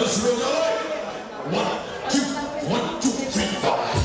Let's roll your life. 1, 2, 1, 2, 3, 5.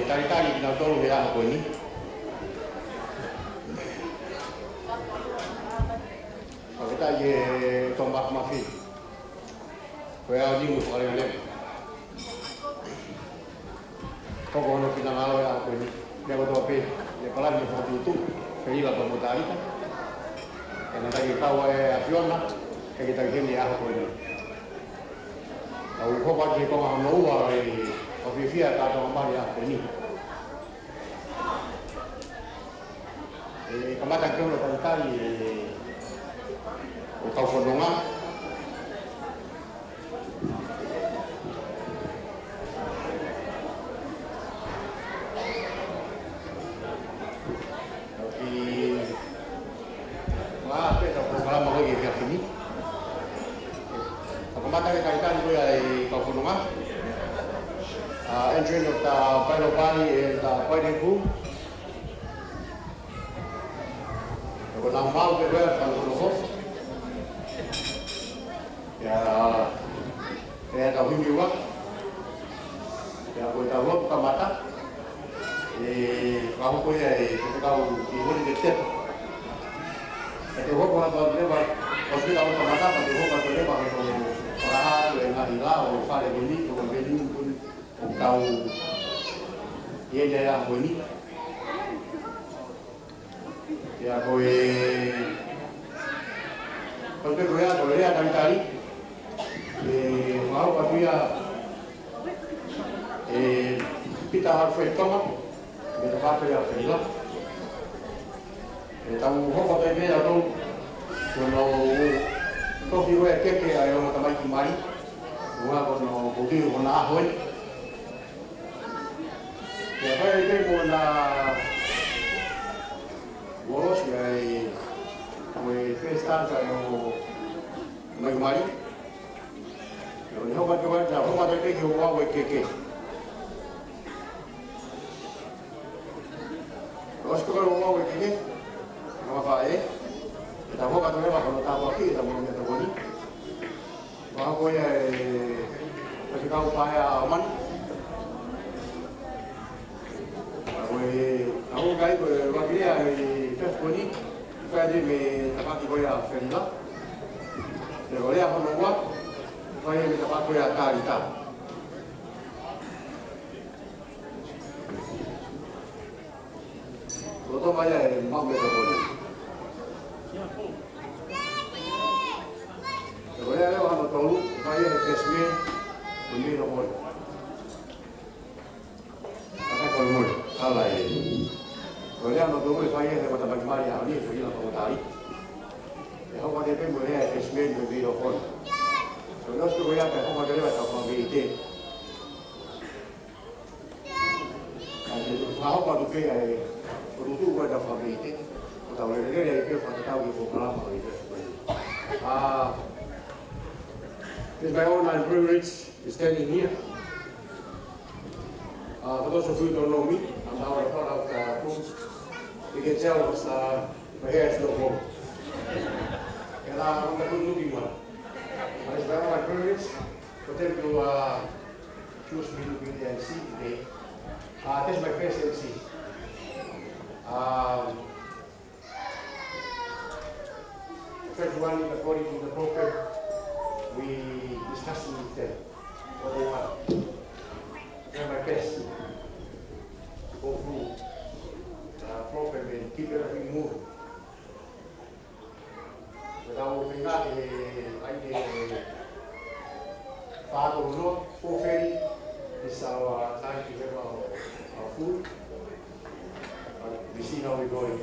Talita ni kina tolu Fai'aho ini. Kalau kita ye tombak mafi, Fai'aho ni musuh kalian lem. Kau kono kina ngalau Fai'aho ini. Dia betul apa? Dia pelan dia seperti itu. Felila kamu Talita. Karena tadi tahu avion lah. Kita kini Fai'aho ini. Tahu kau bagi kau mahu luar Ofisia kata orang ya ini. Kemarin kita udah kali kau fondongan. Tapi maaf ya program mau lagi ke sini. Kemarin kita juga kau fondongan. Entering of the Fai'aho body is Fai'aho. Kalau nak mau kita kalau host, ya, saya tahu juga, ya kita tahu bukan mata, kamu punya kita tahu ibu ni kecil, jadi host kalau dia buat, kalau kita tahu bukan mata, kalau host kalau dia buat itu orang yang nggak hilang, orang file ini, orang ini pun tahu dia jaya ini. Ya kowe kalau kowe ada kali mau apa dia kita harus fetoma kita pakai ya Felila tahu apa dia atau kalau kau pilih keke ayo mata mai kimari gua kono bukti kono ahoy ya saya itu kono bolos yang kue festa kalau nak mari, kalau ni hamba kawan dah, hamba tu pergi huwa kue keke. Kalau sekarang huwa kue keke, nama Fai'aho, kita hamba tu lewat kalau tahu lagi kita mungkin tahu ni. Wah kue kasi kau payah aman. Kue aku kaya kue waktu dia Fai'aho Fai'aho me tapati koe a Felila. Pero lea hono ua, Fai'aho me tapati koe a Talita. toma ya el más de todo. Pero ya veo cuando todo vaya el crecimiento, un libro muerto. Acá con el muerto, habla ahí. Pero ya cuando todo vaya de cuando me vaya a venir, yo no puedo estar ahí. Dejó cuando yo tengo ya el crecimiento, un libro muerto. Pero no estuve ya que dejó cuando yo le estaba con mi idea. Fai'aho quando che è produtto guarda fabbriche, da vedere che fa tutta una programma di questo. It's my own privilege standing here. For those of you who don't know me, I'm now a part of the group. You can tell my hair is not long. And I'm a good looking one. It's my own privilege for them to choose me to be the MC today. This is my first MC. First one, according to the program, we discussed with them what they want. Try my best to go through the program and keep everything moving. Without moving up, like the father or not, 4:30 is our time to have our food. We see how we're going.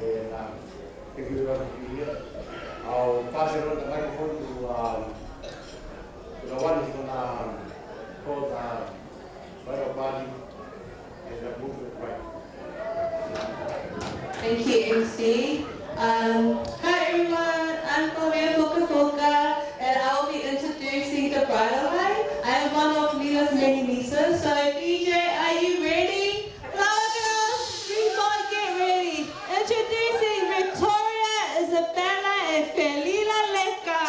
And thank you very much for being here. I'll pass it on the microphone to the one who's going to call the Fai'aho party and the movement right. Thank you, MC. Hi everyone, I'm Kulio Productions, and I'll be introducing the bridal line. I am one of Lila's many nieces, so DJ, are you ready? Flower girls, everyone get ready. Introducing Victoria, Isabella, and Felila Leka.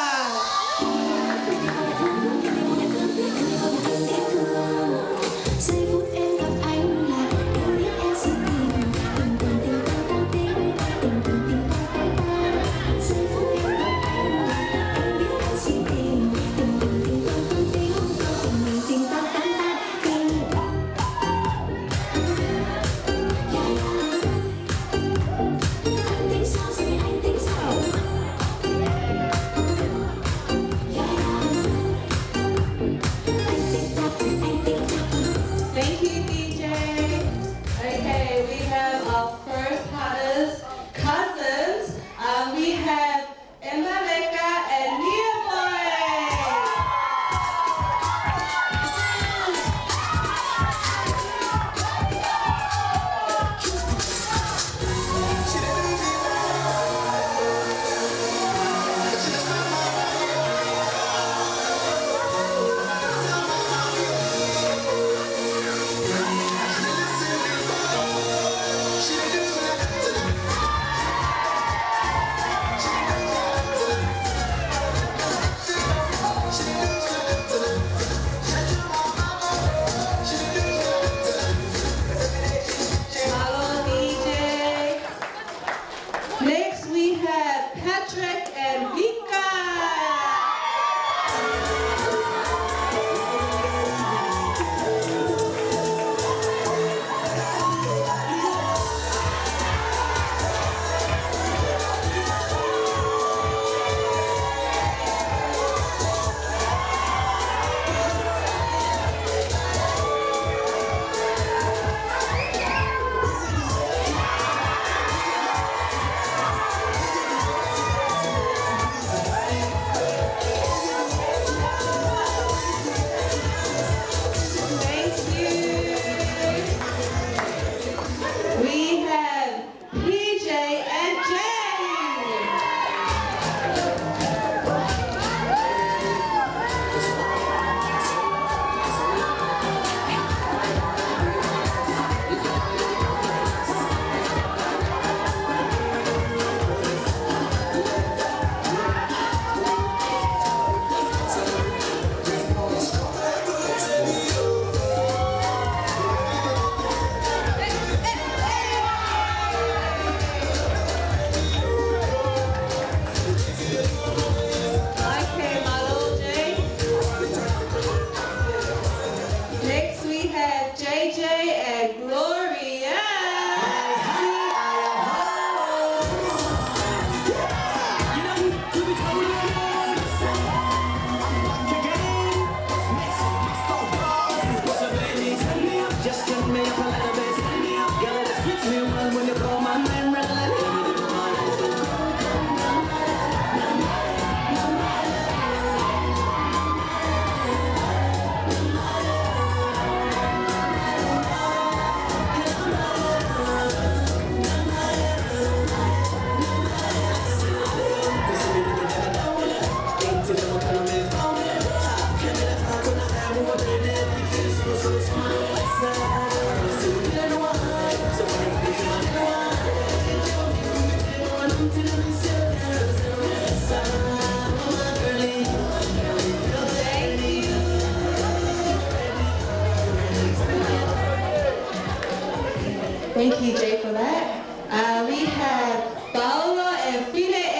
Thank you, Jay, for that. We have Paula and Fiema'u.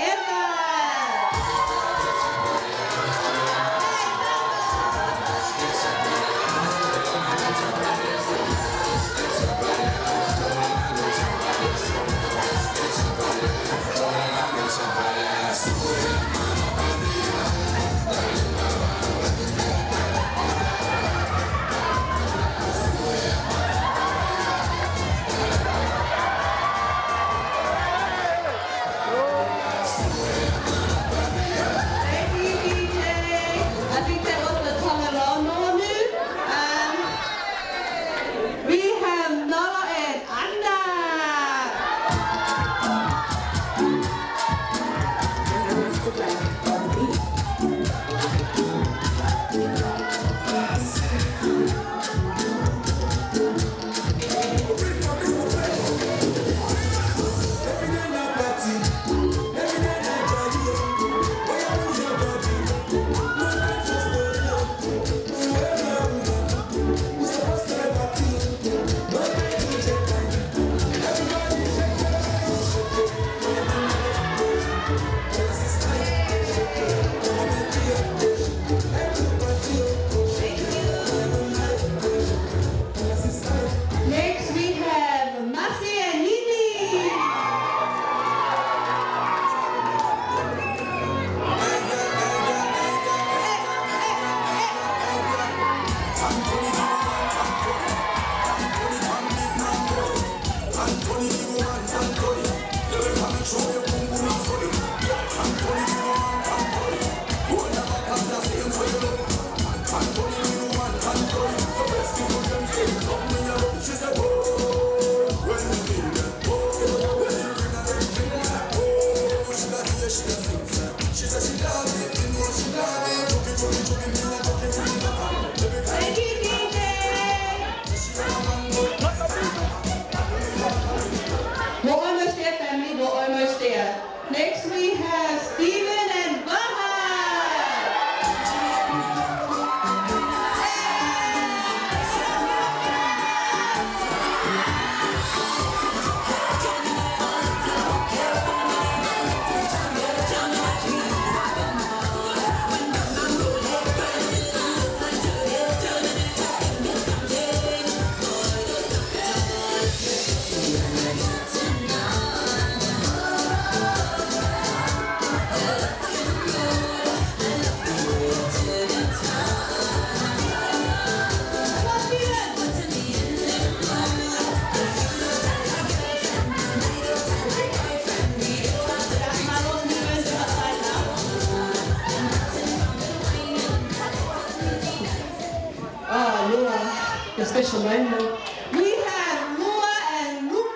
Special moment. We have Lua and Lupe.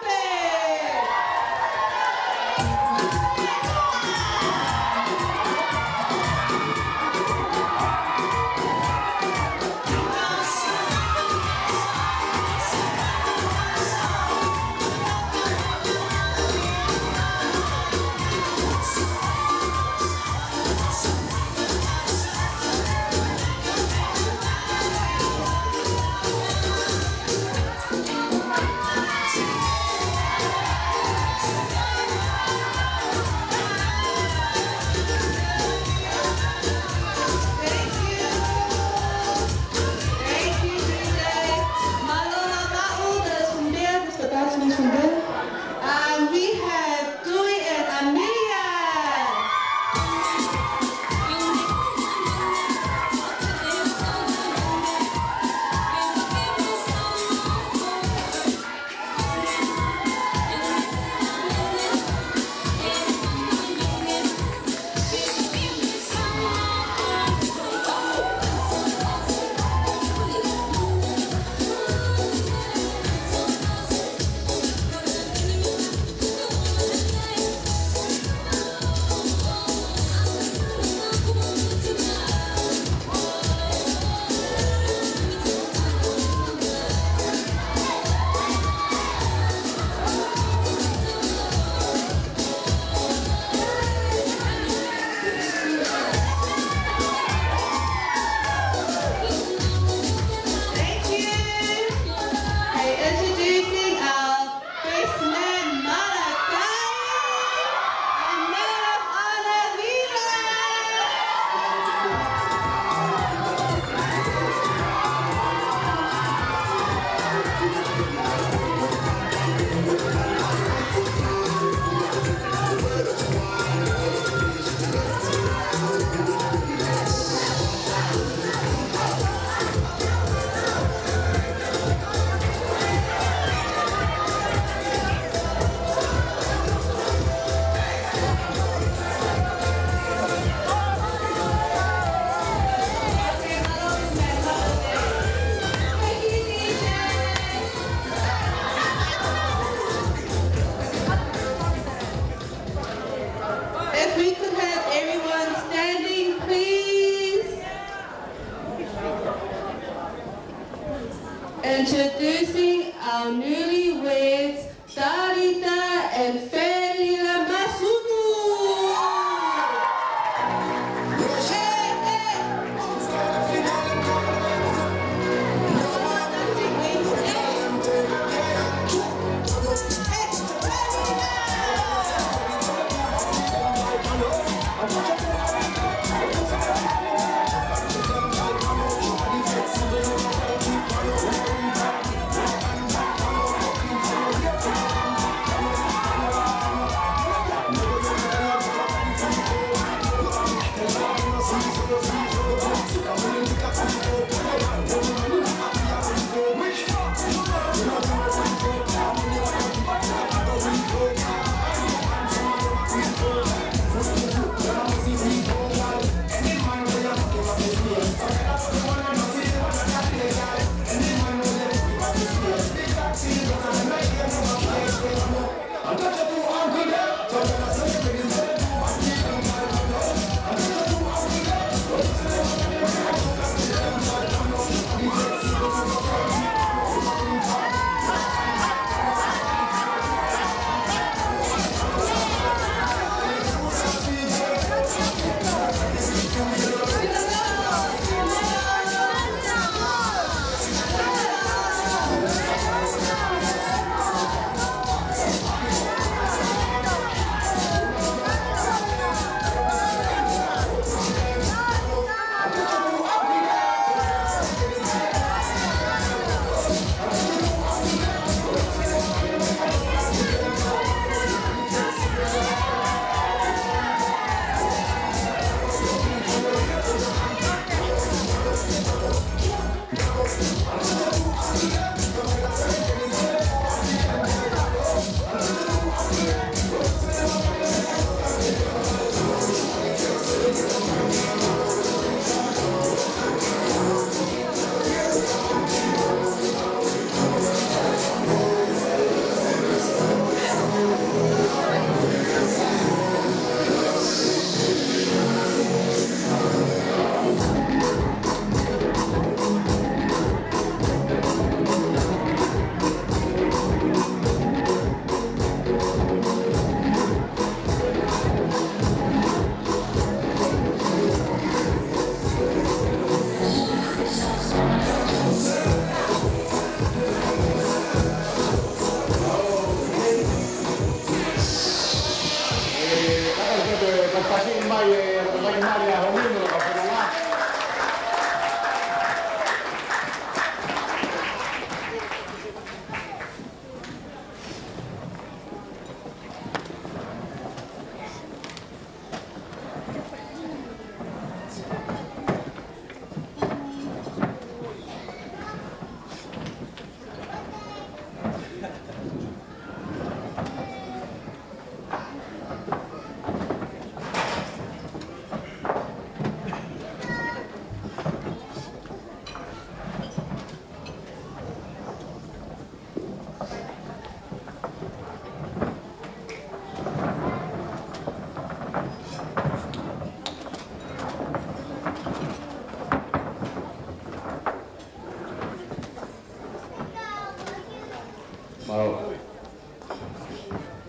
Introducing our newlyweds, Talita and Felila.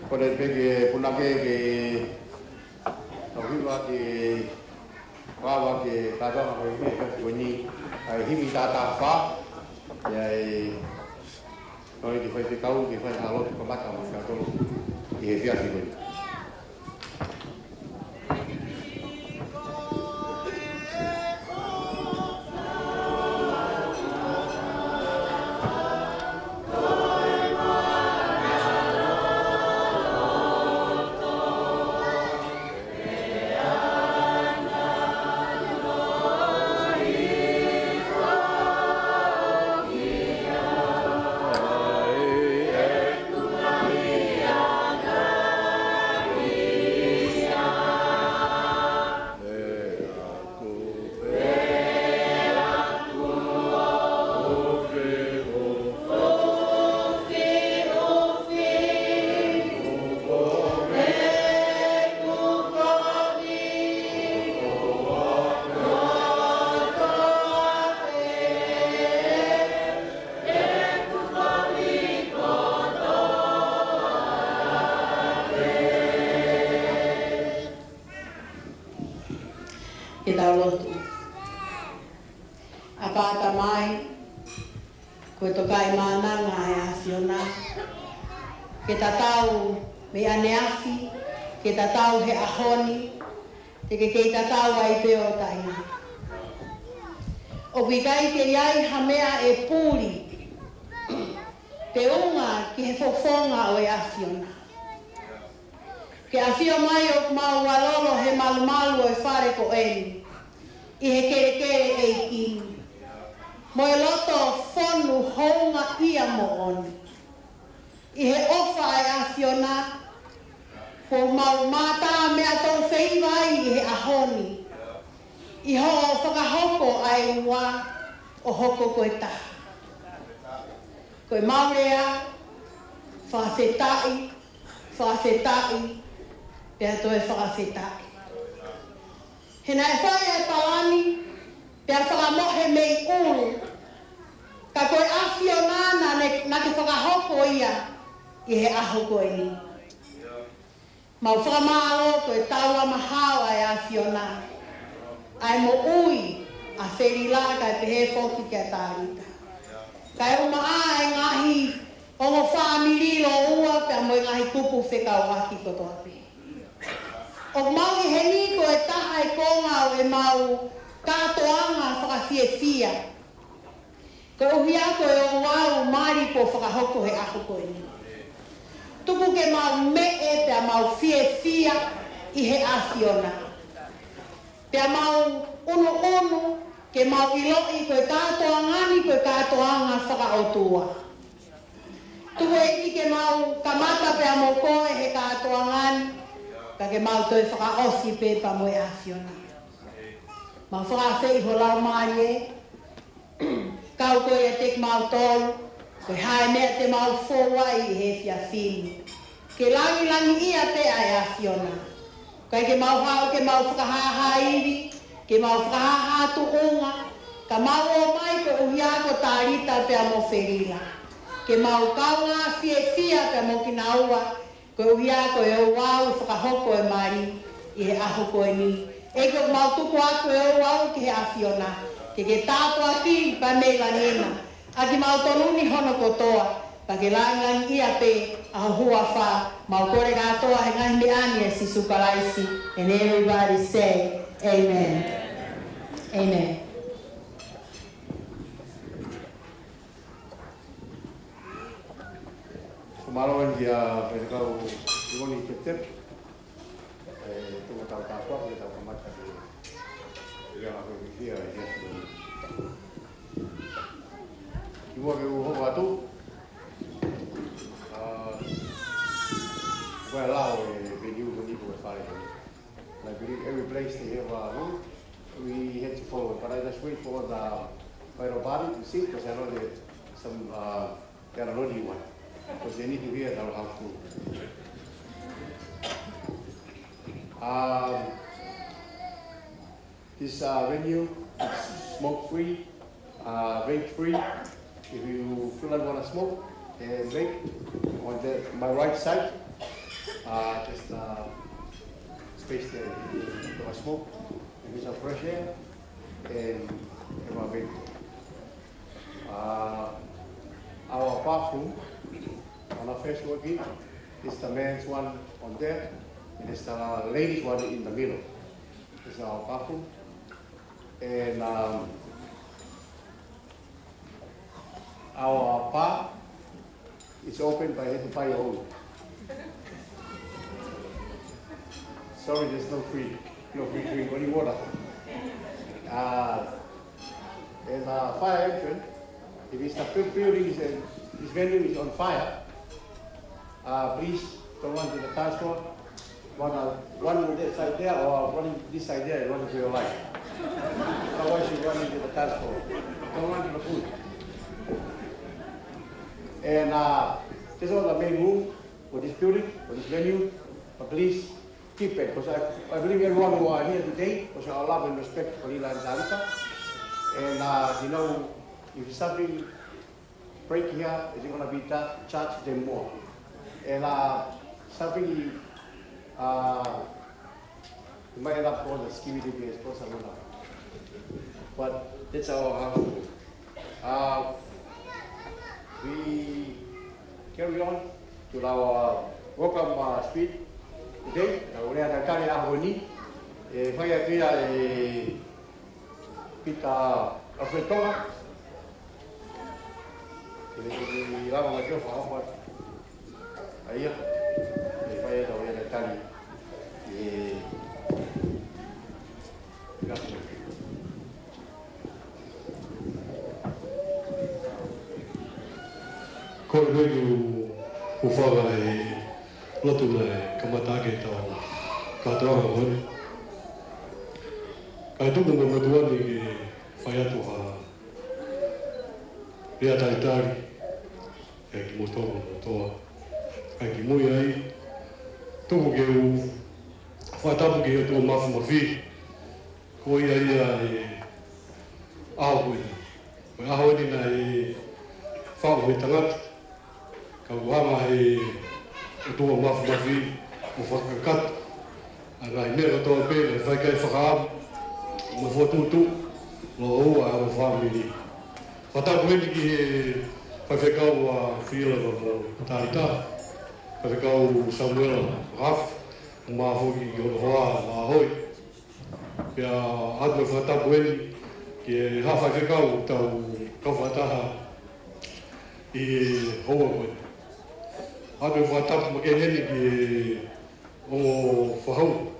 Pada pegi punake ke tawiwa ke kawa ke tata ko ni ka ni ai himi tata fa ya noi di fai kau di fai halo ko mata mo ka to e via di ni a pata mai, koe tokai mānanga e Asiona. Ke tatau me aneafi, ke tatau he ahoni, te ke tatau ai peo taina. O wikai ke iai hamea e puri, te unga ki he fofonga o e Asiona. Ke awhia mai o mau walolo he malumalu o e whare ko eni, i he kere e ikini. Mo e loto whonu hounga ia mo oni. I he ofa e Asiona, ko mau mata mea tau wheiwai i he ahoni. I ho whakahoko ai ua o hoko koe taha. Koe maurea, whawhetai, pea toe whawhetai. He nai whai e palani, pea whakamohe mei uru, ka koe Asiona na ke whakahoko ia i he aho koe ni. Mau whakamaro koe taua mahau ai Asiona. Ai mo ui a Felila kai pehe whoki kia Talita. Kai uma a e ngahi ongo whamiri lo ua pia mo e ngahi kupu whekau aki kotoa pe. O mau i he ni koe taha e konga o e mau katoanga whakawhiewhia. Koe uhia koe o wau mari po whakahoko he aho koe ni. Tuku ke mau mee pia mau whiewhia i he Asiona. Pea mau unu ke mau iloi koe katoa ngani koe katoanga whakaotua. Tuku eki ke mau kamata pea mo koe he katoa ngani, ka ke mau toi whakaosi pe pa mo e Asiona. Mau whakawhei ho lau mai e, kau koe e tek mau tolu, koe hae mea te mau fōwai i he fia whini. Ke langi ia te ai Asiona. Kai ke mau hao ke mau whakahaha iwi, ke mau whakahaha tuunga, ka mau o mai ko uhia ko Talita pea mo Felila. Ke mau kaunga whiewhia pea mo kinaua, ko uhia ko e wau whakahoko e mari i he aho koe ni. E ko mau tuku aku e wau ki he Asiona, ke tātua ki pa mei langina, a ki mau tonuni hono kotoa, pa ke langi ia pe a hua wha, mau kore katoa he ngahi me ani e si sukalaisi, and everybody say, Amen. Amen. Kumalo dia perkau ioni tetep, tu tau tau kita kamata di yang aku fikir dia sebelum. Ibu aku waktu well, allow video when you go far. Like every place they have a route, we had to follow. But I just wait for the Fai'aho party to see, because I know that some they are already one. Because they need to hear our house too. This venue is smoke-free, vape-free. If you feel like want to smoke and vape, on my right side, just space there for smoke, and some fresh air, and have a vape. Our bathroom on our first working is the men's one on there, and it's the ladies one in the middle. This is our bathroom, and our bar is open by Fai'aho. Sorry, there's no free drink, only water. And fire entrance, if it's the building, this venue is on fire, please don't run to the transport. One on this side there, or one on this side there, run to your life. Otherwise you run into the transport. Don't run to the food. And this is the main room for this building, for this venue. But please keep it, because I believe everyone who are here today was our love and respect for Felila and Talita. And you know, if something break here, it's going to be charged them more. And something you might end up on the skivity base, but That's our we carry on to our welcome speech today. Oleh ada kali ahoni, saya kira kita reflektor. Jadi lama macam apa? Ayah, saya tahu ada kali. Ko rei u whaga lotu nei kamatake tau katoa honi. Kai tuku mo matuani ki whaiatu ha rea taritari e ki motoa motoa. Kai ki mui ai tuku ke u whaitapu ki tua mafu mawhi. Ko ia ia aho koe. Koe aho ni nei whao he tangata. Ka wanga he tua mafu mawhi mo whakakata. Ana i mea toa pēne whaikai whakaamu. Mo whotutu lo ua a mo whamiri. Whatapu heni ki he whaiwhekau a Felila mo Talita. Whaiwhekau Samuela Raf. Mā hoki ki ono hoa mā hoi. Pea atu e whatapu heni ki e hawhaiwhekau tau kawhataha i hoa koe. Atu e whatapu ma ke heni ki e ongo whahau.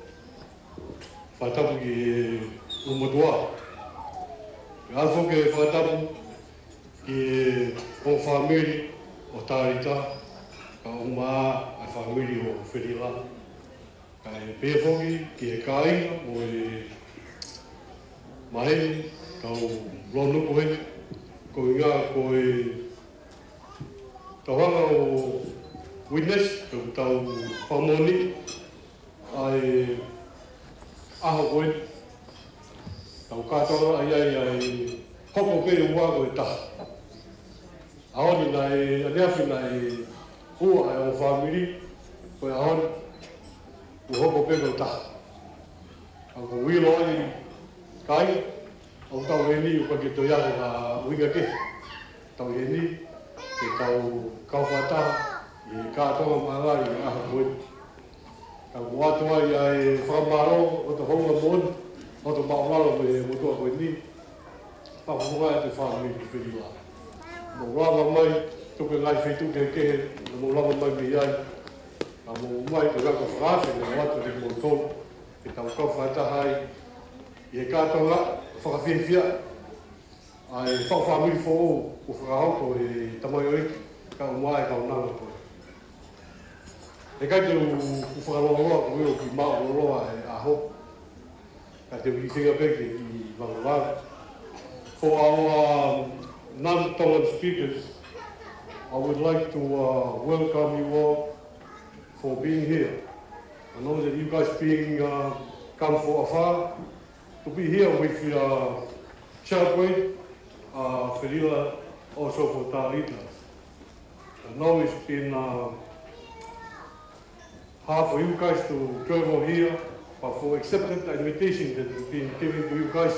Whatapu ki e umatua. Atu ke whatapu ki e ongo whamiri o Talita. Ka umaa a whamiri o Felila. Ka e pēwhoki ki e kāinga o e maheni. Kau ronuku heni. Ko inga ko e tawanga o witness. Kau tau whamoni. Ai aho koe. Tau kātora ai hoko pēr ua koe taha. Ahoni nai aneafi nai ua ai o whamiri. Koe ahoni u hoko pēr koe taha. Au ko wilo ai kai. Au tau heni u pake toi aho na uinga ke. Tau heni ke tau kawhataha i kātora maangari i aho koe. Ka watu ai ai whamaro o te honga mōni, o te maumaro me motua koe ni. Whamunga e te whamiri ki Felila. Mō ranga mai, tuke ngai whetu ke kehe, mō ranga mai me iai. Ka mō mai te raka whakawhi, me watu te mō tōru, ke tau kawhataha ai. I e kātonga, whakawhiwhia. Ai whawhamiri fō o whakahoko e tamai o iki, ka umai ka unanga koe. E kai te whakaroloa ko eo ki mauroloa e aho. Ka te wikinga peke i Wangawanga. For our non-Tongan speakers, I would like to welcome you all for being here. I know that you guys being come from afar to be here with celebrate Felila, also for Talita. I know it's been hard for you guys to travel here, but for accepting the invitation that has been given to you guys,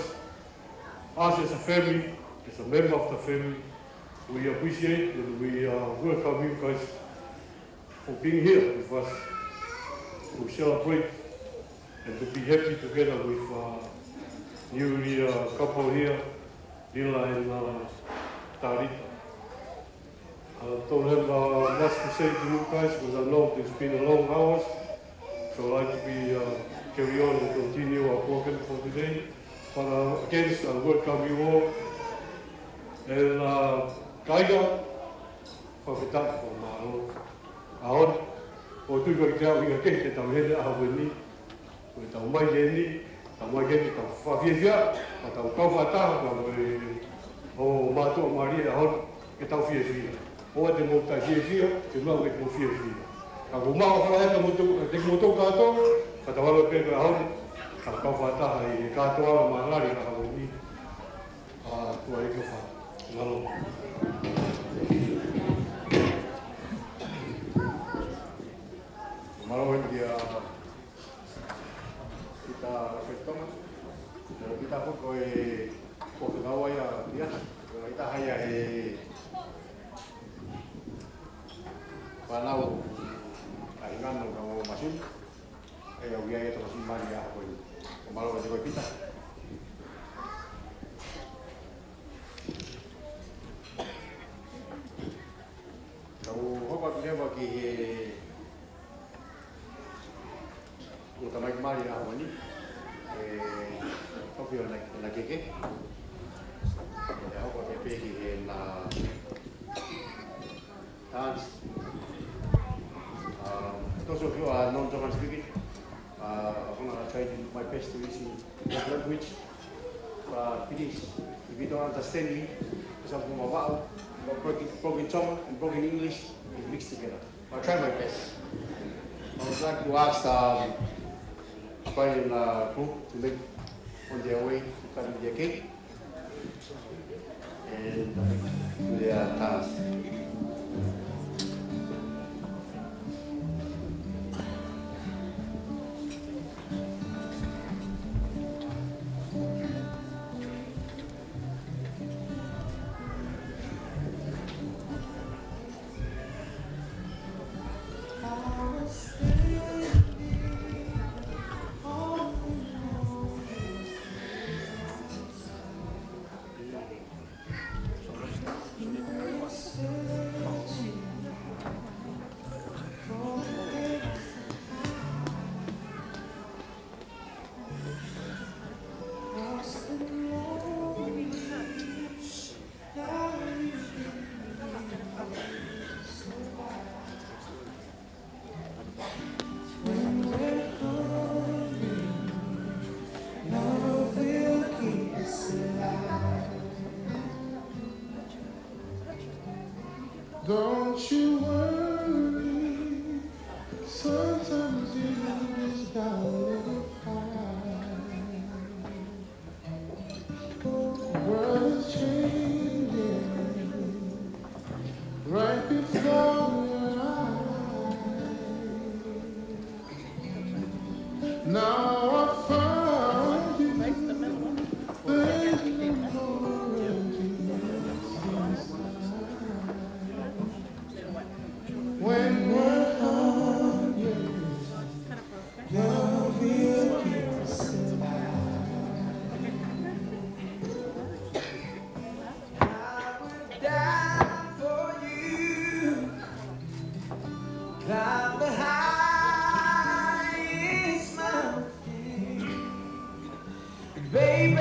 us as a family, as a member of the family, we appreciate and we welcome you guys for being here with us to celebrate and to be happy together with newly couple here, Lila and Talita. I don't have much to say to you guys because I know it's been a long hours. So I'd like to be carry on and continue our program for today. But again, I welcome you all. And kaiga, whawhetaka ko māro. Ahon, o tui kori te au inga kehi te tau hele aha weni. Koe tau mai heni, tau mai heni tau whawhiawhia, ka tau kawhataha, ka koe o mātua maria ahon, ke tau whiawhia. Oa te mō tai whiawhia, te mau e mō whiawhia. Ka ko maa whakaheta te motou kātou, ka tau alo pēkā ahon, ka kawhataha i kātoa maangari aha weni. Tua e ka wha. Ngalo. Malo dia kita ketemu, kita pun koi kau ia. Kita hanya panau aingan ng masin. Kaya uya ito kasi mali ako. Kumalo kasi ko pita. So, hopa dia bagi utama mali ako ni. Kopio na keke. Ya hopa dia pergi na dance. Those of you who are non-German speaking, I'm going to try to do my best to use the language. Please, if you don't understand me, something about broken German and broken English is mixed together. I'll try my best. I would like to ask the Italian group to make on their way to cutting their cake and do their task. Don't you worry, sometimes you just gotta let it fly. The world is changing right before your eyes. Now I find you, there's no when we're hungry, love will keep us alive. I would die for you, climb the highest mountain, baby.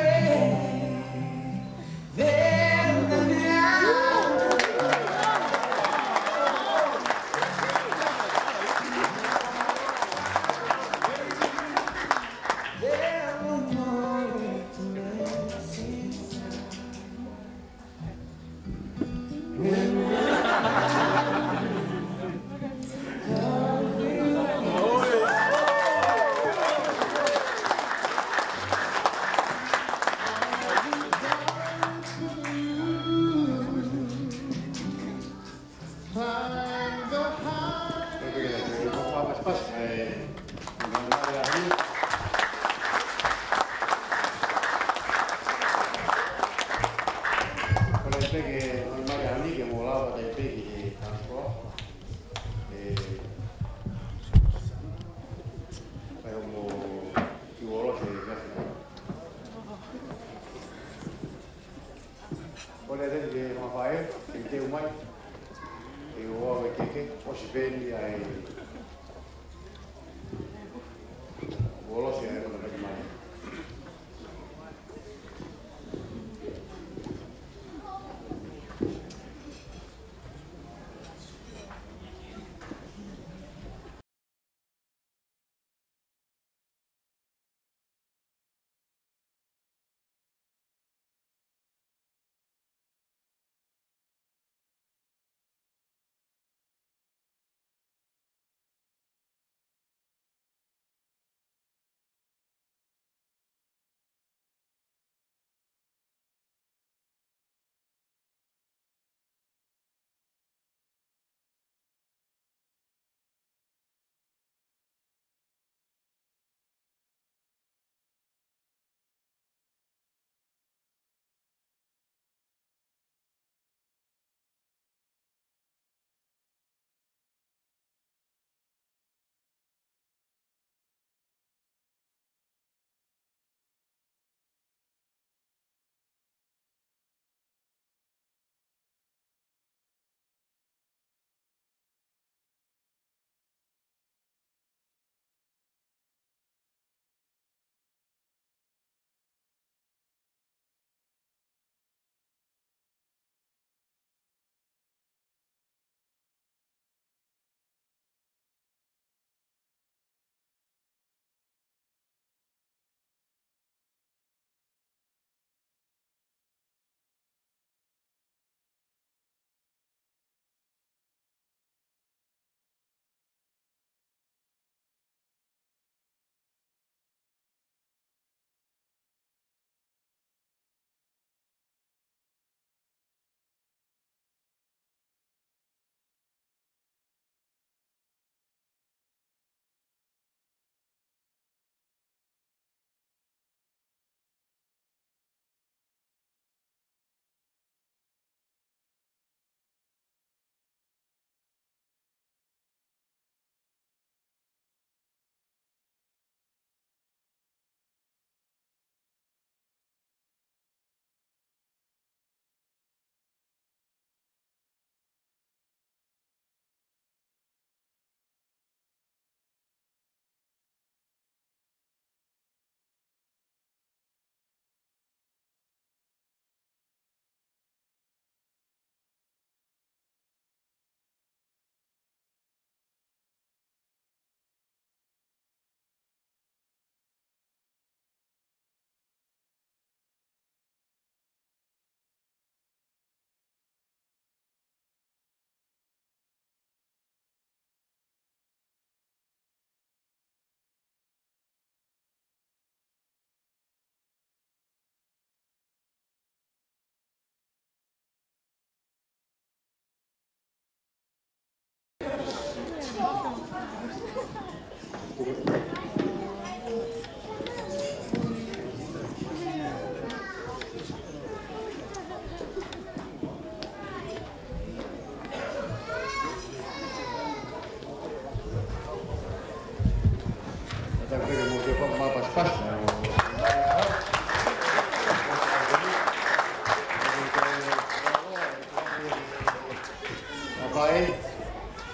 whakae,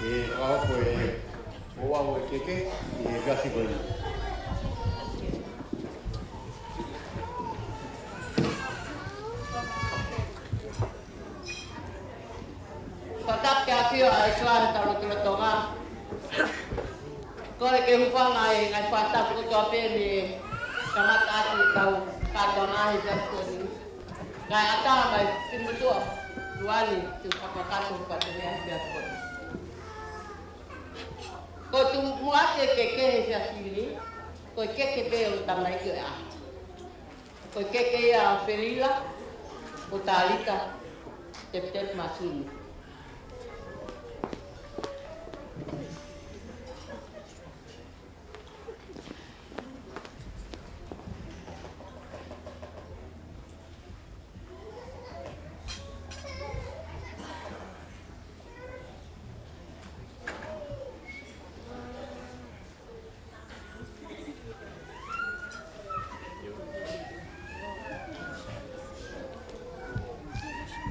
e wahoko e oaho e keke, i e gasi koe. Patap ke afio a islah talo tilo tonga. Kore ke hupanga e ngai patap ko to ape ni kamata ati tau katona he jasoni. Ngai ata mai timutua duali tu pakakato patene jasoni. Ko tu muate ke he jasini, ko ke be o tamai ke a. Ko ke a Felila, ko Talita, tep masuni.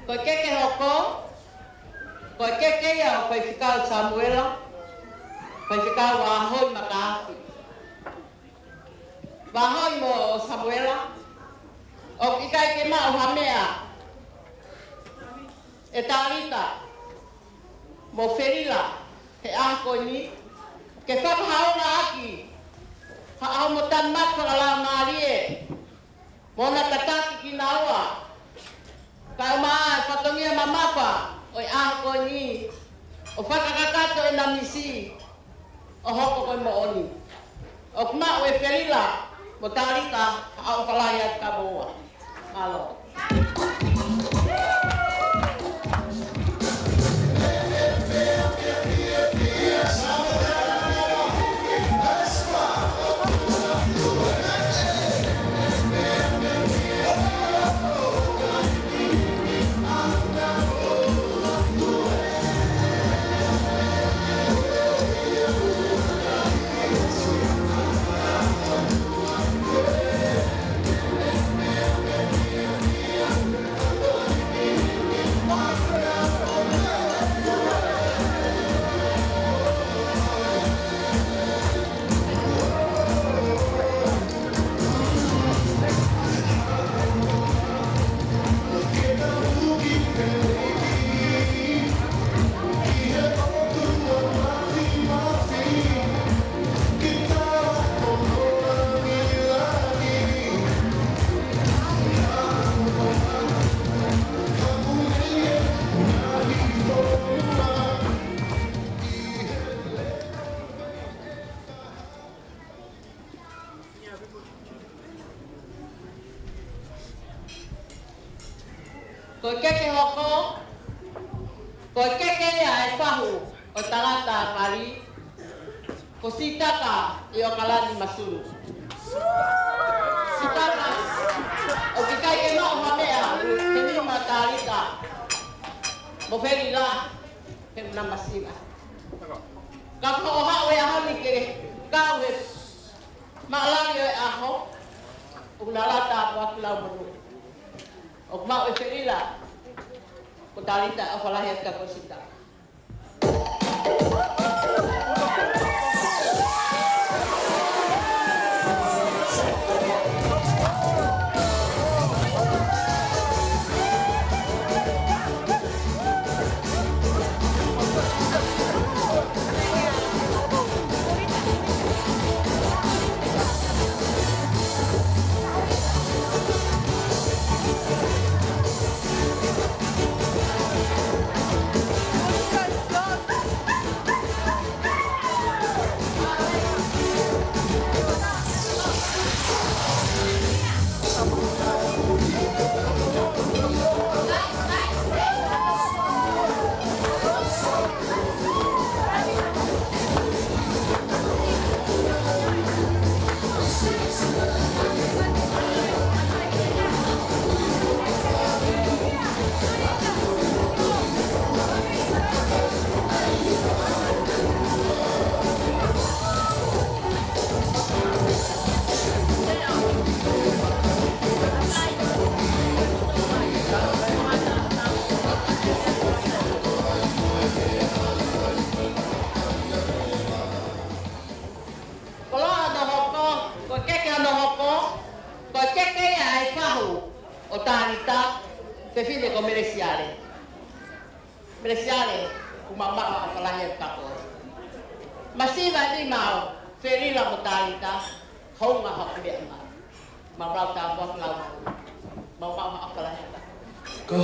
Ko keke hoko, ko keke ia ko fikau Samuela, ko fikau Fai'aho makaafi. Fai'aho mo Samuela, o ikai ke mau hamea, e Talita, mo Felila, he ako ni, ke whakahau na aki, hao mo tamat whakala marie, mo na kataki ki naua. Kau maa, whatongia mamafa, oi ako ni, o whakakakato e na misi, o hoko koe mo oni. O kuma oe Felila, mo Talita, au whalaya ka boa. Malo. Ko keke hoko, ko keke ia e whahu o talata pari, ko sitaka i o kalani masuru. Sitaka, o kikai ke mau hamea, ke nima Talita, mo Felila, ke na masima. Ka ko hao e ahoni ke kau he maalani o e aho, o nalata apu lau manu. O mau e Felila, ko Talita a whalahi ka ko sita. ko meresiare. Meresiare, kumama ako kalahir kako. Masiva di mau, Felila mo Talita, hau nga hakuli ama. Mabraw ta buat lau. Mau ako kalahir kako.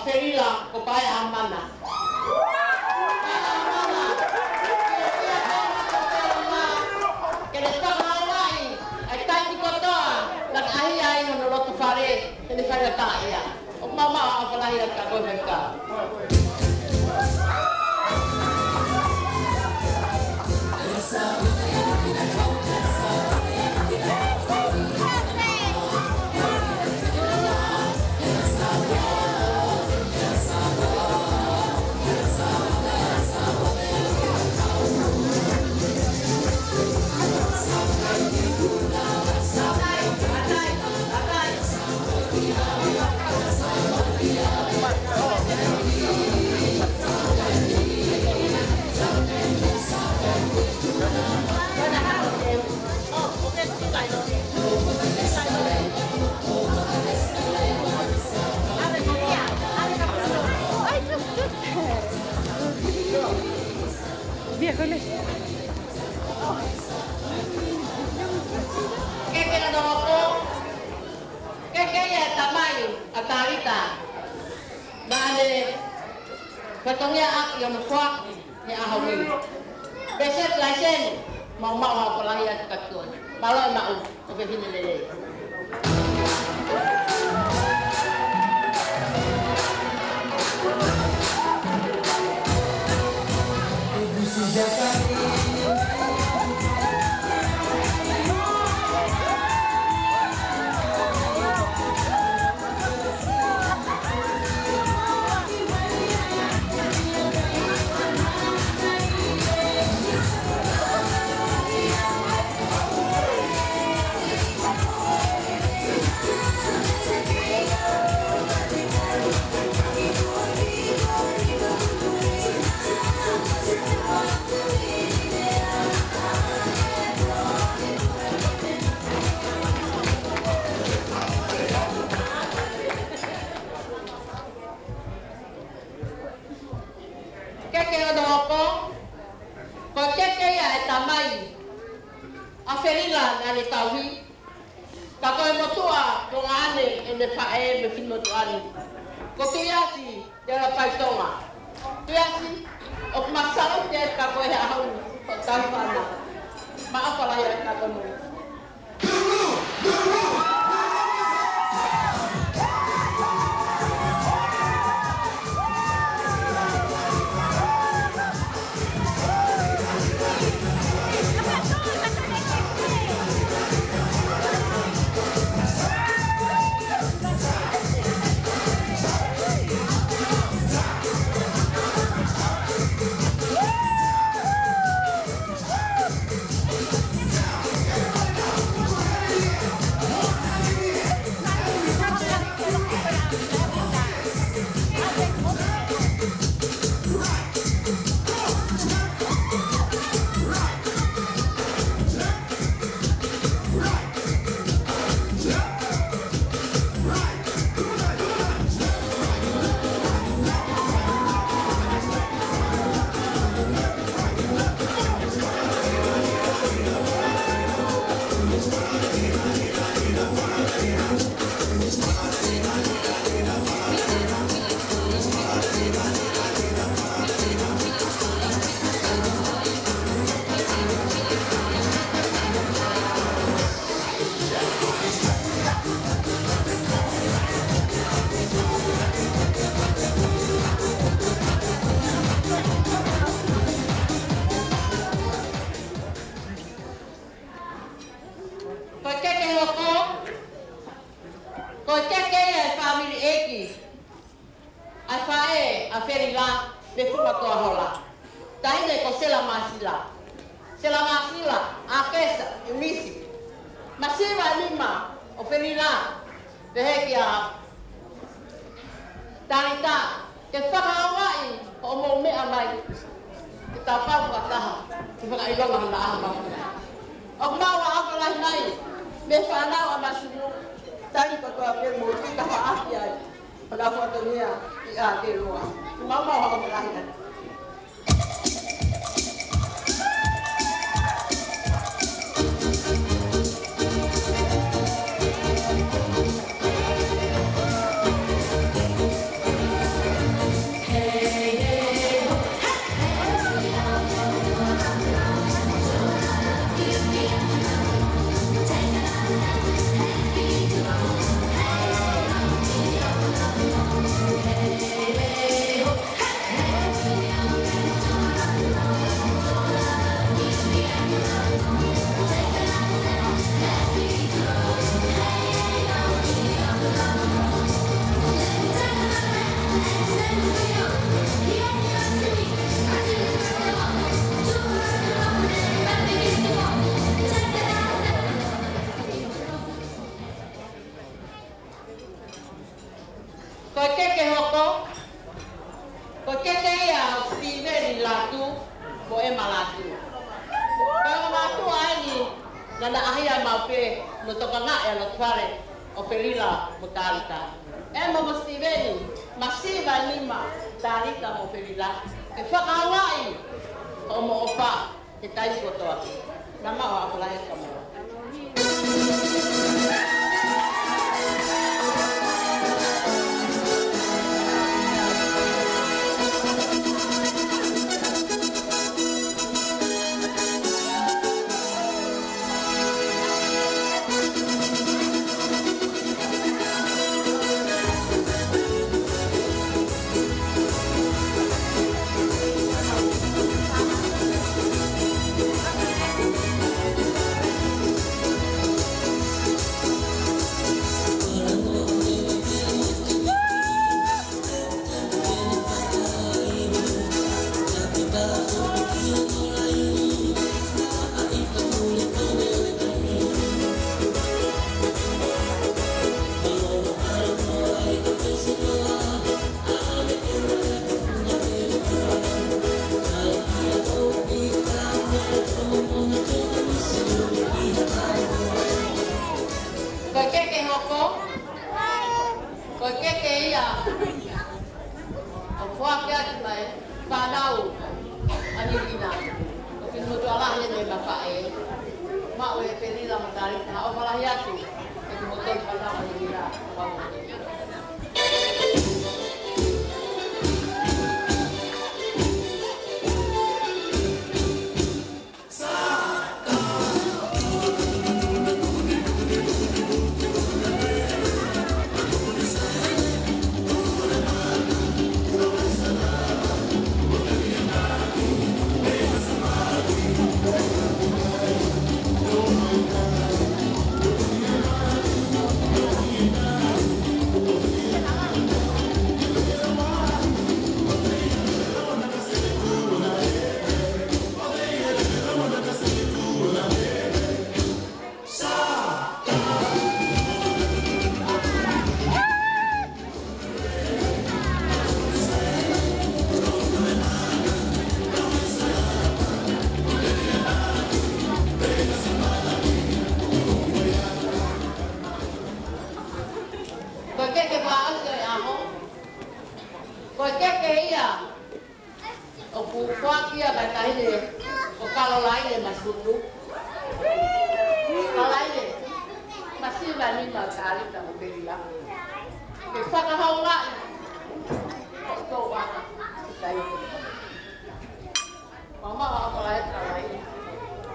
Felila ko Fai'aho mana. Kaya ito kawai ay tayo ko to nag-ahiyay ng loloto fare hindi fare tayo. Og mama ako lahi ka ko ka. Miércoles. ¿Qué quiere no? ¿Qué quiere tamaño? A Talita. Dale. Katongnya ak yang muak ni ahawin. Besok lain mau apa lagi yang katun. Malah mau ke sini lele. tongane e le Fai'aho me Fiema'u. Ko Tiasi te la paitonga. Tiasi o masalo te ka koe hau o taifana. Ma apala ia ka kono. A Felila de Fiema'u. Taine ko sela masila. Sela masila a kesa e misi. Masiva lima o Felila de hekia. Talita ke whakaawai o mo mea mai. Ke ta pau wataha. Ke whakailonga na aha. O maua awalai mai. Me whanau a masunu. Tani patoa ke mo tika haaki ai. Pada fotonia i a ke roa. Mama ho awalai. Nana ahia mape no toka nga e lo fare o Felila mo Talita. E mo mostiveni masiva lima Talita mo Felila. E whakawai o mo opa te tai kotoa. Nama o apalai kamera. Fai'aho ani ina. Fiema'u ala ni ma Fai'aho. Ma o Felila ma Talita o fala hiatu. E mo te Fai'aho ani. ke wa ase aho. Ko ke ia. O ku kwa kia ba tai le. O kalo lai le masulu. Kalai le. Masih bani ma kali ta mo Felila. Ke Fai'aho la. Ko wa. Tai. Mama apa lai kalai.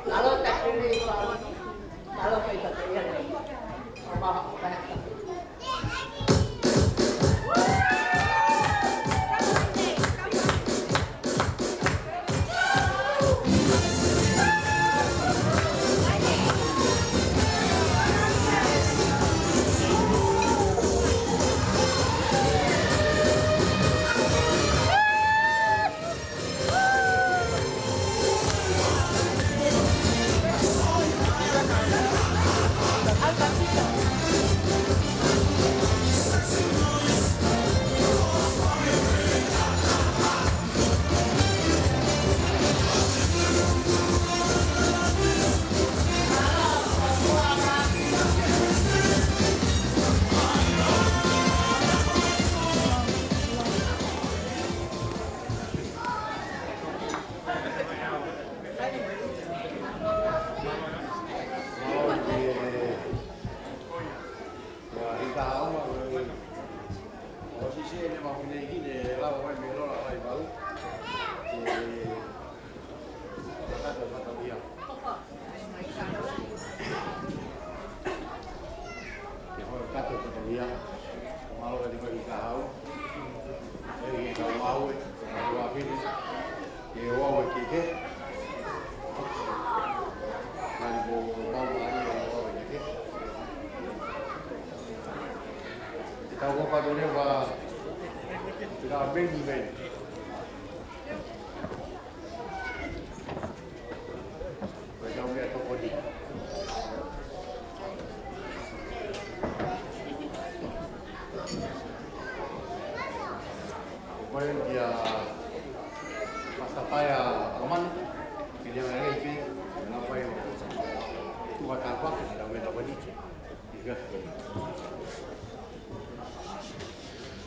Lalu tak pilih lalu kita lihat. Mama apa lai.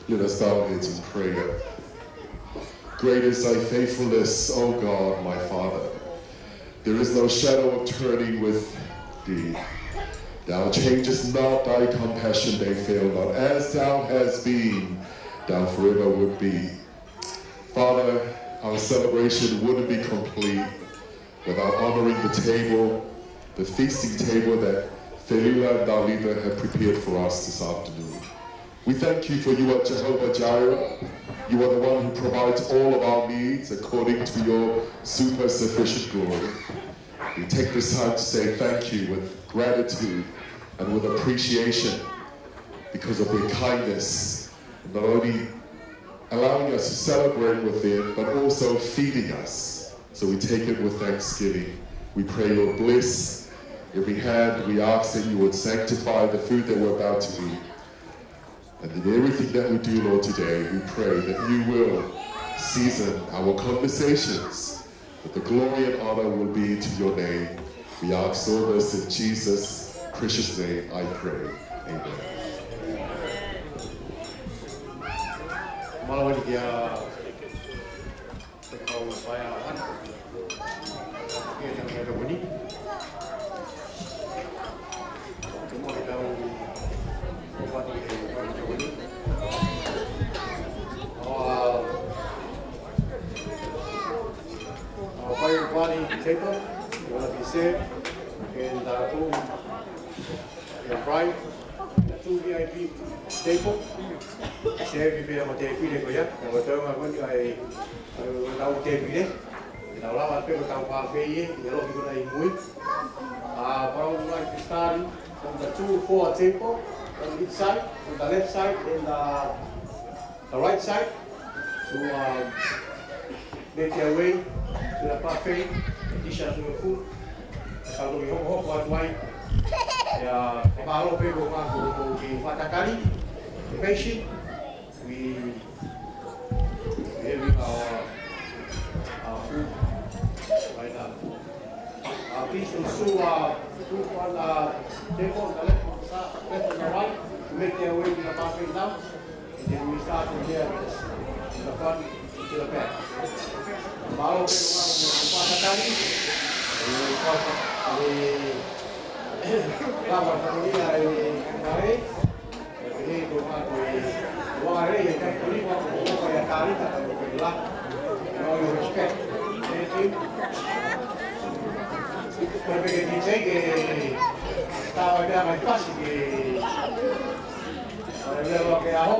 Let us bow our heads in prayer. Great is thy faithfulness, O God, my Father. There is no shadow of turning with thee. Thou changest not, thy compassion they fail not. As thou hast been, thou forever would be. Father, our celebration wouldn't be complete without honoring the table, the feasting table that Felila and Talita have prepared for us this afternoon. We thank you for you are Jehovah Jireh. You are the one who provides all of our needs according to your super sufficient glory. We take this time to say thank you with gratitude and with appreciation because of your kindness, not only allowing us to celebrate with them, but also feeding us. So we take it with thanksgiving. We pray your bliss. Every hand, we ask that you would sanctify the food that we're about to eat. And in everything that we do, Lord, today, we pray that you will season our conversations, that the glory and honor will be to your name. We ask all this in Jesus' precious name, I pray. Amen. Table, you want to be safe, and your bride, two VIP table. Share with me about the video, yeah. And we're talking about our table. And our last people come for fair, the lot of people are in week. Probably like to start from the 2-4 table on each side, on the left side and the right side, to make their way to the buffet. Dishes with food. Kalau you hope what wine, ya kalau people want to be fatakali, patient, we have our food right now. Please also food on the table on the left and the right. make their way to the parking now, and then we start from here to the front to the back. Baru kita kali, kawan familia dari ini rumah dua hari yang kan ini mau saya Talita atau Felila, no you respect, jadi pergi di sini estaba ya más fácil que para lo que hago.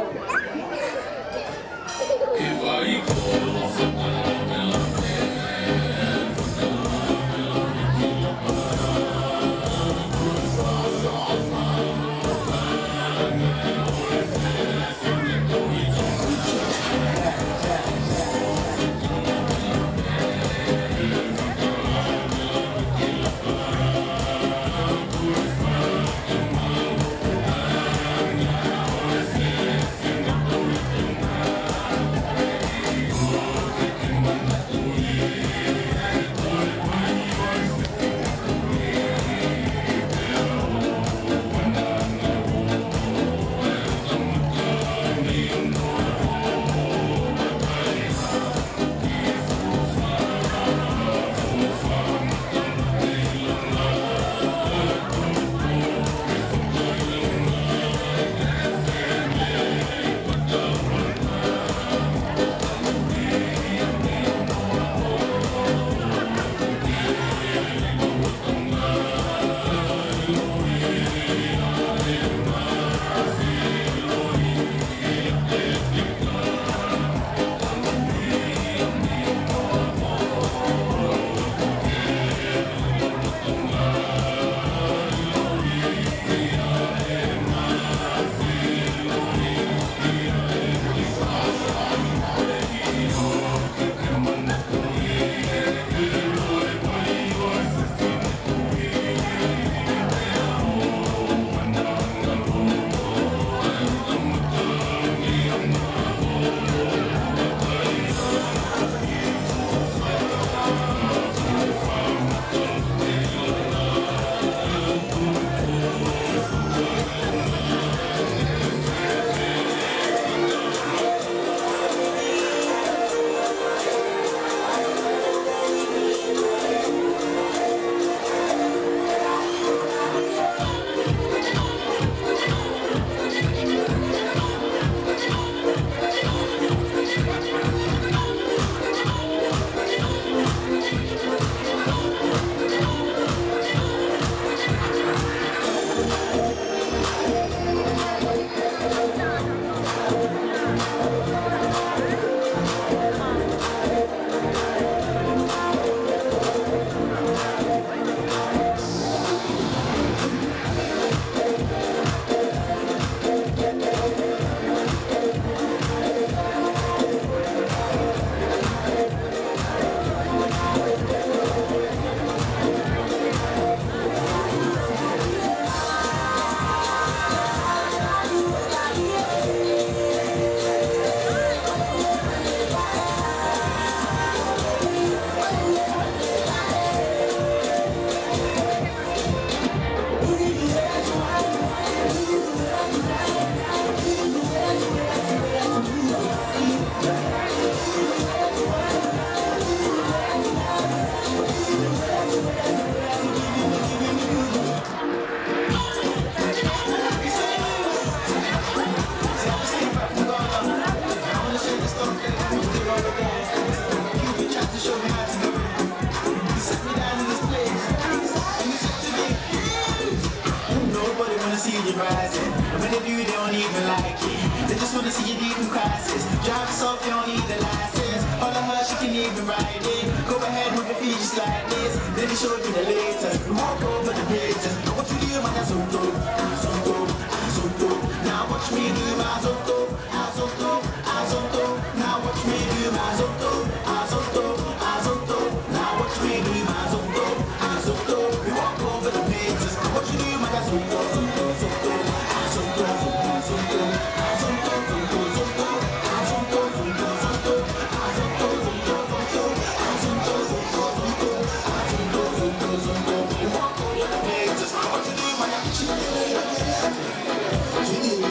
rising. And when they do, they don't even like it. They just wanna see you deep in crisis. Drive yourself, you don't need the license. All of her, she can even ride it. Go ahead, move your feet just like this. Then they show you the latest. We walk over the bridges. Now what you do, man, that's so dope. So dope, so dope. Now watch me do my so dope. So dope, so dope. Now watch me do my so dope. So dope, so dope. Now watch me do my so dope. So dope. We walk over the bridges. Now what you do, man, that's so dope. What you do?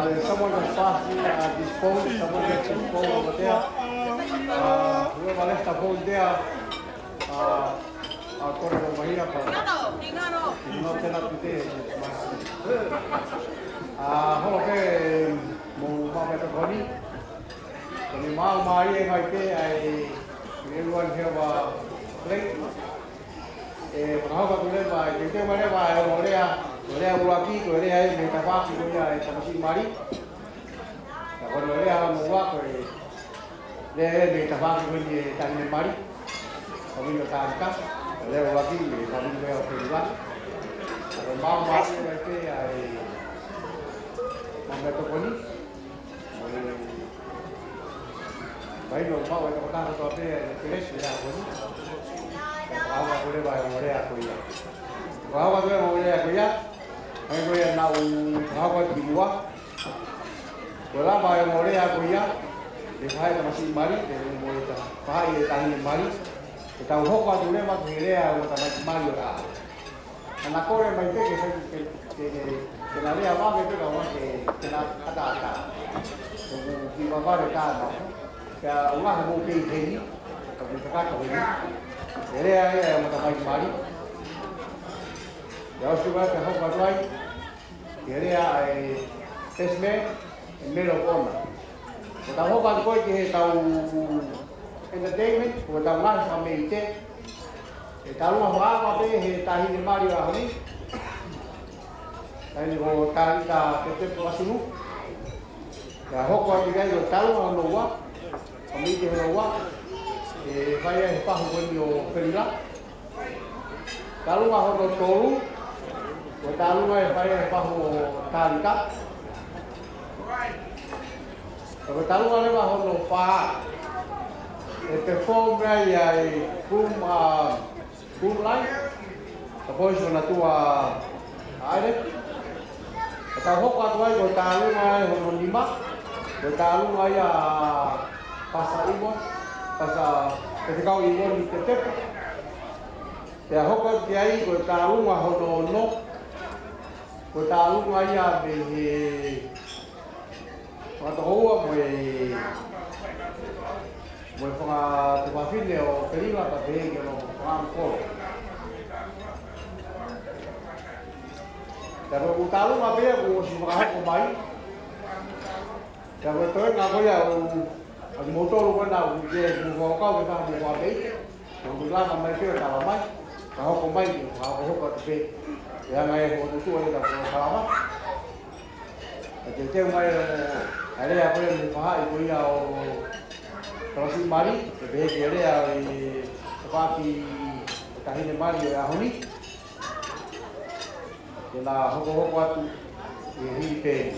Someone just passed me this phone. Someone left his phone over there. Whoever left the phone there, I'll call it over here. No, tena pite. Hello, mo mama koni. Kani mau mai mai ke ai everyone here wa play. Kalau kau boleh baik, kita boleh baik. Boleh ulaki, boleh ai mereka faham boleh ai tamasi mari. Kalau boleh ai muak, boleh mereka faham boleh tanya mari. Kami juga tangkap, boleh ulaki, kami juga Felila. Kalau mau mari mereka ai mampu koni. Baik, mau mereka kata tu apa? Kelas dia koni. Bawa boleh bayar boleh aku ya. Bawa boleh aku ya. Aku yang nak bawa di luar. Boleh bayar boleh aku ya. Dia masih mari, dia boleh tak. Fahai tanya mari. Kita hok aku ni mak dia, aku tak mari lah. Anak kau yang baik ke nari apa ke kau ke nak kata. Di bawah mereka nak. Ke orang mungkin ini, kalau kita kau ini. Jadi ayah yang mata mari. Jauh juga ke hok aku. Jadi ayah tesme melopon. Kita hok aku ke tahu entertainment, kita tahu lah kami itu. Kita tahu apa he tahi ni mari lah ni. Tahi ni kalau Talita tetap masih. Ya hok aku juga tahu orang luar. Kami itu luar. Fai'aho Kulio Felila. Kalau mau tolu, kalau mau Fai'aho Talita. Kalau mau Fai'aho, perform ya kum live. Tapos na tua ada. Kalau hok atau kalau mau lima, kalau mau ya pasal ibu. Pasal ketika ibu tetap, ya hok kiai kau tahu mah hono, kau tahu mah ya behe, atau apa boleh pengat tempat ni o Felila tapi kalau angkor. Kalau kau tahu mah behe kau si pengat kau mai, kalau tu nak kau ya Ang motor ko na uje mo ko ka mo ba ko la ka mai ke ka mai ka ko mai ka ko ko te ya ngai ko tu ni ka ko ka ma te mai ale ya ko ni pa ko ya o terus mari be ke ale ya pa ki ka ni mari ya honi la ho ko tu ni pe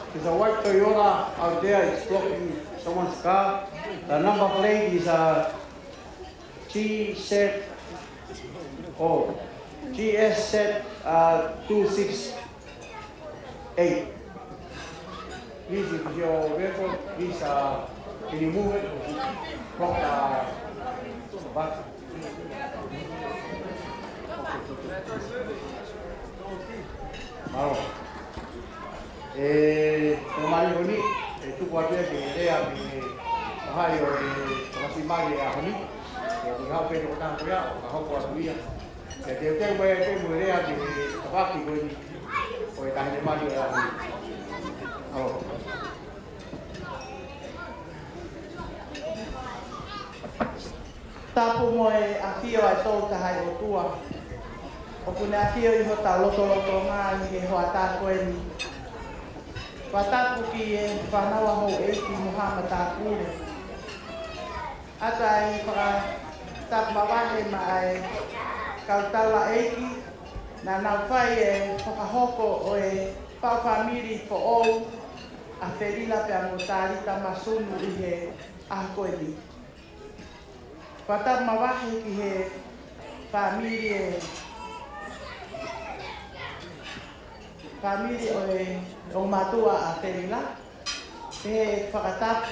There's a white Toyota out there, it's blocking someone's car. The number plate is GS 268. Please, if your vehicle, please can you move it? Block the back. Malo. Tomari honi, tu kuatia ke idea ke hai o ke masimari a honi. Ke hau pe no tan ria, hau ko atuia. Ke te we murea ke tabaki ko ni. O e tahi mari a honi. Malo. Tapu mo e afio ai tau tahai o tua. O kune afio i ho tau loto ngā i he hoa tāko e ni. Wa tapu ki e whanawa hou e ki muhama tāpure. Ata e whaka tapu mawahe ma e kautaula e ki. Nā nau whai e whakahoko o e whawhamiri po ou a Felila pe a mo Talita masunu i he ahko e ni. Whatapu mawahe ki he whamiri o matua a Felila. He whakatapu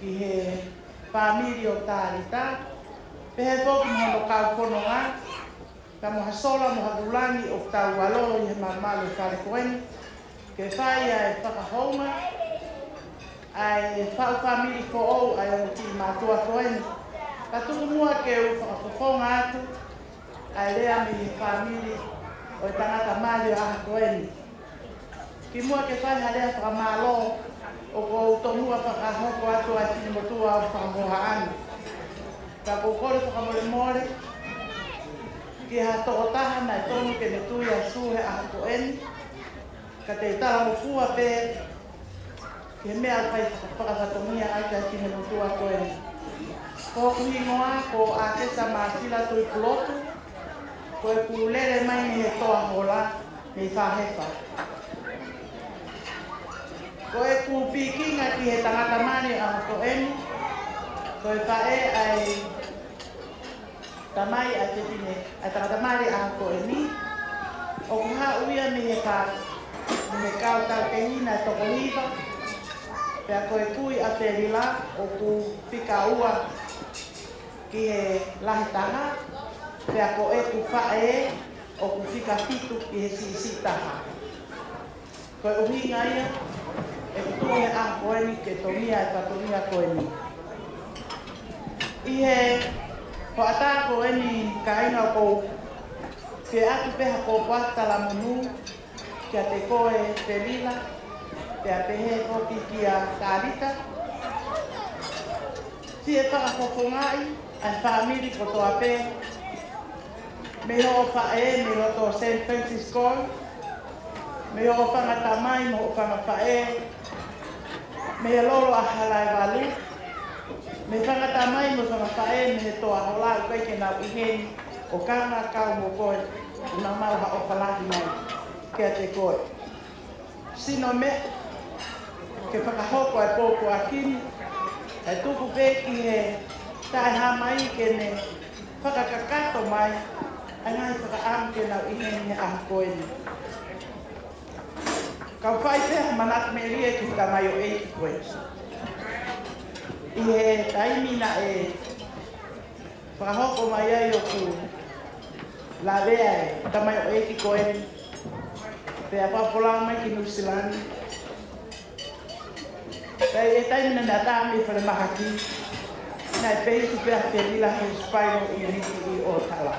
ki he whamiri o Talita. Pehe toki mono kau whanonga. Ka moha sola moha dulangi o tau walo i he mamalo whare koeni. Ke whai ai whakahounga. Ai whau whamiri ko ou ai o ki matua koeni. Ka tuku mua ke u whakafofonga atu. Ai rea mi he whamiri o tangata mali o aha koeni. Ki mua ke whai harea whakamalo o ko utonua whakahoko atu ai tini motua o whakamoha anu. Ka kukore whakamore more. Ki ha tokotaha nai tonu ke me tui a suhe aha koeni. Ka te tala mo fua pe. Ki he mea whai whakatomia ai ka tini motua koeni. Ko kuhingoa ko a kesa maasila tui pulotu. Ko e kulere mai ni he toa hola ni whahefa. Ko e kupikinga ki he tangata mani a koeni. Ko e whae ai tamai a te tine a tangata mani a koeni. O kuha uia mi he ka ni he kau tau ke hina toko hiva. Pea ko e kui a Felila o ku Fiema'u ki he lahitaha. Pea ko e ku whae o ku whika fitu ki he sisitaha. Ko e uhinga ia e kutuhe a koeni ke tomia e patomia koeni. I he hoata koeni ka inga o kou ke atu peha ko wata la munu kia te koe Felila. Pea pehe koki ki a Talita. Si e whakafofongai ai whamiri ko toa pe. Me ho whae me roto St. Francisco. Me ho whangata mai mo ho whangawhae. Me he lolo a halai walu. Me whangata mai mo whangawhae me he toa hola u kai ke nau iheni. O kanga kau mo koe. Una mau ha o whalahi mai. Kia te koe. Sino me. Ke whakahoko ai pōko a kini. Ai tuku pēki he tae ha mai ke ne whakakakato mai. Ai ngai whakaamu ke nau iheni he aha koeni. Kau whai peha manat me ria ki tamai o eiki koe. I he taimina e whakahoko mai ai o ku la vea e tamai o eiki koeni. Pea whapolang mai ki New Zealand. Pea e taimina na tāmi whare mahaki. Nai peitu pea Felila he spinal injury i o tala.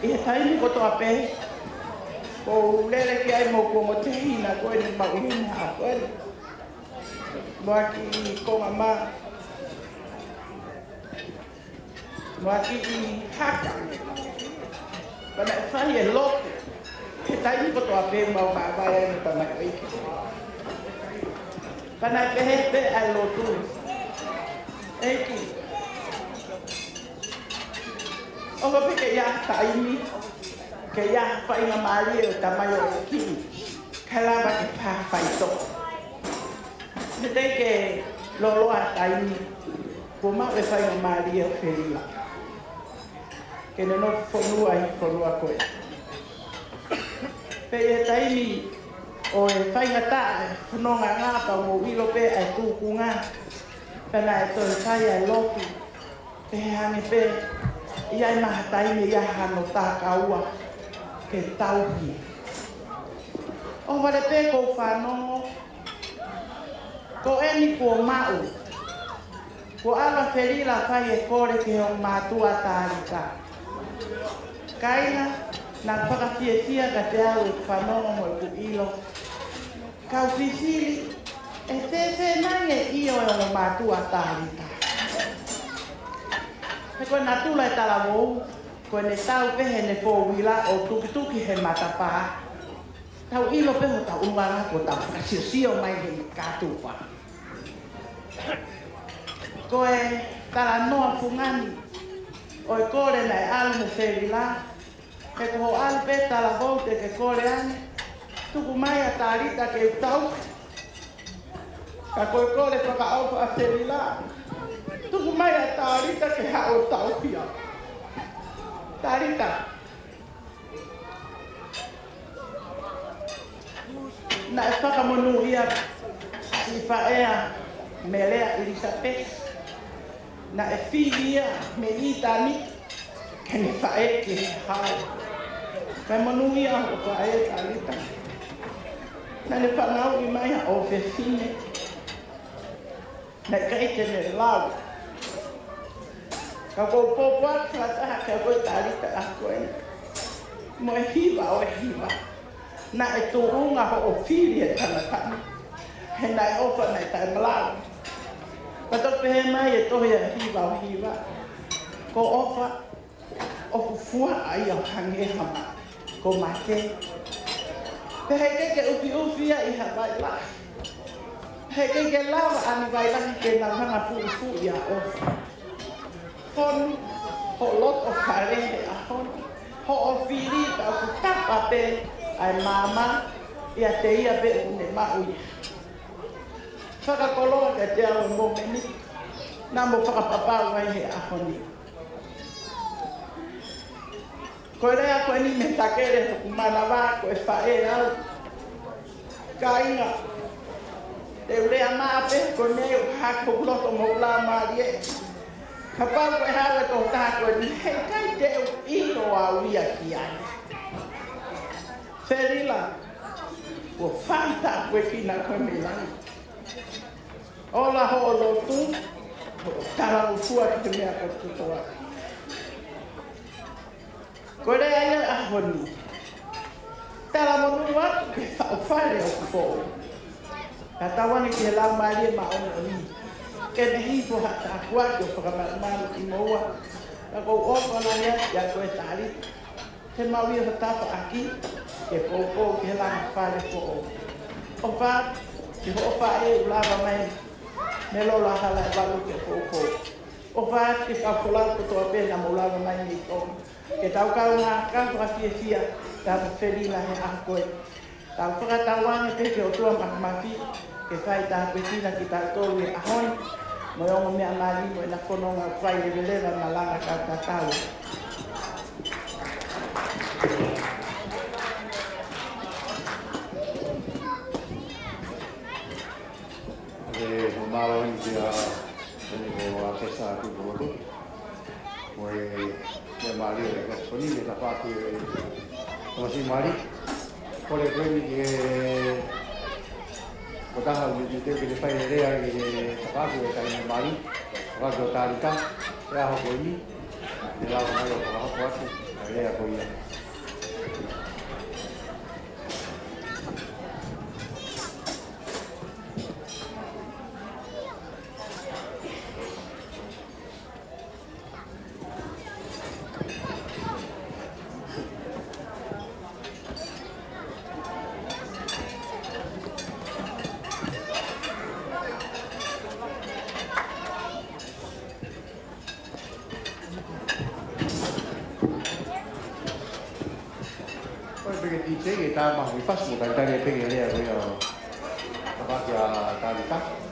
I he taimi ko toa pe. Ko lere ki ai mo ko mo te hina koe ni mau hina a koe. Moa ki ko mama. Moa ki i haka. Pana e whai e lote. He taimi ko toa pe mau whaavai ai mo tana kaiki. Pana e pehe pe ai lotu. Eiki. Oga pe ke ia taimi. Ke ia whainga maari o tamai o eki. Kalama ke whawhai toko. Me te ke loloa taimi. Ko mau e whainga maari o Felila. Ke ne no whanua i whanua koe. Pe e taimi o e whainga taa e whanonga ngāpa mo wilo pe ai tūkunga. Pena e toi whai ai lotu. Pe he hange pe. Ia i maha taimi ia hano tā kaua. Ke tauhi. O wale pe ko whanongo. Ko eni ko mau. Ko ala Felila whai e kore ke o mātua Talita. Kaina, nā whakawhiawhia ka te au e whanongo mo e ku ilo. Kau whiwhiri, e te whenai e io e o mātua Talita. He koe nā tula e tala wou, koe ne tau pehe ne fōwila o tuki he matapā. Tau ilo peho tau umara ko tau whakasiosio mai he kātupa. Koe tala noa fungani, o e kore na e alu me Felila. He koho alu pe tala wou te ke kore ane, tuku mai a Talita ke utau. Ka koe kore whakaopa a Felila. Tuku mai a Talita ke hao tau pia. Talita. Na e whakamonu ia si Fai'aho me lea Elisabeth. Na e whiwia me itani ke ne Fai'aho ke hao. Kai monu ia o Fai'aho Talita. Na ne whanau I mai o whewhine. Na kaite ne lau. Ka kou pōpua whataha ka koe Talita a koe. Mo e hiwa o e hiwa. Na e tōrunga ho o whiri e tanatani. He nai ofa nei tai malau. Kato pehe mai e tohi a hiwa o hiwa. Ko ofa o fufua ai o hangeha ma. Ko make. Pehe keke upi I hawai la. He keke lawa ani vai laki ke na hanga fu I a ofa. Honu, ho lot o wharehe a honu. Ho o whiri ka o kutapa pe ai mama ia te ia pe une mau ia. Whakakoloa ka te awa mō meni. Nā mō whakapapau ai he a honi. Koe rea koe ni me takere hoku mana wā koe Fai'aho. Ka inga. Te urea maape ko neu hako loto mo la marie. Ka pau koe hawe tō tā koe ni hei kai te ino a uia ki ai. Felila, ko whanta koe kina koe me langi. Ola ho o lotu, tara o fua ki te mea koe tutoa. Koe rea ia a honi. Tara monu atu ke whaofare o kufou. Ka tawane ki he lau marie ma ono ni. Ke ne hifo hata akuaki o whakamanu ki moua. Ka kou opa na ia koe Talita. Te mau ia hatapa aki, ke poupou ki he langa whare fo'o. O wha, ki ho o Fai'aho lava mai, me lola hala e walu ke poupou. O wha, ki whawholau kotoa pēna mo lava mai ni tōnu. Ke tau kau ngā kāwha whiawhia, tāma Felila he ahokoe. Tau whakatauanga pe ke o tua makamawhi, ke whai tā petina ki tā tōru e ahoi, mo ongo mea mali mo e na whanonga whai levelera na langa ka tātau. Ho malo in dia ho a pesa ki bodo. Mo e mali e ka soni me ta pati e o si mali. Pole koe ni ke ko taha ni te ke fai rea ni tapaki e ka ni mali. Ka ko Talita e a ho ko ni. E la ko mai ko ha ko atu. E a ko ia. Che ta ma mi faccio cantare per lei a davanti a Talita.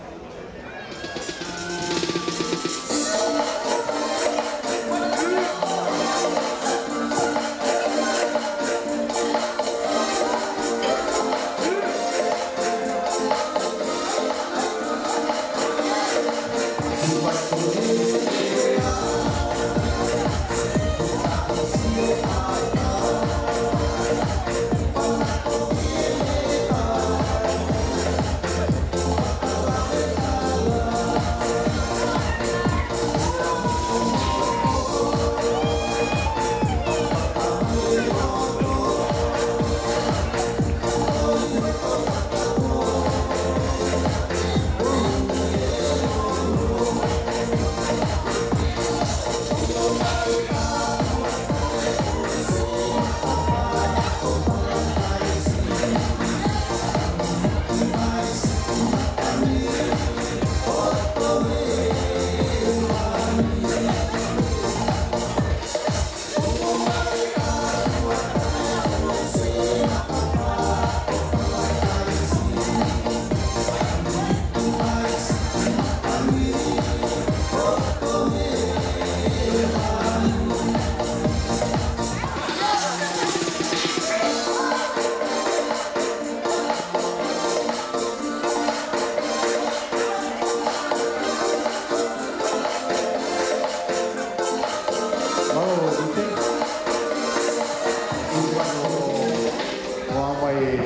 fai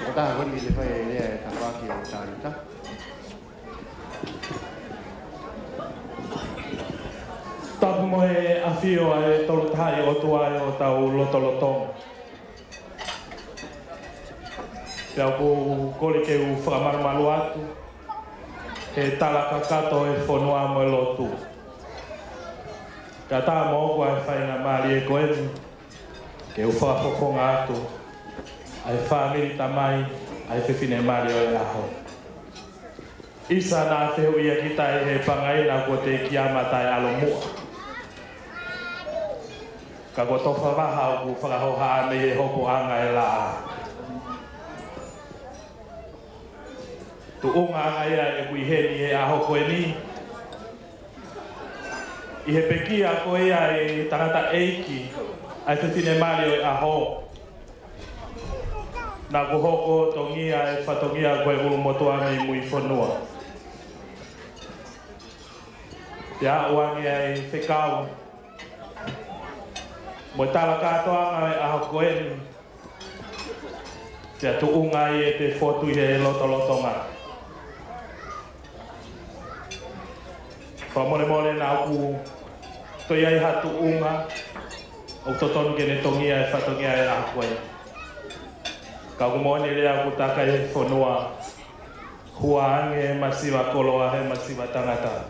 o taha honi le fai lea e tapaki o Talita. Tapu mo e awhio e tolu tahi o tua e o tau lotolotonga. Pea ku kore ke u whakamarumaru atu, e talaka kato e whonua mo e lotu. Ka tā mo kua e whainga maari e koenu, ke u whakafokonga atu, ai whamiri tamai, ai whiwhine maari o e aho. Isa nā whihu ia ki tai he pangaina ko te kiamata e alo mua. Ka ko tofa waha o ku whakahoha ane he hopo anga e la. Tu unga anga ia e kui heni e aho koe ni. I he pekia ko ia e tangata eiki ai whiwhine maari o e aho. Nā ku hoko tongia e whatongia koe ulu motuanga i mui whanua. Ia uangi ai whekau. Mo tala katoanga e aho koeni. Ia tu unga i e te whotu i he lotolotonga. Whamore more nā ku toi ai hatu unga o totonu ke ne tongia e whatongia e aho koeni. Ka kumoni rea ku taka e whanua hua ange masiwa koloa he masiwa tangata.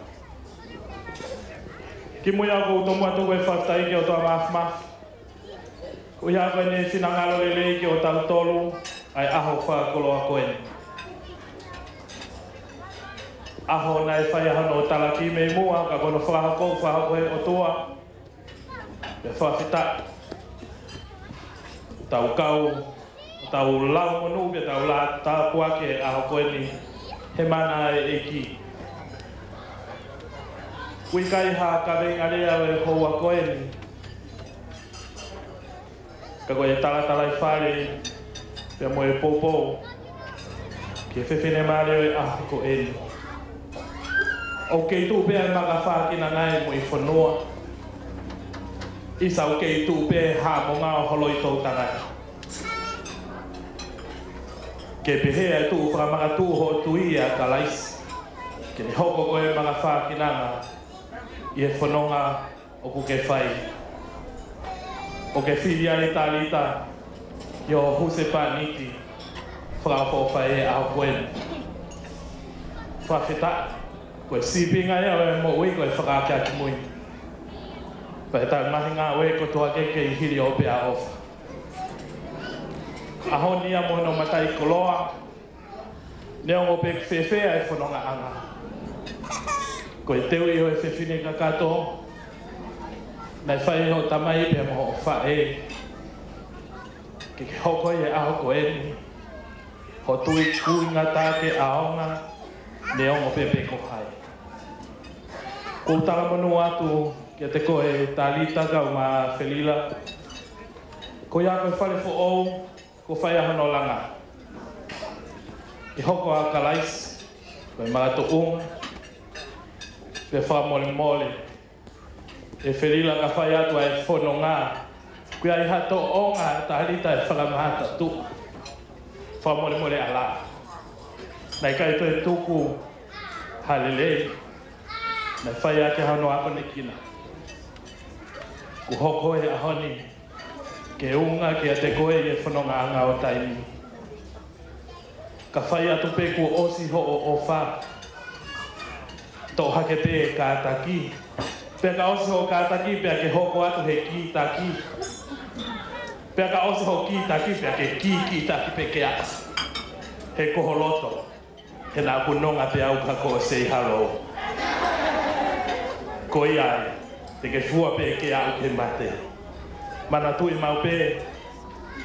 Ki muia ko utomu atu koe whaftai ki o toa mafmaf. Ko ia koe ne sinangalo lelei ki o tau tolu ai aho whakoloa koe. Aho nai Fai'aho no talaki me mua ka kono whahako e o tua. Pe whawhita. Tau kau, tau lau monu pe tau la tāpua ke aho koe ni he mana e eki. Kui kai ha ka venga rea e houa koe ni. Ka koe tala i whare pe mo e popo. Ke whiwhine maari o e aho koe ni. O kei tū pēr maka whākina ngai mo i whanua. Isa o kei tū pēr hā mo ngā o holo i tau tangai. Ke pehea e tū whakamaka tū ho tui a ka laisi. Ke ni hoko koe maka whākina ngā. I e whanonga o ku ke whai. O ke whiri ai Talita. I o huse pāniti. Whakawho whai e aho koe. Whawhita. Koe sipinga ea oe mo ui koe whakakea ki mui. Pai tau mahi ngā oe ko tua keke i hiri o pia ofa. Aho nia mo no matai koloa. Neo o pe whewhea e whanonga anga. Koe teu i o e whewhine kakato. Nai whai ho tamai pia mo whae. Ke hoko i e aho koe ni. Ho tui kuinga tāke aonga. Neo o pepe ko hai. Ko tala manu atu kia te koe Talita kau ma Felila. Ko ia koe whare fo ou, ko Fai'aho no langa. I hoko a kalais, koe magato unga. Pe wha mole mole. E Felila ka whai atu ai whono ngā. Koe ai hato onga Talita e whakamahata tu. Wha mole mole ala. Nai kai toi tuku halelei. Nai whai ake hano ako ne kina. Ku hoko e ahoni. Ke unga ke a te koe e whanonga anga o taimi. Ka whai atu pe ku osi ho o wha. Tō hake pe e kātaki. Pea ka osi ho kātaki pea ke hoko atu he ki taki. Pea ka osi ho ki taki pea ke ki taki pe ke atu. He koholoto. He nā kunonga pe au ka ko say hello. Ko iai, te ke fua pe ke au ke mate. Mana tui mau pe,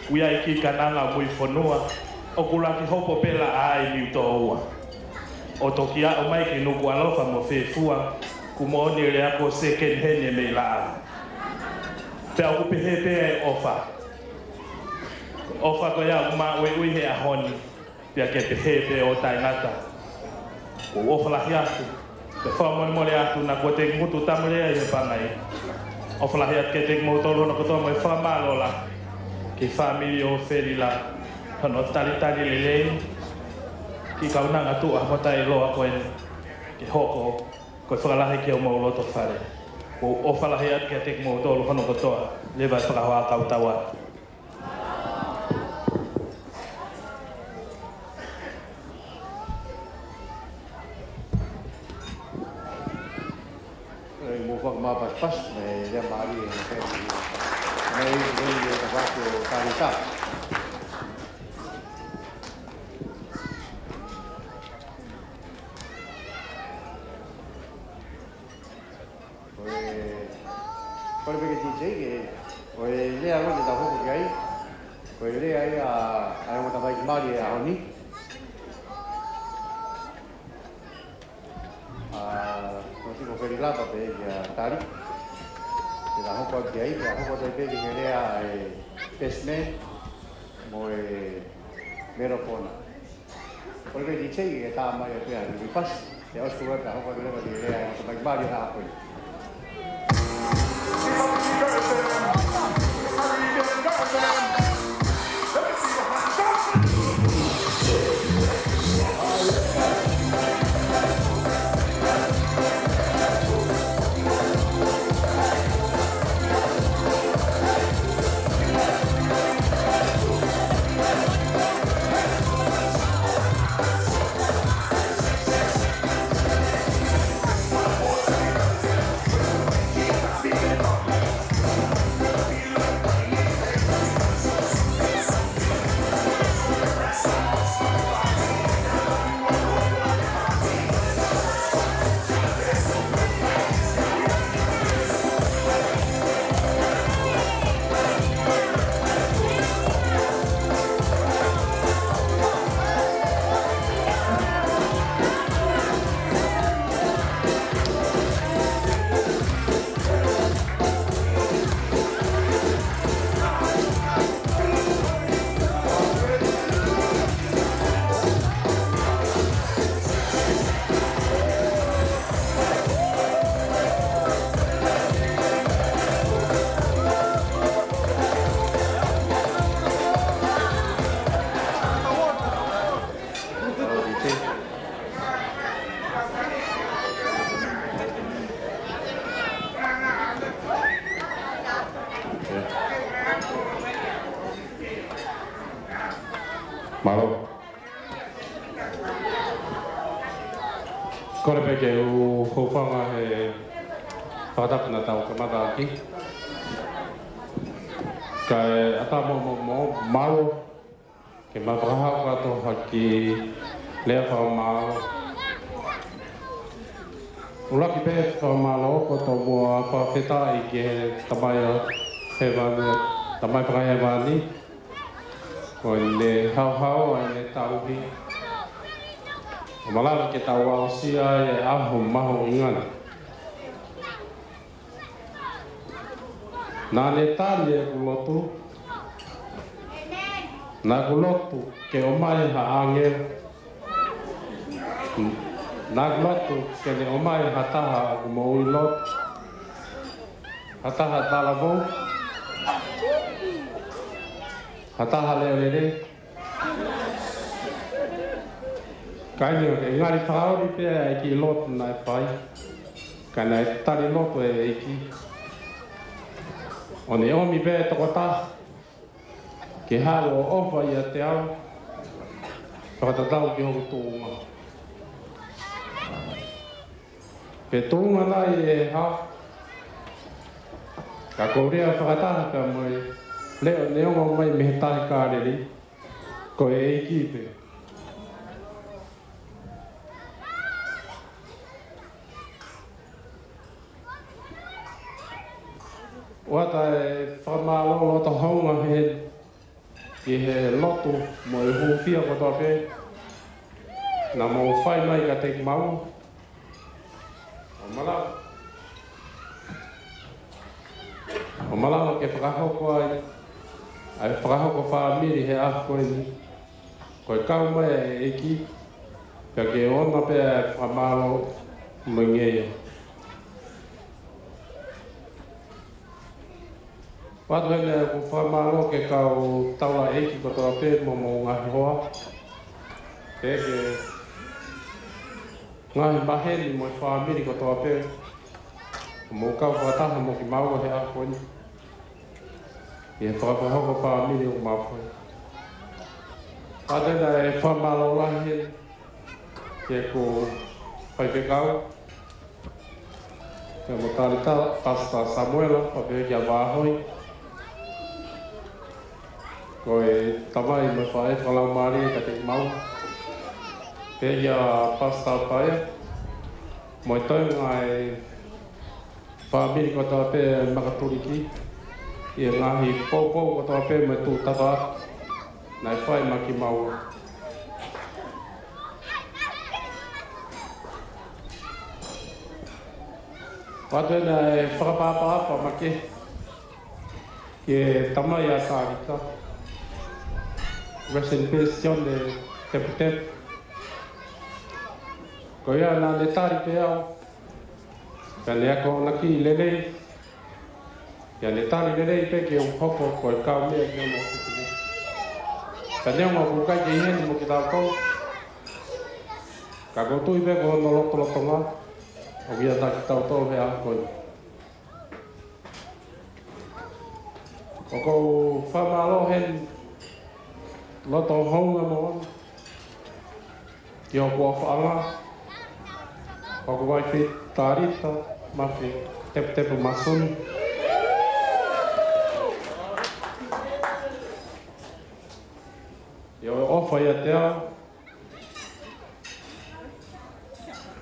uiai ki kananga mui whanua, o kulaki hopo pe la ai niu tō ua. O toki a o mai ki nuku alofa mo whee fua, ku mooni rea ko second hene me la a. Pe au kupe he pe e ofa. Ofa ko ia uma ui he ahoni. Pia ke pehepe o taingata. O ofalahi atu. Pe whamone mole atu na kua te ngutu tamulea i he pangai. Ofalahi atu ke te ngutolo na kotoa mo e whamalola. Ke family o Felila. Hano Talita lele ki kauna ngatu ahmata ilo ako en ki hoko ko whakalahi ki o mauloto whare. O whalahi at ki atek mo tolu hano kotoa lewa whakahoa kautawa. Mufak mapas-pas, may dia mari may dia tapak Talita. Kalau begitu je, dia orang kita tahu pergi, dia ayam kita baik mari ahon ni. Masih kau Felila tapi ya tadi kita hoko dia, kita hoko dia dengan dia testnet, mau merofon. Kalau begitu je, kita ambil itu yang lebih pas. Ya harus keluar dah hoko dia yang kita baik mari ahon. Malo. Kore peke u hofanga he whakatapuna tau ka mata aki. Kai ata mo malo ke mawakahau kato haki lea whakamalo. Ulaki pe whakamalo ko tō mua whakawheta i ke tamai he wani, tamai whakahe wani. Ko le hau ne tauhi. O malala ke tau ausia e aho maho ingana. Nā ne tāli e kulotu. Nā kulotu ke o mai ha angera. Nā kulotu ke ne o mai ha taha o mo uilot. Ha taha talavou. Hataha leo lere. Kaini o ke ngari whakaori pia e ki lotu nai whai. Ka nai tari lotu e iki. O ne omi pia toko taha. Ke hao o ofa ia te au. Whakatatau ki hoku tūnga. Pe tūnga nai e hao. Ka kourea whakataha ka moi. Leo neonga mai me tahi kāreri, ko e eiki pe. Oata e whakamālolo ta haunga he, i he lotu mo e huwhia ko tō pe. Nā mo whai mai ka te mau. O malala. O malala ke whakahoko ai. Ai whakahoko whaamiri he ako ni. Ko e kau mai e eki. Pia ke ona pe e whamalo mwengeia. Watu hene ku whamalo ke kau taula eki ko toa pe mo ngahi hoa. Peke ngahi maheni mo whamiri ko toa pe. Mo kau whataha mo ki maua he a koni. E whakapahoko whamiri o mawhoi. Watu hene e whamalo lahi hene. Ke ko whaipekau. Ke mo Talita Pasta Samuela pape kia wahoi. Ko e tamai me whae whalau maari ka te mau. Pe ia Pasta Paia. Mo i taunga e whamiri ko toa pe makaturiki. I ngahi pōpō ko toa pe me tū tata. Nai whae maki mau. Watu ena e whakapāpāpa make ke tamai a Talita. Rest in peace, John de Teputep. Ko ia nā le tāri pe au. Ka le ako naki i lelei. Ia le tāri lelei pe ke hoko ko e kau mea ki amo kutine. Ka leo ngā kukai ke iheni mo ki tau kou. Ka koutu i pe ko hono loto ngā. O kia taki tau tau hea koi. O kou whamalo hen loto honga mo an. Ki o kua whaanga. O kou waiwhi Talita, mawhi tepu masuni. I o ofa ia te au.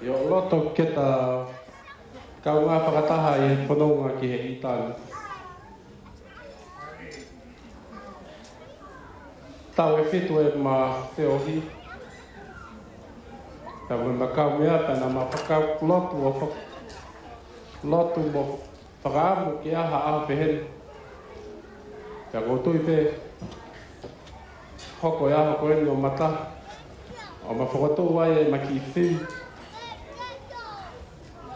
I o loto keta kau ngā whakataha i whanonga ki he Itali. Tau e whitu e ma te ohi. Tau e ma kau mea pēnā ma whakau lotu mo whakaamu ki aha ahu peheri. Kia koutui pe hoko e aho koeni o mata. O ma whakatau ai e ma ki whiu.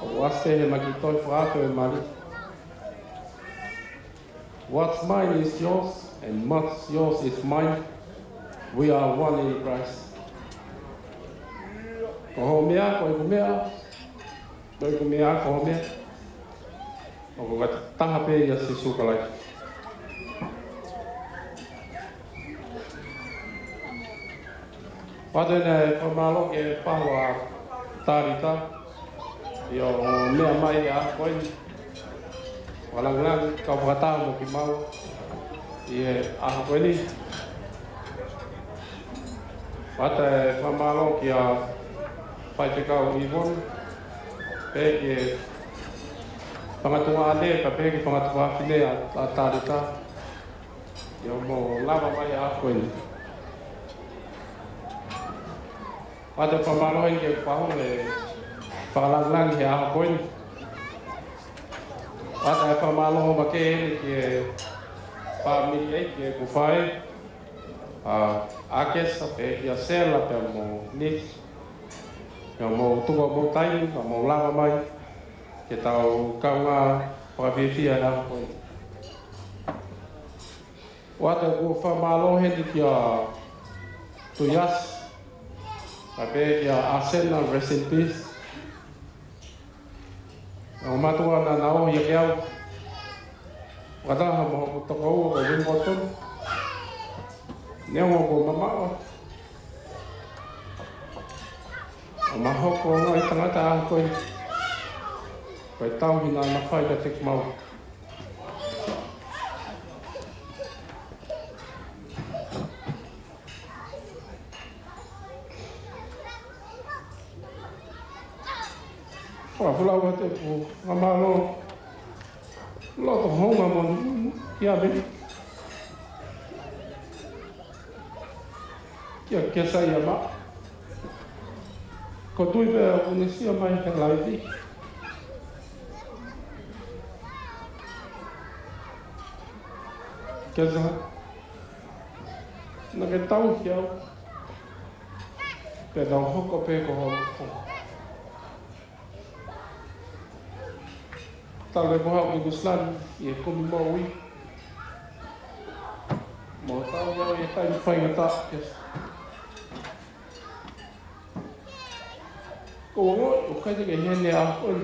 O aste he maki toi whaato e mari. What's mine is yours, and what's yours is mine. We are one in Christ. Ko ho mea, ko iku mea. Ko iku mea, ko ho mea. O ko kata taha pe ia se sukalai. Watu ene whamalo ke pahua Talita. Yo mea mai a koin. Walang kau whakataha mo ki mau. I e aha koini. Wata e whamalo ki a whaipekau i won. Pe ke whangatunga ane, ka pe ke whangatunga whine a Talita. Yo mo lava mai a koini. Wata whamalo i ke whahong e whakalang he aha koini. Wata e whamalo ho make ene ki e whamiri e ki e kuwhae. Akesa pe ki a sela pe mo nik. Ia mo tuwa mo taini, mo lava mai. Ke tau kaunga whakawhiwhia e aha koini. Wata e ku whamalo heni ki a tuyas. Ka pe ki a asena, rest in peace. O matua na nao ia ke au. Wataha mo toko ua ko Wimbledon. Neo ko mamao. O mahoko ngai tangata a koe. Koe tau hina na whai ka tek mau. Whafulau wa te pu, amalo, loto honga mo kia me. Kia kesa ia ma. Ko tui pea unesia mai he laivi. Kesa. Na ke tau ki au. Pe tau hoko pe ko hoko. Tau le moha o Yugoslan i e kumi maui. tau iau e tai whaingata. Ko ngoi, o kai te ke hene a koi.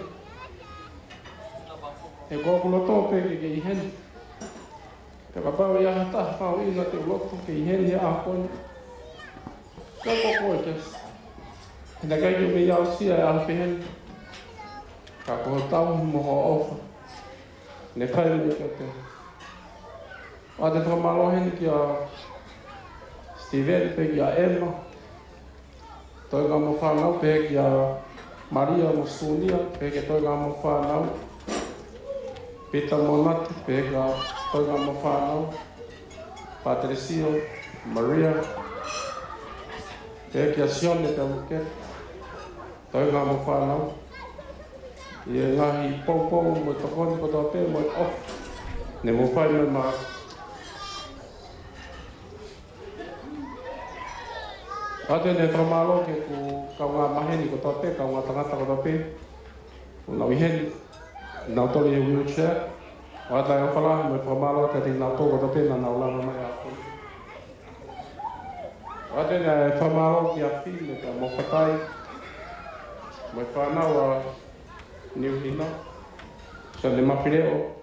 E kōkulo tō pe ke i hene. Te kapau i aha taha pao ina te uloto ke i hene a koi. Ka koko e kes. Hina kai ke me iau sia e aha pe hene. Ka koho tau moho ofa. Ne kai me ka te. A te whamalo hene ki a Steven pe ki a Emma. Toi ngā mo whanau pe ki a Maria mo Sonia pe ke toi ngā mo whanau. Peta Monati pe ka toi ngā mo whanau. Patricio, Maria. Pe ki a Sione pe muke. Toi ngā mo whanau. I ngahi poupou mo tokoni ko tō pe mo off. Ne mo whai me maa. Ate ne whamalo ke ku kau ngā maheni ko tō pe, kau ngā tangata ko tō pe. Ku nau i heni, nau toli e wheelchair. O ata e whalahi mo whamalo te te nau tō ko tō pe na nau lana mai a koi. Ate ne whamalo ki a whine ka mo whatai. Mo whanau a New Hina. Sa ne mapireo.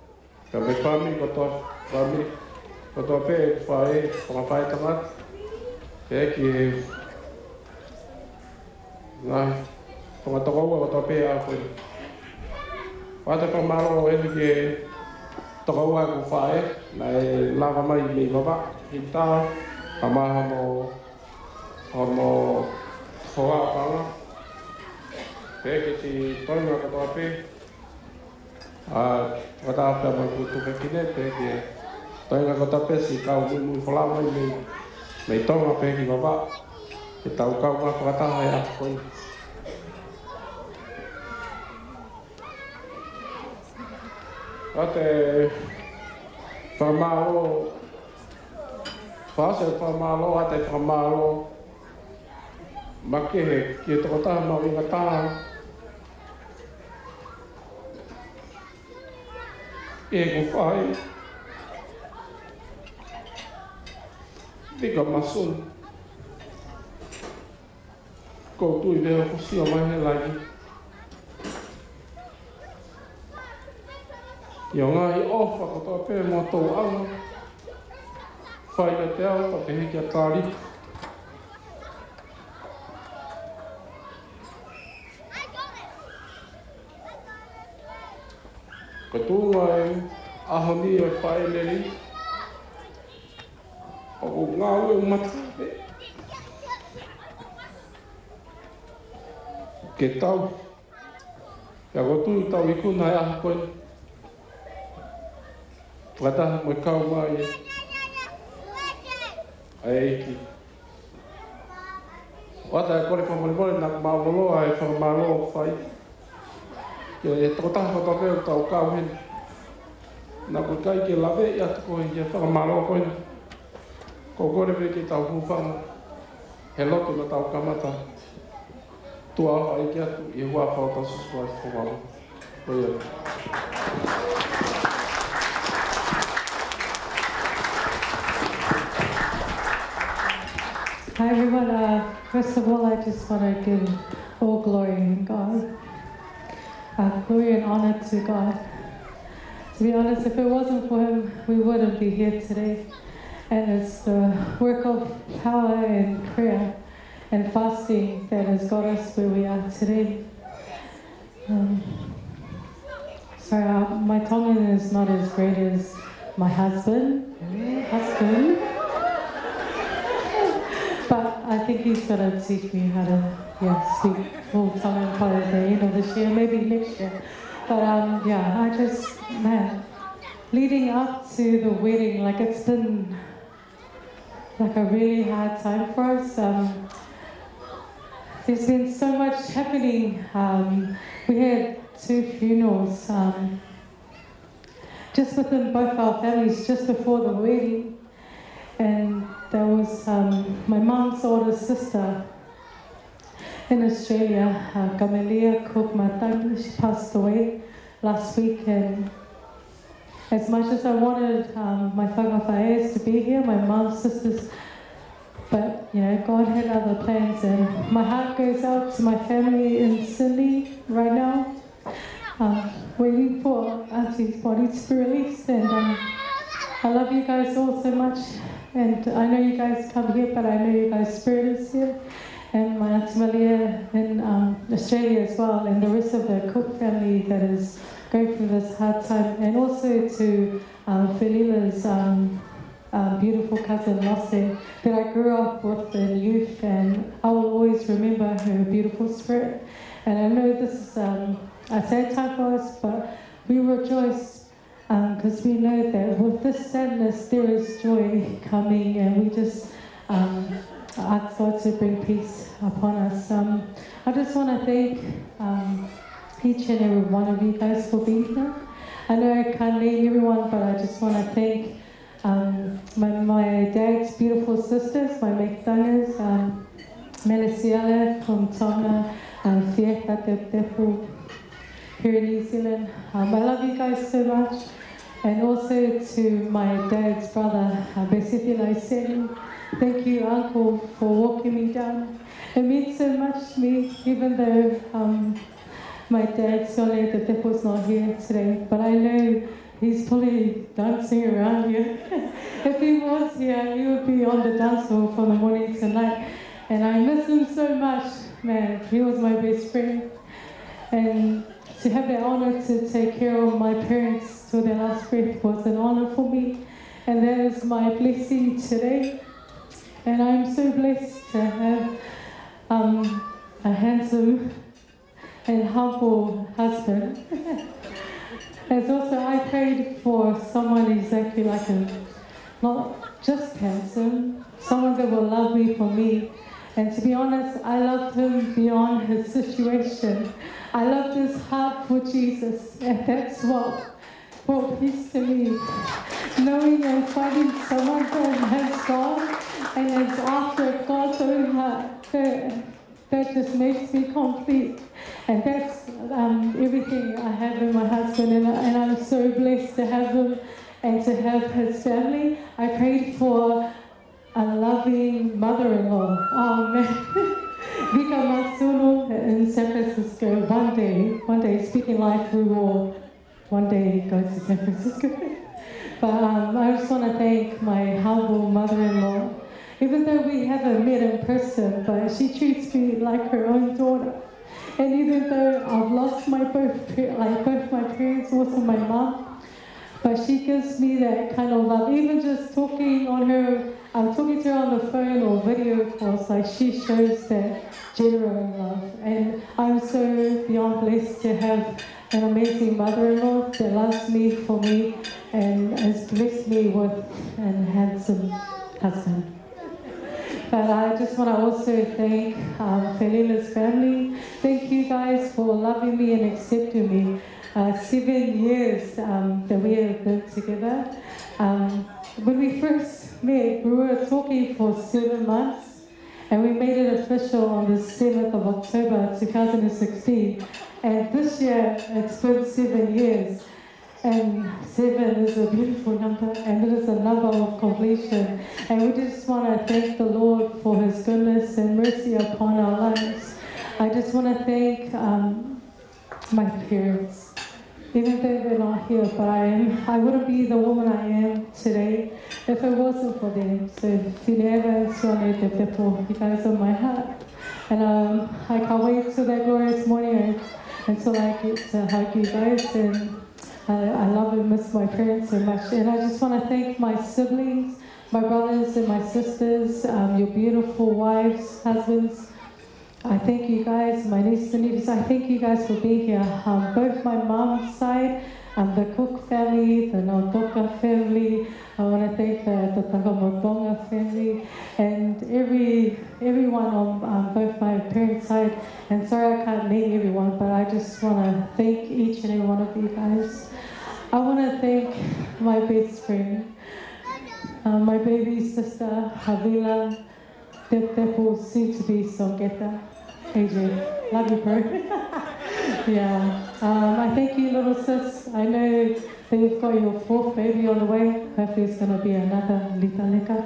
Ka me whami ko tō whami. Ko tō pe e whae, whangawhae tangata. Pe ki ngai whangatoko ua o tō pe a koe. Whata whamaro o eni ke toko ua ku whae, na e lava mai me wawa, hi tā, ka maha mo hoa panga. Pe ke ti toinga ka tō pe, whata awhia mai ku tuke kine, pe ke toinga ka tō pe si kau mui whalama i me tonga pe ki wawa. Ke tau kau ngā whakataha e ako koe. A te whamalo, whaase whamalo a te whamalo makehe ki e tokotaha mau inga taha. E ko whae. Tika masun. Ko tui leo ko si o mai he lagi. I o ngahi ofa ko tō pē mō tō anga. Whai me te au pa te heki a Talita. Ko tūnga e ahoni o whai leri. O ngā ue matape. Ke tau. Kia ko tui tau i kuna e aha koe. Whakataha mo i kau mai e. A eiki. Wata e kore whamoremore nā maumoloa e whamalo o whai. Kia e tokotaha ko tau pēo tau kau hene. Nā koe kai ke lawe i atu koe i e whamalo o koe. Ko kore me ke tau hūwhanga. He loto na tau kamata. Tua awa i ki atu i hua whauta susua i whamalo. Koe ia. Hi everyone, first of all I just want to give all glory to God. Glory and honor to God. To be honest, if it wasn't for Him, we wouldn't be here today. And it's the work of power and prayer and fasting that has got us where we are today. Sorry, my Tongan is not as great as my husband. But I think he's going to teach me how to speak full Tongan by the end of this year, maybe next year. But I just, leading up to the wedding, like it's been like a really hard time for us. There's been so much happening. We had 2 funerals just within both our families, just before the wedding. And there was my mum's older sister in Australia, Gamelia Cook Matang. She passed away last week, and As much as I wanted my whakawhāeas to be here, my mum's sisters, but you know, God had other plans, and my heart goes out to my family in Sydney right now, waiting for Auntie's body to be released, and I love you guys all so much, and I know you guys come here, but I know you guys' spirit is here, and my Auntie Malia in Australia as well, and the rest of the Cook family that is going through this hard time, and also to Felila's beautiful cousin Mosse that I grew up with in youth, and I will always remember her beautiful spirit. And I know this is a sad time for us, but we rejoice because we know that with this sadness there is joy coming, and we just ask God to bring peace upon us. I just want to thank each and every one of you guys for being here. I know I can't name everyone, but I just want to thank my dad's beautiful sisters, my mektangas, Melisiala from Tonga, Fai'aho here in New Zealand. I love you guys so much. And also to my dad's brother, Felila. Thank you, Uncle, for walking me down. It means so much to me, even though my dad, Sione, the Tepo's not here today, but I know he's probably dancing around here. If he was here, he would be on the dance floor from the morning to night. And I miss him so much, man. He was my best friend. And to have the honor to take care of my parents to their last breath was an honor for me. And that is my blessing today. And I'm so blessed to have a handsome and humble husband. As also I prayed for someone exactly like him, not just handsome, someone that will love me for me. And to be honest, I loved him beyond his situation. I loved his heart for Jesus, and that's what brought peace to me. Knowing and finding someone that has God and is after God's own heart, that just makes me complete. And that's everything I have in my husband, and I'm so blessed to have him and to have his family. I prayed for a loving mother-in-law. Oh man, Vika Matsuno in San Francisco. One day, speaking life, we will one day go to San Francisco. But I just want to thank my humble mother-in-law. Even though we haven't met in person, but she treats me like her own daughter. And even though I've lost both my parents, also my mom, but she gives me that kind of love. Even just talking to her on the phone or video calls, like she shows that genuine love. And I'm so beyond blessed to have an amazing mother-in-law that loves me for me and has blessed me with an handsome husband. But I just want to also thank Felila's family. Thank you guys for loving me and accepting me. 7 years that we have been together. When we first met, we were talking for 7 months, and we made it official on the 7th of October 2016. And this year, it's been 7 years. And 7 is a beautiful number, and it is a number of completion. And we just want to thank the Lord for His goodness and mercy upon our lives. I just want to thank my parents, even though they're not here, but I wouldn't be the woman I am today if it wasn't for them. So, you guys are my heart. And I can't wait till that glorious morning until I get to hug you guys. And I love and miss my parents so much. And I just want to thank my siblings, my brothers and my sisters, your beautiful wives, husbands. I thank you guys, my nieces and nephews. I thank you guys for being here. Both my mom's side, the Cook family, the Nautoka family. I want to thank the Takamotonga family and everyone on both my parents' side. And sorry I can't name everyone, but I just want to thank each and every one of you guys. I want to thank my best friend, my baby sister, Felila, that will soon to be Songeta. AJ, love you, bro. Yeah, I thank you, little sis. I know that you've got your fourth baby on the way. Hopefully it's going to be another Lita Leka.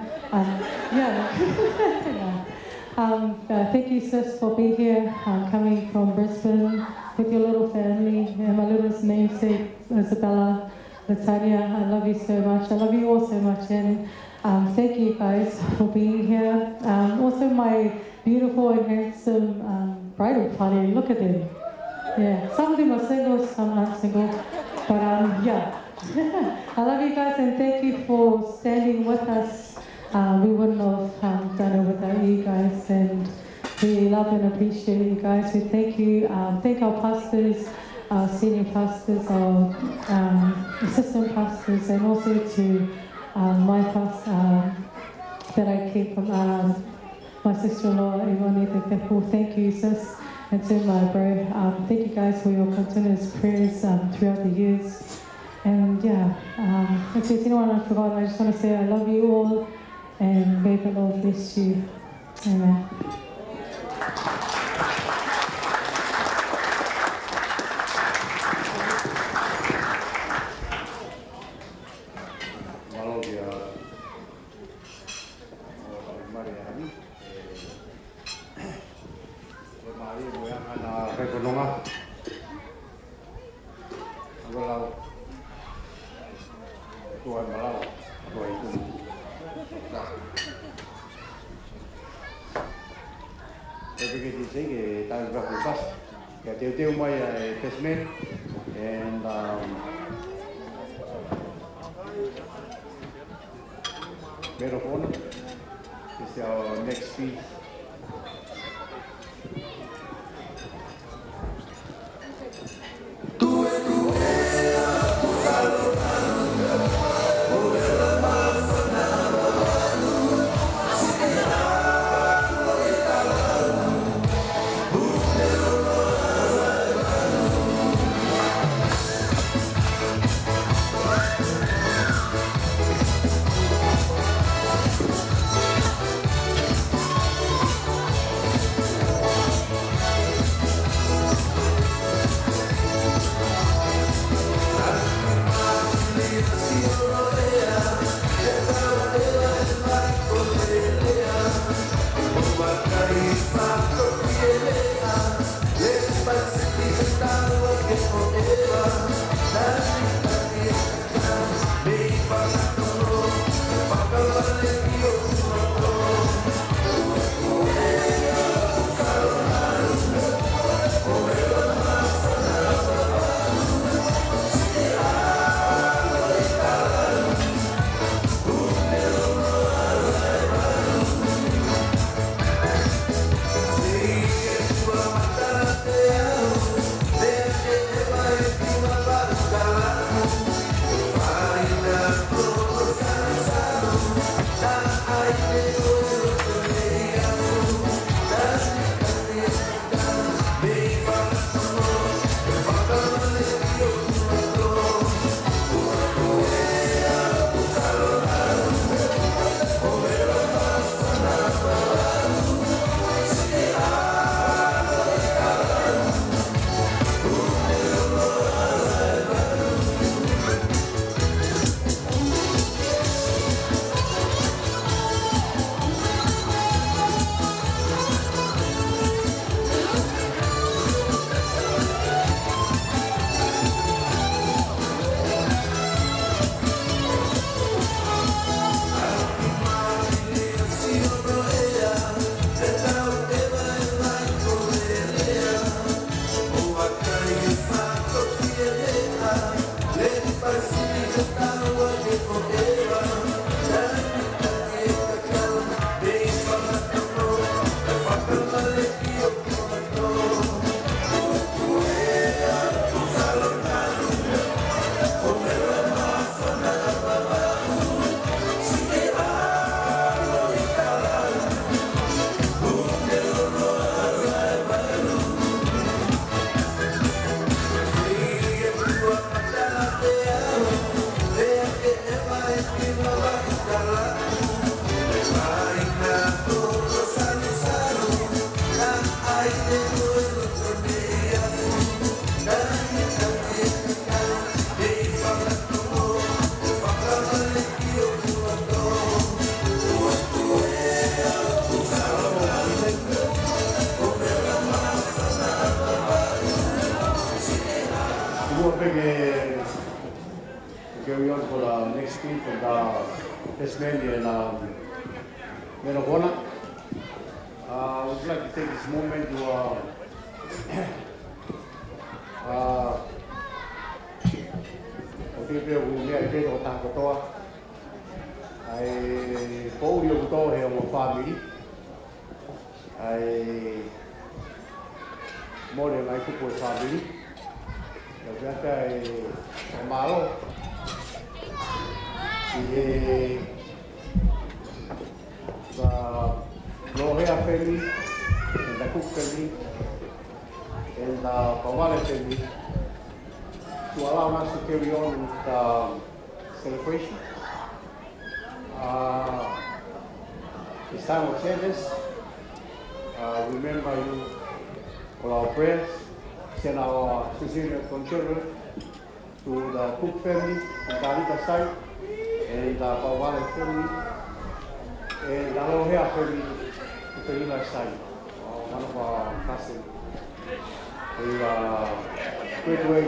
Thank you, sis, for being here, coming from Brisbane with your little family, and my little namesake, Isabella, Latanya. I love you so much. I love you all so much, and thank you guys for being here. Also my beautiful and handsome bridal party. Look at them. Yeah, some of them are single, some aren't single. But yeah, I love you guys, and thank you for standing with us. We wouldn't have done it without you guys, and we love and appreciate you guys. We thank you. Thank our pastors, our senior pastors, our assistant pastors, and also to my pastor that I came from, my sister-in-law, Ivani Tepehu. Thank you, sis, and to my bro. Thank you guys for your continuous prayers throughout the years. And yeah, if there's anyone I forgot, I just want to say I love you all, and may the Lord bless you. Amen. And Maid of Honor is our next speech. See speak from the Tasmanian men of honor. I would like to take this moment to people who are here to Takatoa. I Kulio Productions here family. I more than like to put family. The Malo. The Lohea family, and the Cook family, and the Pawale family to allow us to carry on with the celebration. It's time of service. Remember you for our prayers. Send our sincere condolence to the Cook family on Talita side, and the Fai'aho family, and the Lohea family on Felila side. One of our cousins. We great way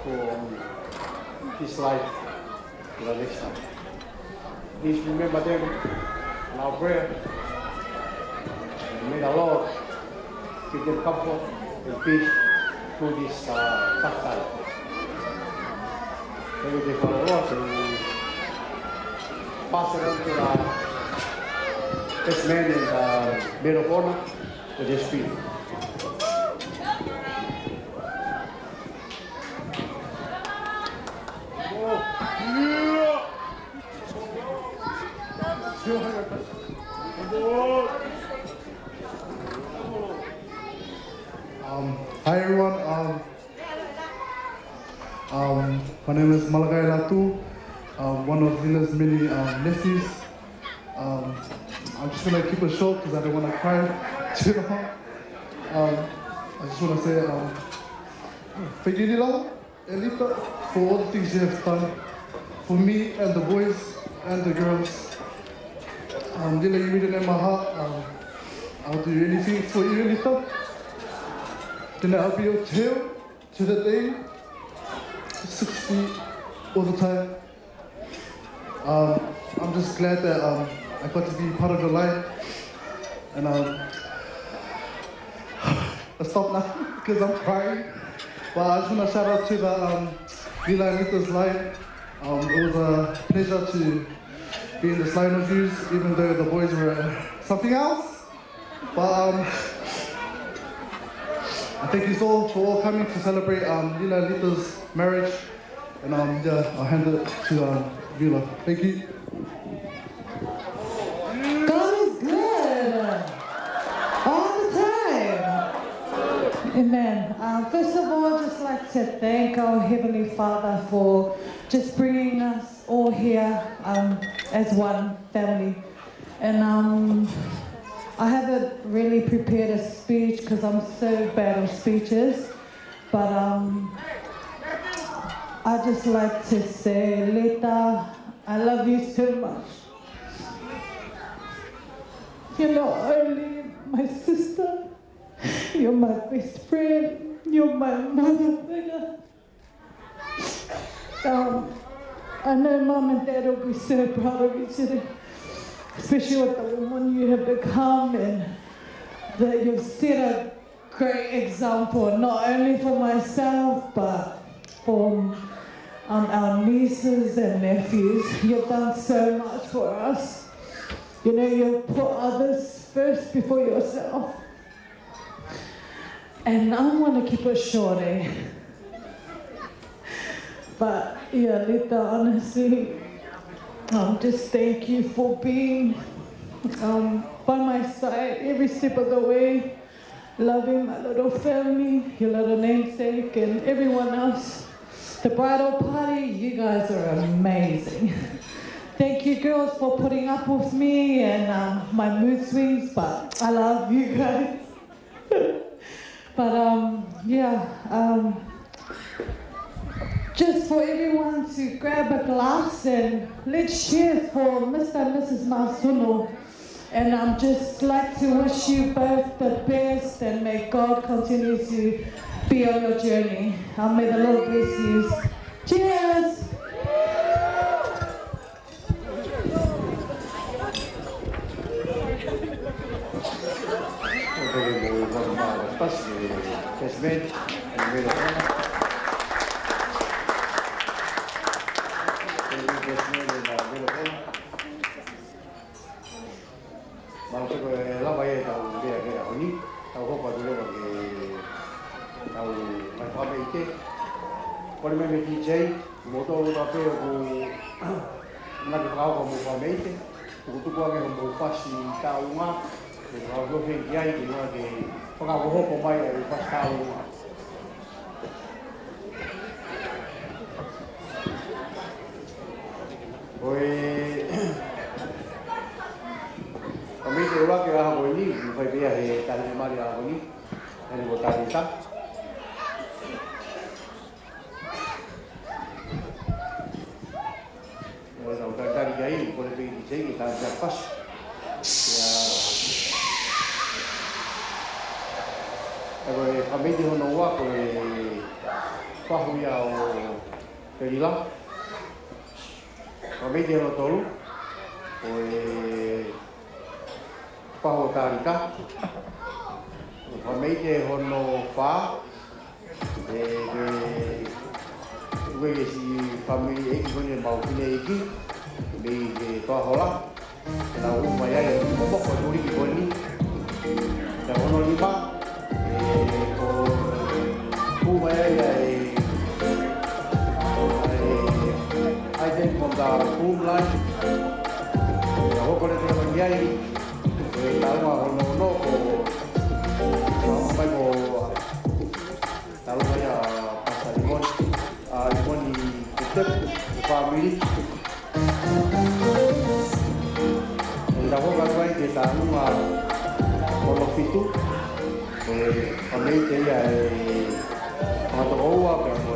for his life to the next time. Please remember them in our prayer. And may the Lord give them comfort and peace through this tough time. Thank you for the Lord to pass it on to this man in the men of honor with his feet. Hi everyone. My name is Malagai Latu, one of Lila's many nephews. I'm just gonna keep it short because I don't want to cry too long. I just want to say, thank you, Lila, Elita, for all the things you have done for me and the boys and the girls. Lila, you read it in my heart. I'll do anything for you, Elita. Then I'll be your tail to the day, 6 feet all the time. I'm just glad that I got to be part of your life. And I'll stop now because I'm crying. But I just want to shout out to the Lila and Lita's life. It was a pleasure to be in this line of views, even though the boys were something else. But I thank you all for all coming to celebrate Lila and Lita's marriage. And yeah, I'll hand it to Vila. Thank you. God is good all the time. Amen. First of all, I'd just like to thank our Heavenly Father for just bringing us all here as one family. And I haven't really prepared a speech because I'm so bad at speeches, but I'd just like to say, Lita, I love you so much. You're not only my sister, you're my best friend, you're my mother figure. I know Mum and Dad will be so proud of you today, especially with the woman you have become, and that you've set a great example, not only for myself, but for our nieces and nephews. You've done so much for us. You know, you've put others first before yourself. And I want to keep it short, eh? But yeah, Lita, honestly, just thank you for being by my side every step of the way, loving my little family, your little namesake, and everyone else. The bridal party, you guys are amazing. Thank you girls for putting up with me and my mood swings, but I love you guys. But yeah, just for everyone to grab a glass and let's cheers for Mr. and Mrs. Masuno. And I'd just like to wish you both the best and may God continue to be on your journey. May the Lord bless you. Cheers! pas Fesmen, Velo Kona. Fesmen na Velo Kona. Malu ko lava e tau dia ke oni, tau hopa tu lewa ke tau mai whame ite. Kore me DJ, moto o tape o ku na ke whakau mo whame ite. Kutuku ake ho mo whasi tau ngā, ke whakau ko whenki ai ki ngā ke whakau hopo mai e whasi tau ngā. Koe Kamite ura ke aha koe ni, whai pia he tari mari aha koe ni, hene ko Talita. Nau tari kai, kore pegi ki sei, ki tari kia pas. E koe Kamite hono ua koe whahu ia o Felila. Kamite hono tolu, koe Fai'aho Talita. Whameite hono wha, uwe si family eki kone mau kine eki, mei ke Fai'aho. Nā umai ai e moko turi ki koni. Nā hono lima, ko umai ai I think from the home line, nā hoko re te mangi ai, talunga hono no ko mai ko talunga ia pasta limon limon I tetep family nda hoka kai ke talunga hono fitu family ia mato oa pe mo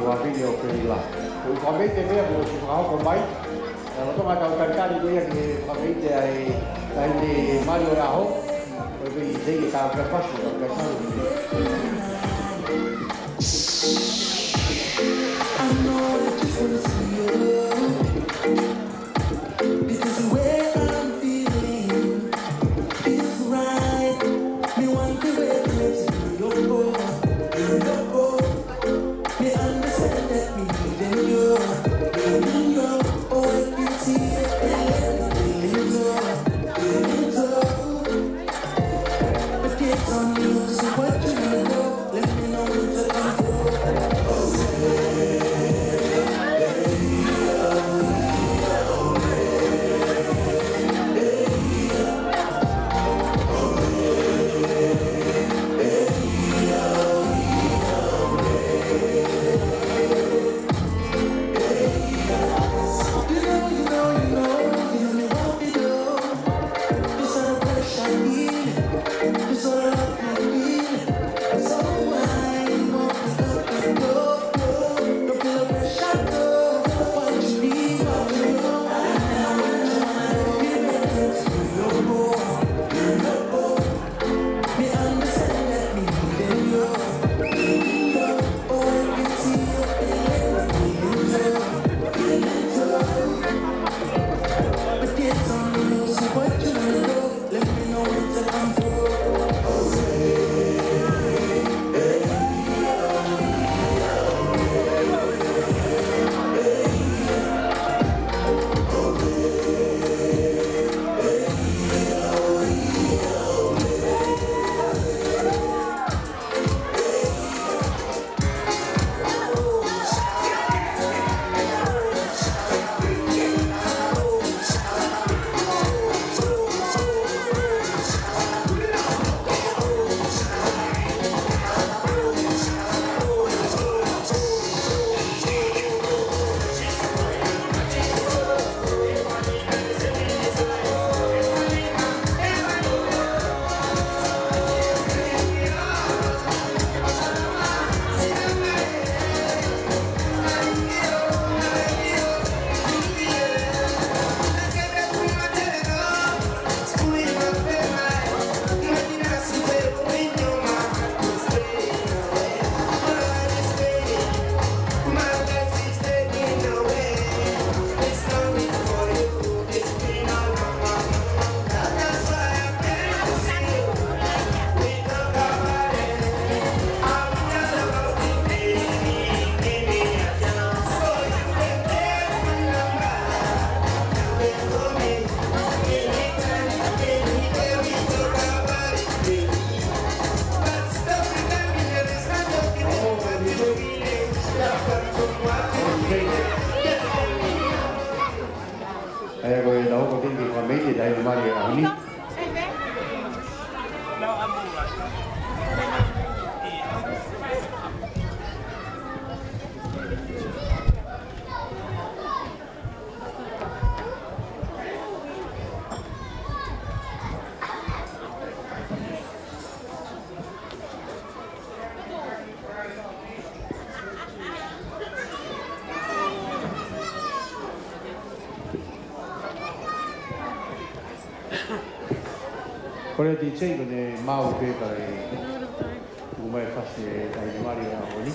wa video Felila ko family te vea ko si ko mai Kalau tu macam kali tu yang di pabrik dia di Mario Raho, tapi dia kita berpas tu, berpas. Kore di cei ne mau pe kare umai fasi ai mari a oni.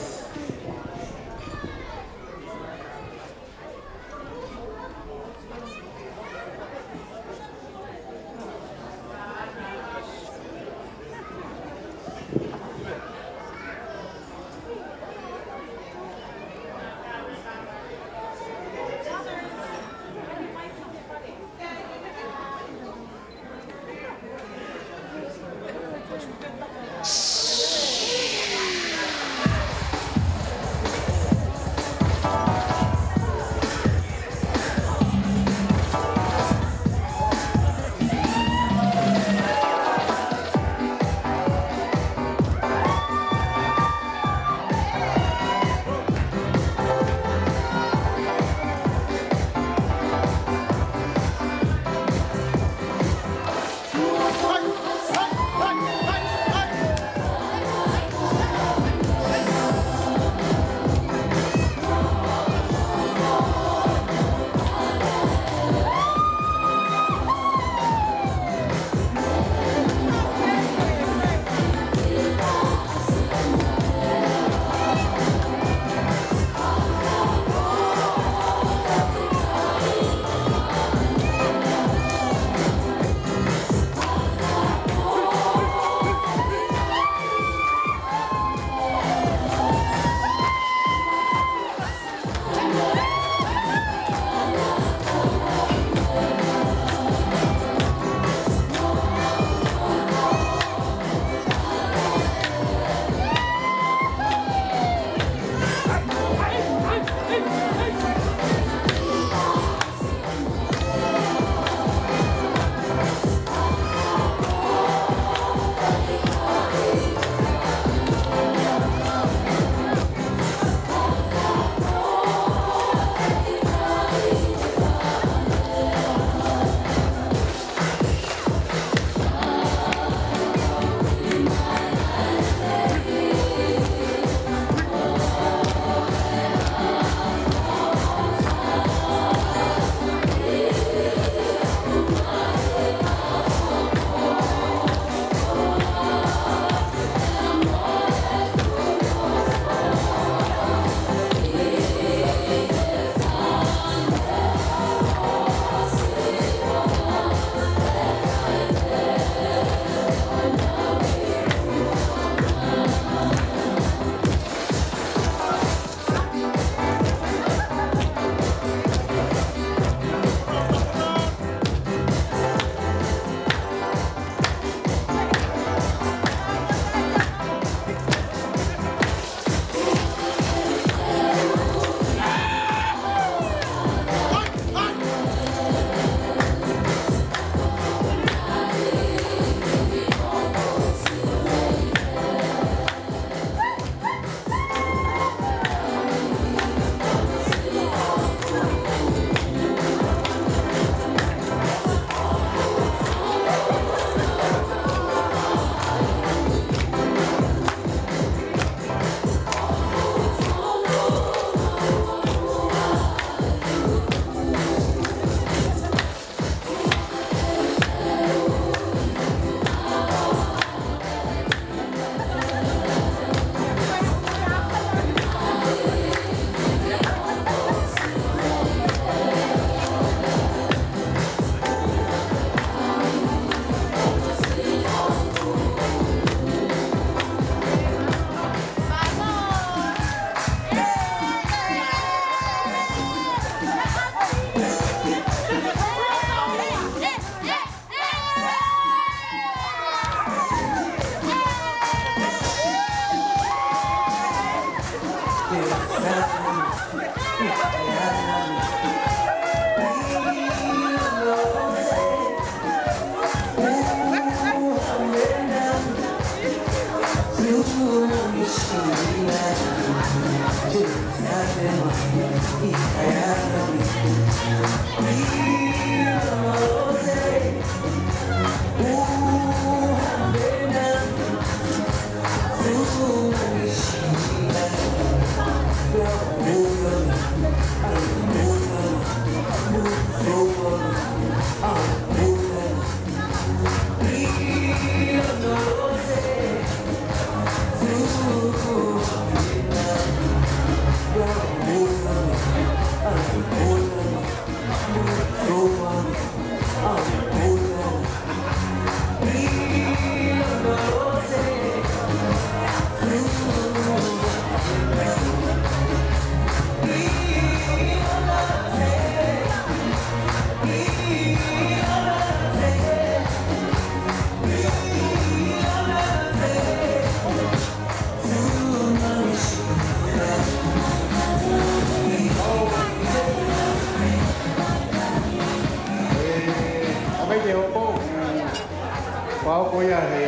Pau koia he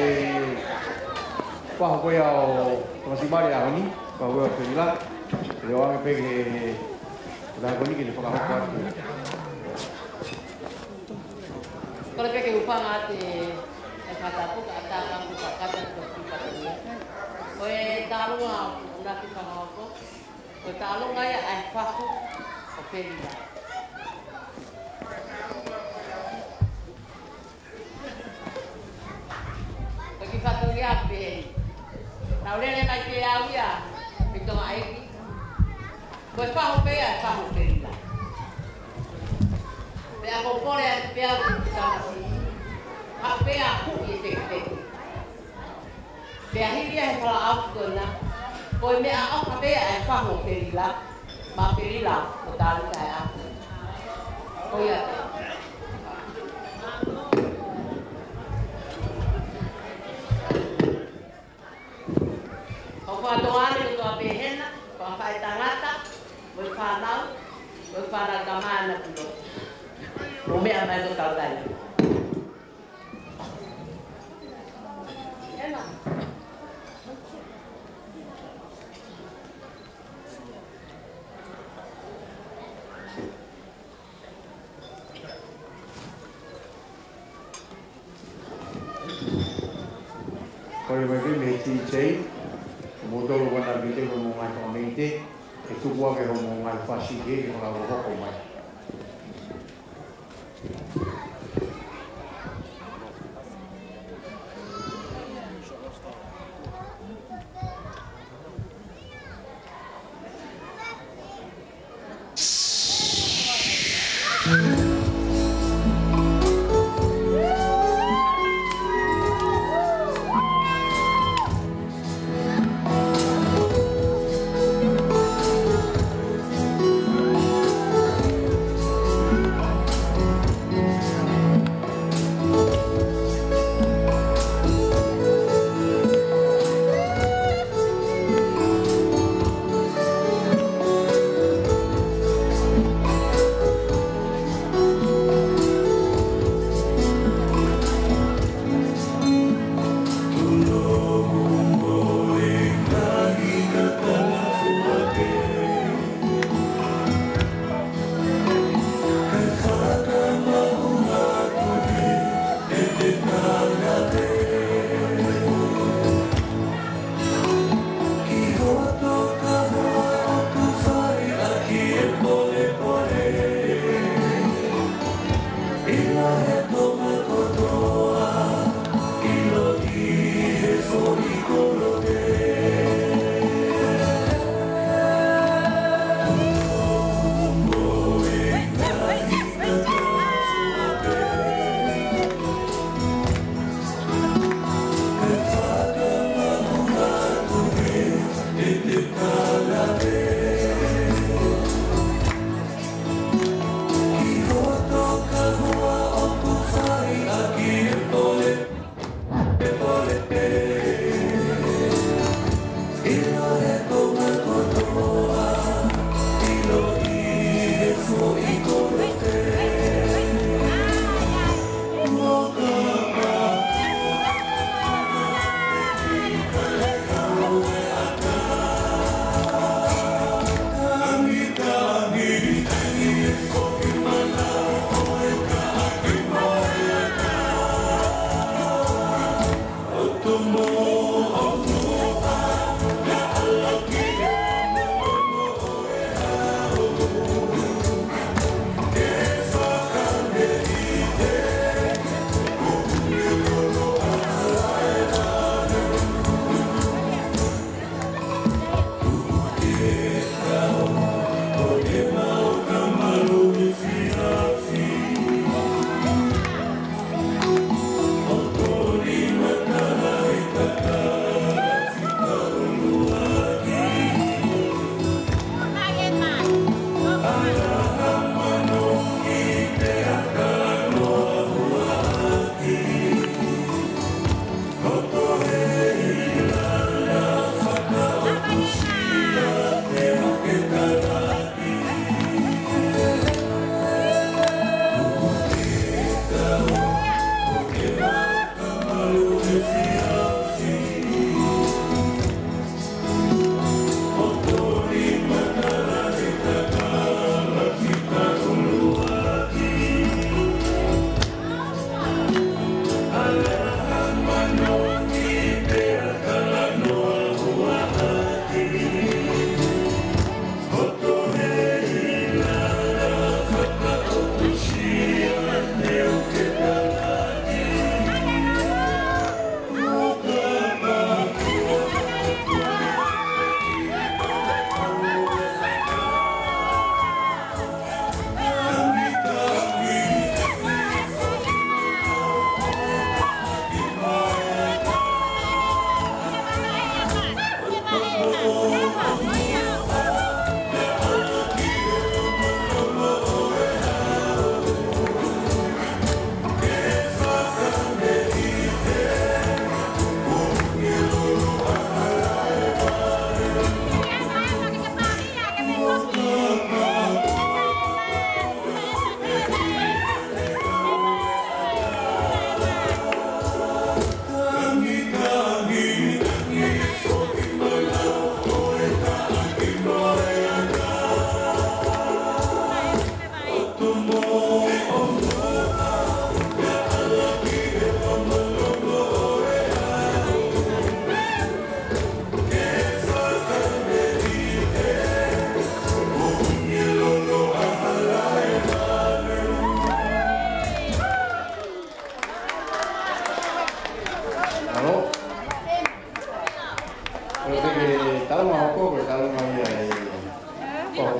Pau koia o Masimari ahoni, Pau koia Felila. Le wange pege da koni ki le whakahoko atu. Kore peke upanga te e whatapuka a tāka ku whakata ko whipatania. Ko e tālunga o naki whakahoko. Ko e tālunga ia ai whaku o Felila. Ko ki whaturia peheri. Nau rene mai te au ia, me tonga aiki. Ko e whahu pea e whahu Felila. Pea kopore a te pea ku tamasi. Ha pea hui e teke teke. Pea hiria he whala au kona. Ko e mea au ha pea e whahu Felila. Ma Felila o Talita e aku. Ko ia te. Ko whatoane ko toa pehena, ko a whae tangata, ko i whanau, ko i whanau ka mana puro. Mo mea mai ko tautai. Ena. Kore mai me ti chei. Mo dolo wana bite ko mo mai ko meite. E tu bua ke mo mai fasi ke ko la hoko mai.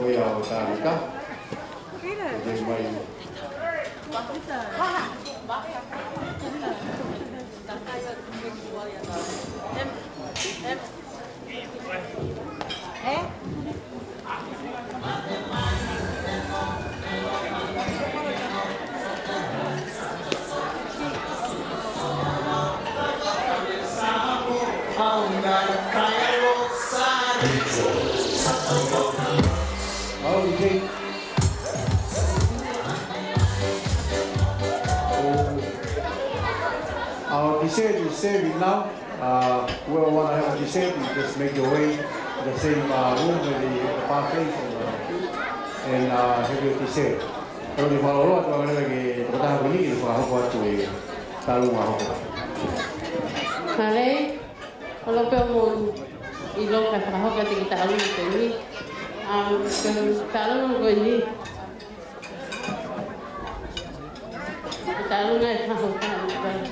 Fai'aho Talita. Jadi mai. Our dessert is serving now. Whoever want to have a dessert, you just make your way to the same room with the parfait and have your dessert. Kalau di Falolo atau ada lagi pertama ini itu kalau buat tu talu mau. Kali kalau kamu ilok kat kalau kat kita talu ini, talu mau ini, talu ngai tahu kan.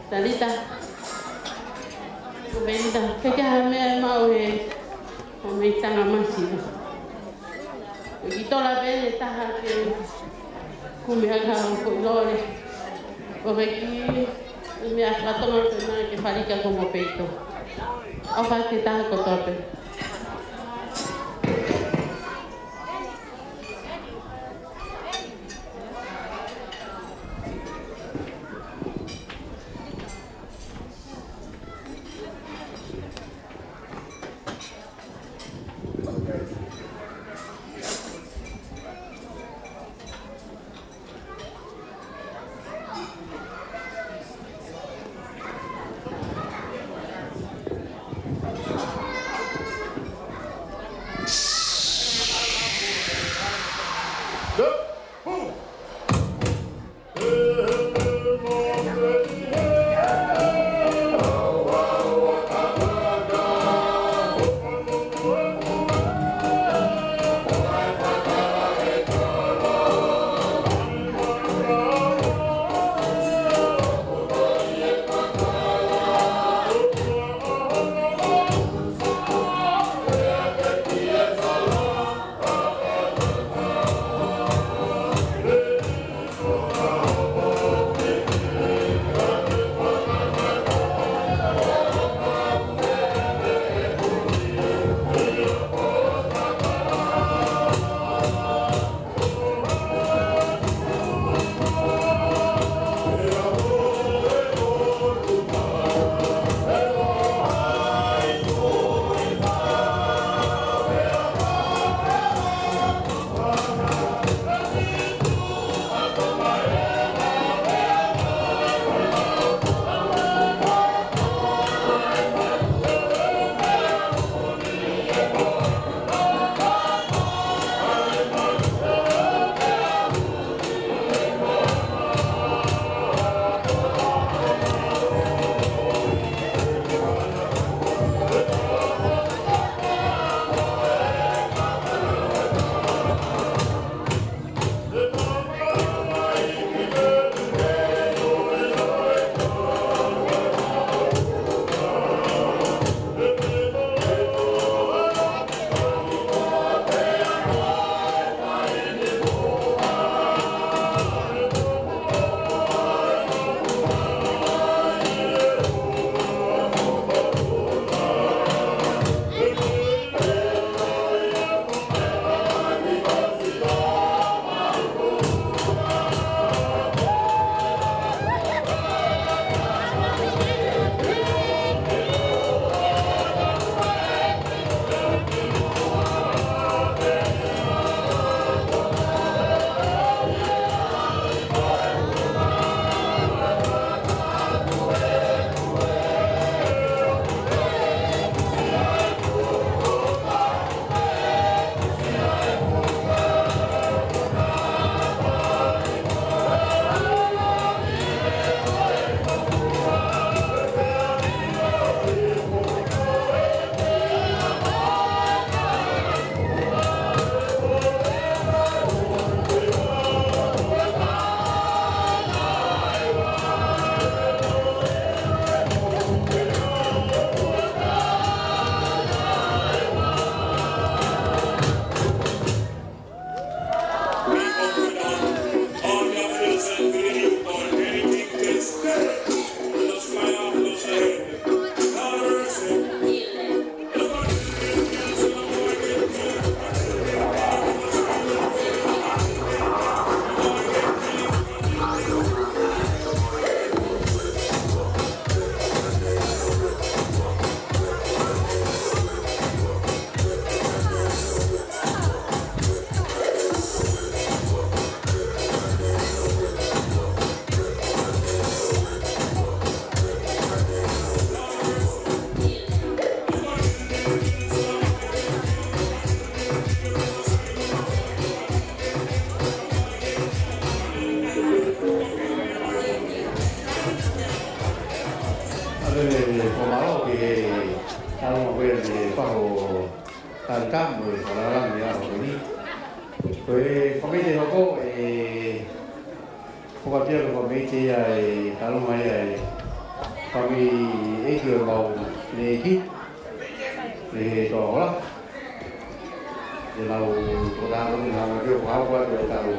Talita, Felila, kaya me mau me tanga masih. Kita la bene taha ke kumiaga ko lore. Porque me atrato no tema que fabrica como peito. Ojalá que taha ko tope. Hey! Talita mo wala lang ya ko ni. Koe family hoko ko dia ko family ai talu mai ai family ke mau ni ki ni to la. Dia lau ko da ko ni ha ko ko dia talu.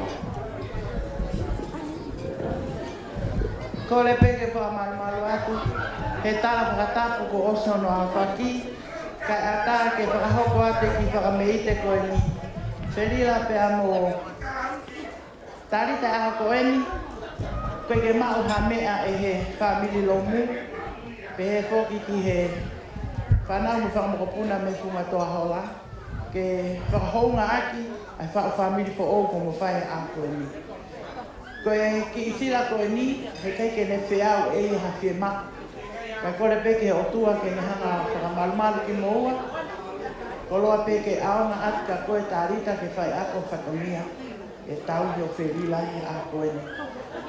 Ko le peke pa malu atu he tala pakatapu ko oso no awhaki kai ata ke whakahoko ate ki whakameite koe ni Felila pe amo Talita aha koe ni koe ke mau ha mea e he whamiri lomu pe he whoki ki he whanau mu whakamokopuna me funga toa hola ke whakahounga aki ai whamiri fo o ko mo whae a koe ni koe ki isila koe ni he keike ne Fai'aho e ha Fiema'u kai kore peke o tua ke ne hanga whakamalumalu ki moua koloa peke aonga atka koe Talita ke Fai'aho whakamia e tau yo Felila i a koe ni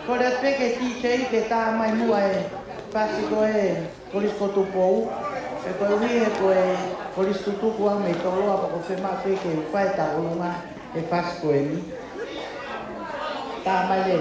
kore peke ti kei ke tā mai mua e pasi koe koris kotupou e koe uihe koe koris tutuku au mei toloa pako Fiema'u peke whae ta olunga e pasi koe ni tā mai le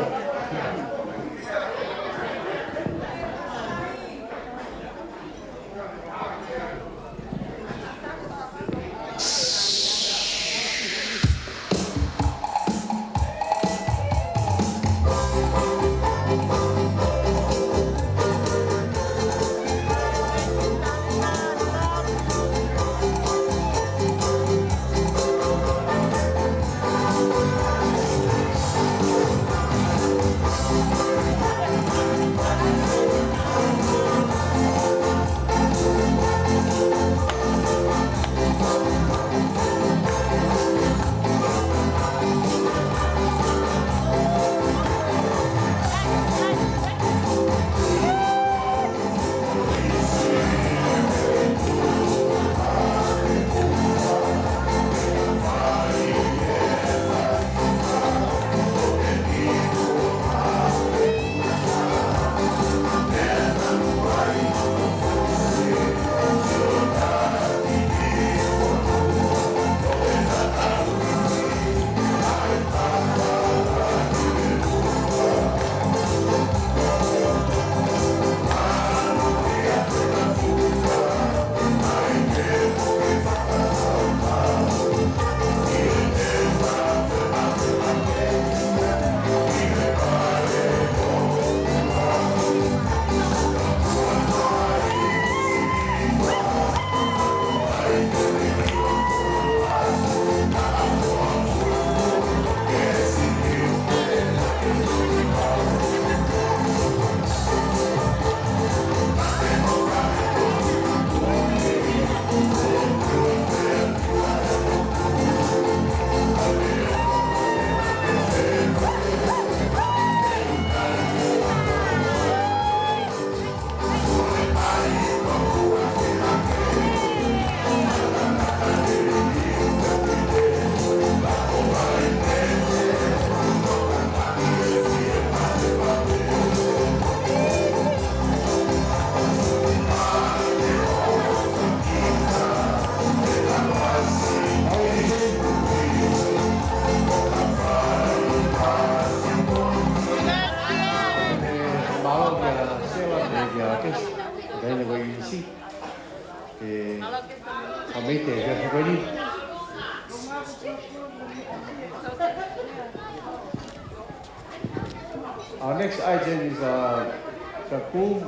Our next item is the boom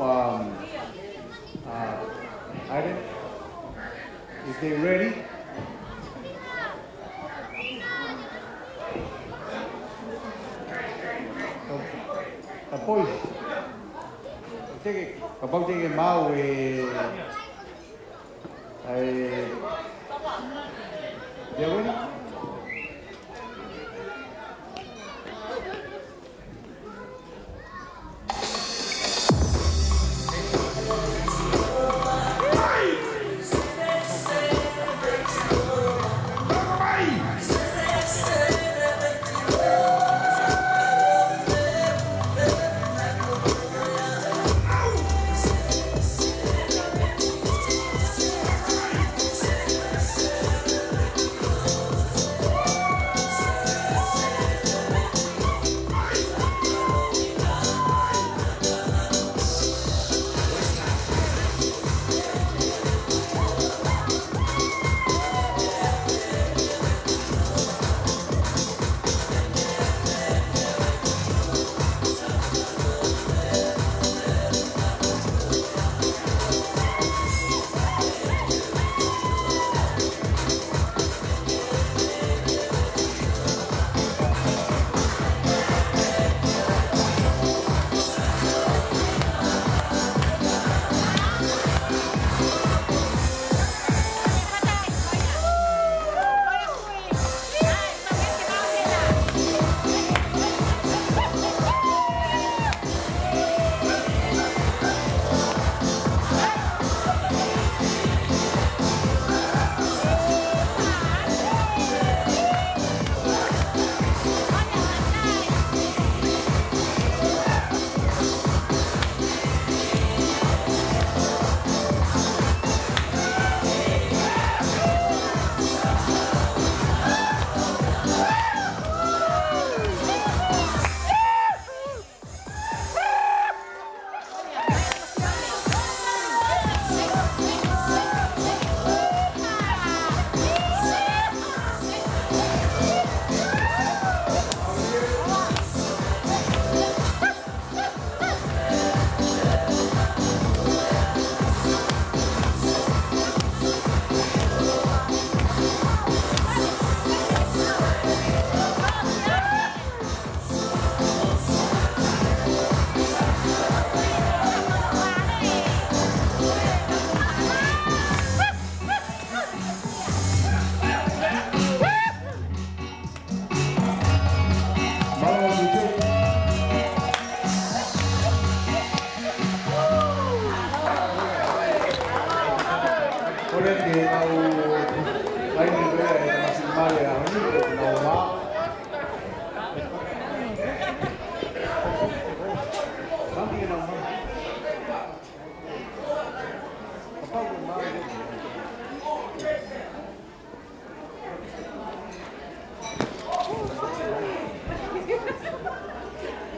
item. Is they ready? Apoi. Kapag tingin mau ay gawin.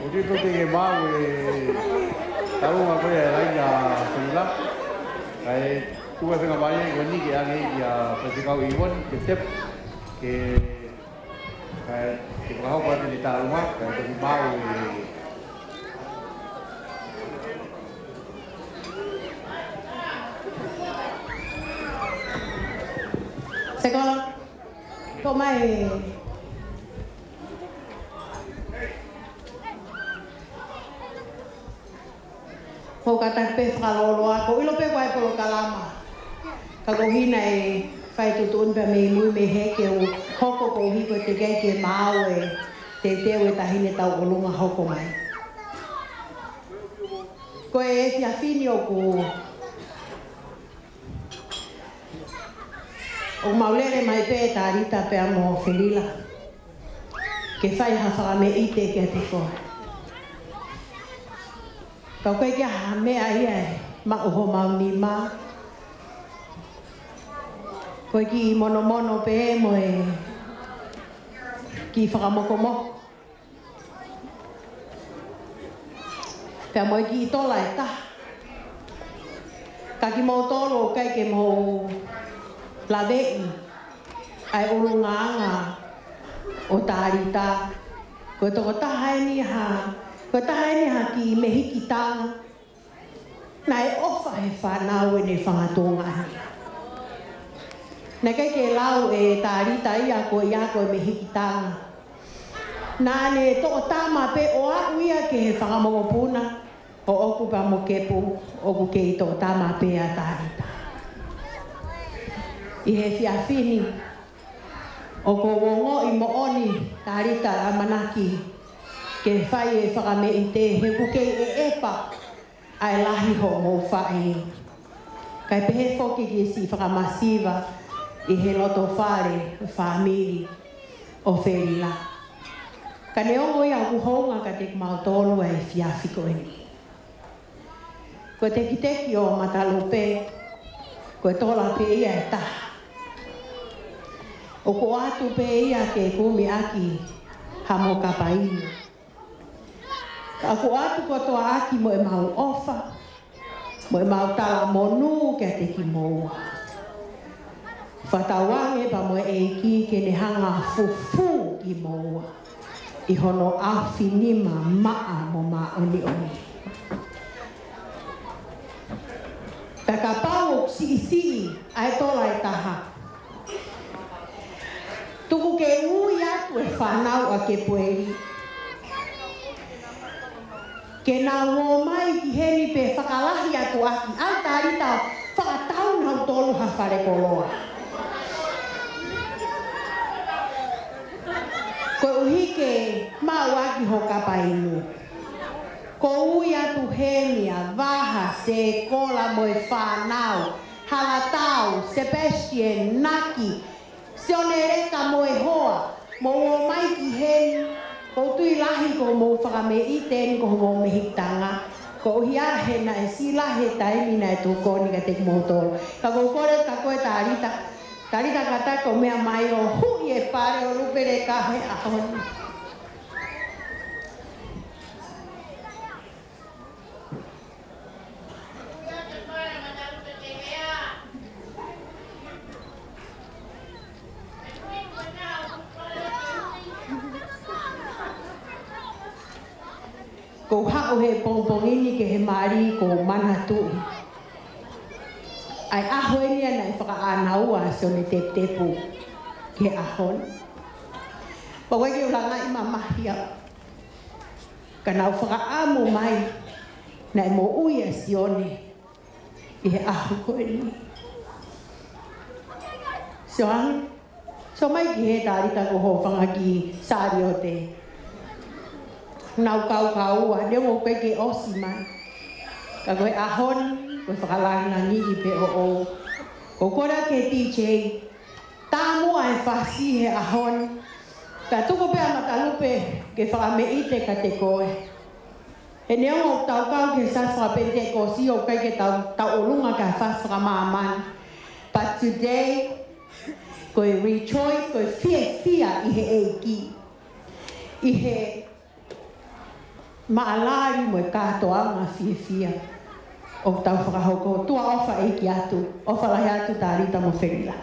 Dito te mau tahu apa ya lain ya Felila. Kai tu apa yang banyak ini ke yang ya persikau iwan ketep ke kai kau pada di rumah kai tu mau sekolah kau mai kau kata pe kalau aku ilo pe kau kalau kalama kalau hina fai tutun pe me mu me heke o hoko ko hi ko te ke mau te te ta hine tau olunga hoko mai ko e sia finio ko o maulere mai pe Talita pe amo Felila ke fai ha me ite ke te ko kau kai kia hame ai ma uho mau ni ma kau ki mono pe mo ki whakamoko mo pia mo ki tola ta ka ki mo tolo kai ke mo lavei ai ulunganga o Talita ko to ta hai ni ha ko taha ni haki me hiki tanga nai ofa he whanau e ne whangatonga ni. Nai kai ke lau e Talita ia ko me hiki tanga. Nā ne to tama pe o a uia ke he whangamopuna o oku pa mo kepu oku ke i to tama pe a Talita. I he whiawhini o ko wongo i mo oni Talita a manaki ke whai e whakame i te he kuke e epa ai lahi ho mo whai. Kai pehe whoki ki si whakamasiva i he loto whare whamiri o Felila. Ka ne ongo ia kuhonga ka te mautolu e whiawhiko e ni. Ko te kiteki o matalope, ko tola pe ia e taha. O ko atu pe ia ke kumi aki hamo kapainu. Ako atu ko toa aki mo e mau ofa, mo e mau tala monu ke te ki moua. Whatawange pa mo e ki ke ne hanga fufu ki moua. I hono awhinima maa mo maa oni oni. Taka pau si ai tola e taha. Tuku ke ui atu e whanau a ke pueri. Ke nā ngō mai ki heni pe whakalahi atu aki. Ai Talita whakatau nau tolu ha whare koloa. Ko uhi ke mau aki ho kapainu. Ko ui atu henia, waha, se kola mo e whanau, halatau, Sebastian, Naki, se onereka mo e hoa, mo o mai ki heni. Ko tui lahi ko mo whakame i tēni ko mo mehitanga. Ko hia hena e si lahi taimi na e tūkoni ka te kumotoro. Ka ko kore ka koe Talita. Talita kata ko mea mai o hui e pare o rupere ka he ahoni. Ko hao he pongpongini ke he mari ko mana tui. Ai aho e nia na i whakaanaua se o ne tepu ke ahon. Pawa ki ulanga i mamahia. Ka nau whakaamu mai na i mo uia si one i he aho ko e ni. So ang, so mai ki he Talita ko ho whanga ki sari o te. Nau kau a neo koe ke osi mai. Ka koe ahon, koe whakalanga ni i pe o. Ko kora ke DJ, tā mua e whasi he ahon. Ka tuko pe a matalupe ke whakame ite ka te koe. He neo o tau kau ke sa whapente ko si o kai ke tau olunga ka whas whakamaaman. But today, koe rejoice, koe fia i he eiki. I he Maalari mo katoa ngā fia o tau whakahoko. Tua ofa e ki atu, ofa lahi atu Talita mo Felila.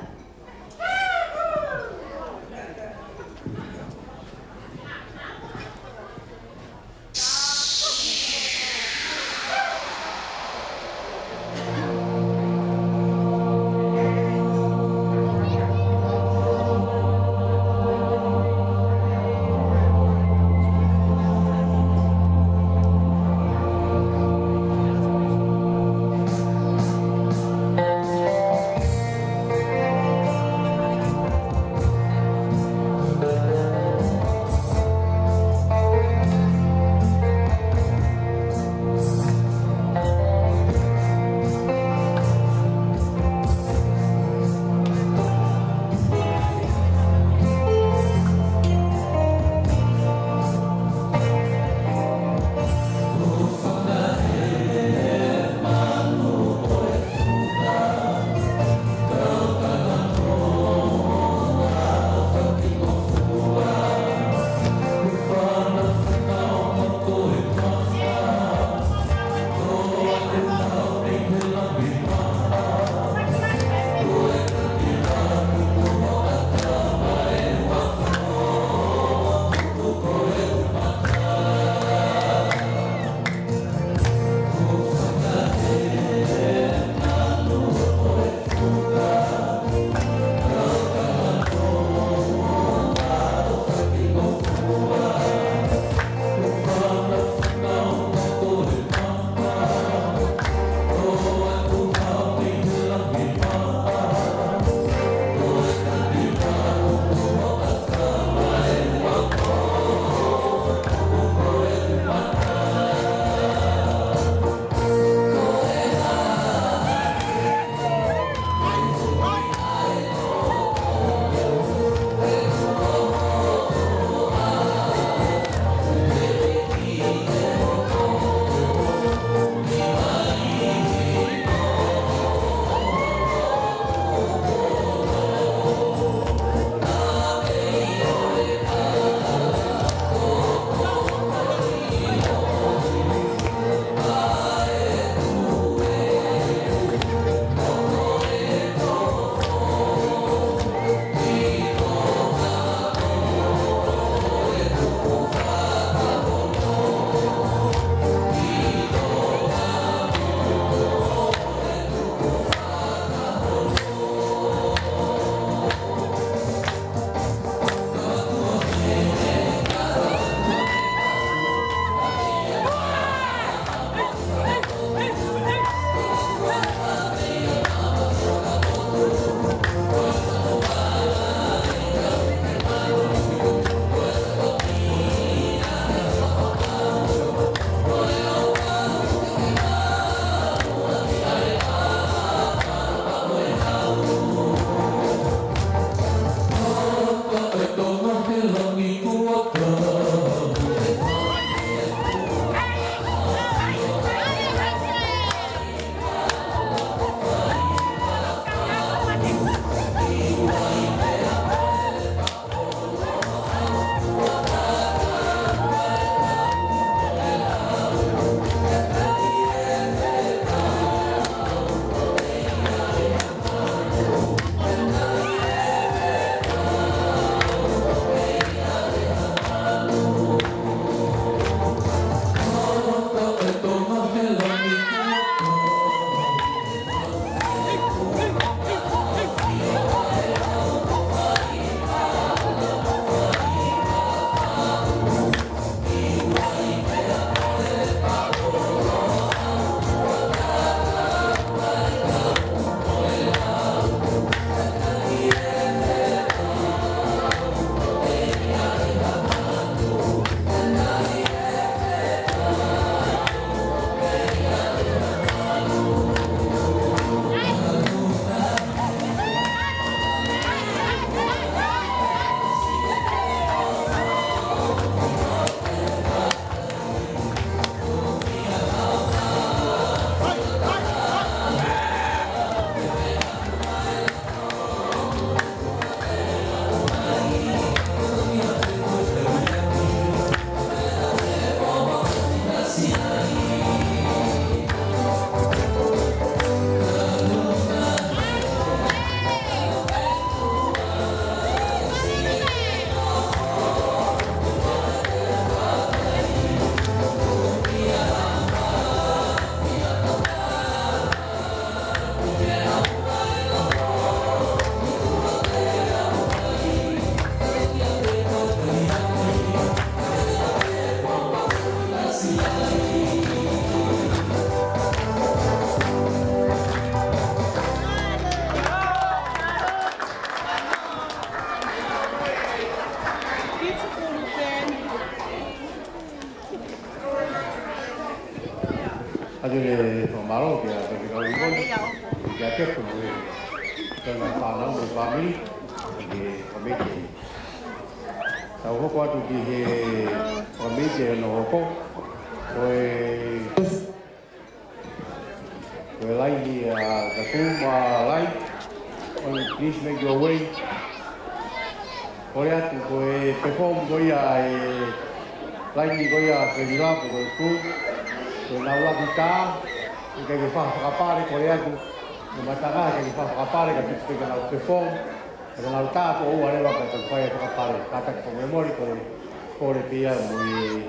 Adele Maro, que a que a que como que na fala o family que family. Tau hoko atu ki he family no hoko. Oe lai ni the kuma lai. Please make your way. Ore atu koe perform goia lai ni goia Felila koe ku. Koe na ua kita, ika ke whakapare koe atu. Koe matanga ke whakapare ka pitu ka nau perform. Ka nau tāpo ua rewa ka tau whaia whakapare. Kata ko memori koe kore pia mui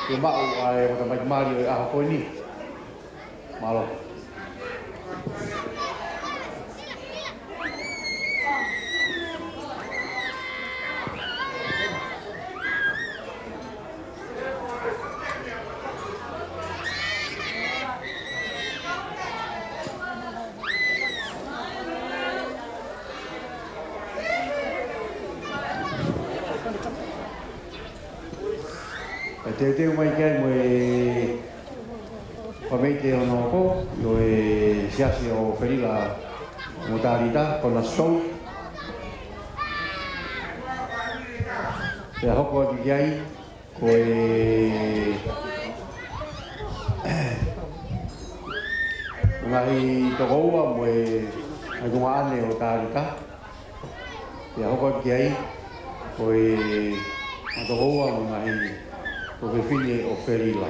Fiema'u ai o tamai mari o aho koe ni. Malo. Te mai kai mo famete ono ko yo siasi o Felila mo Talita con la sou te hoko di ai ko ngai to goa mo ai ko ane o Talita te hoko di ai ko to goa mo ngai Come figli o Felila.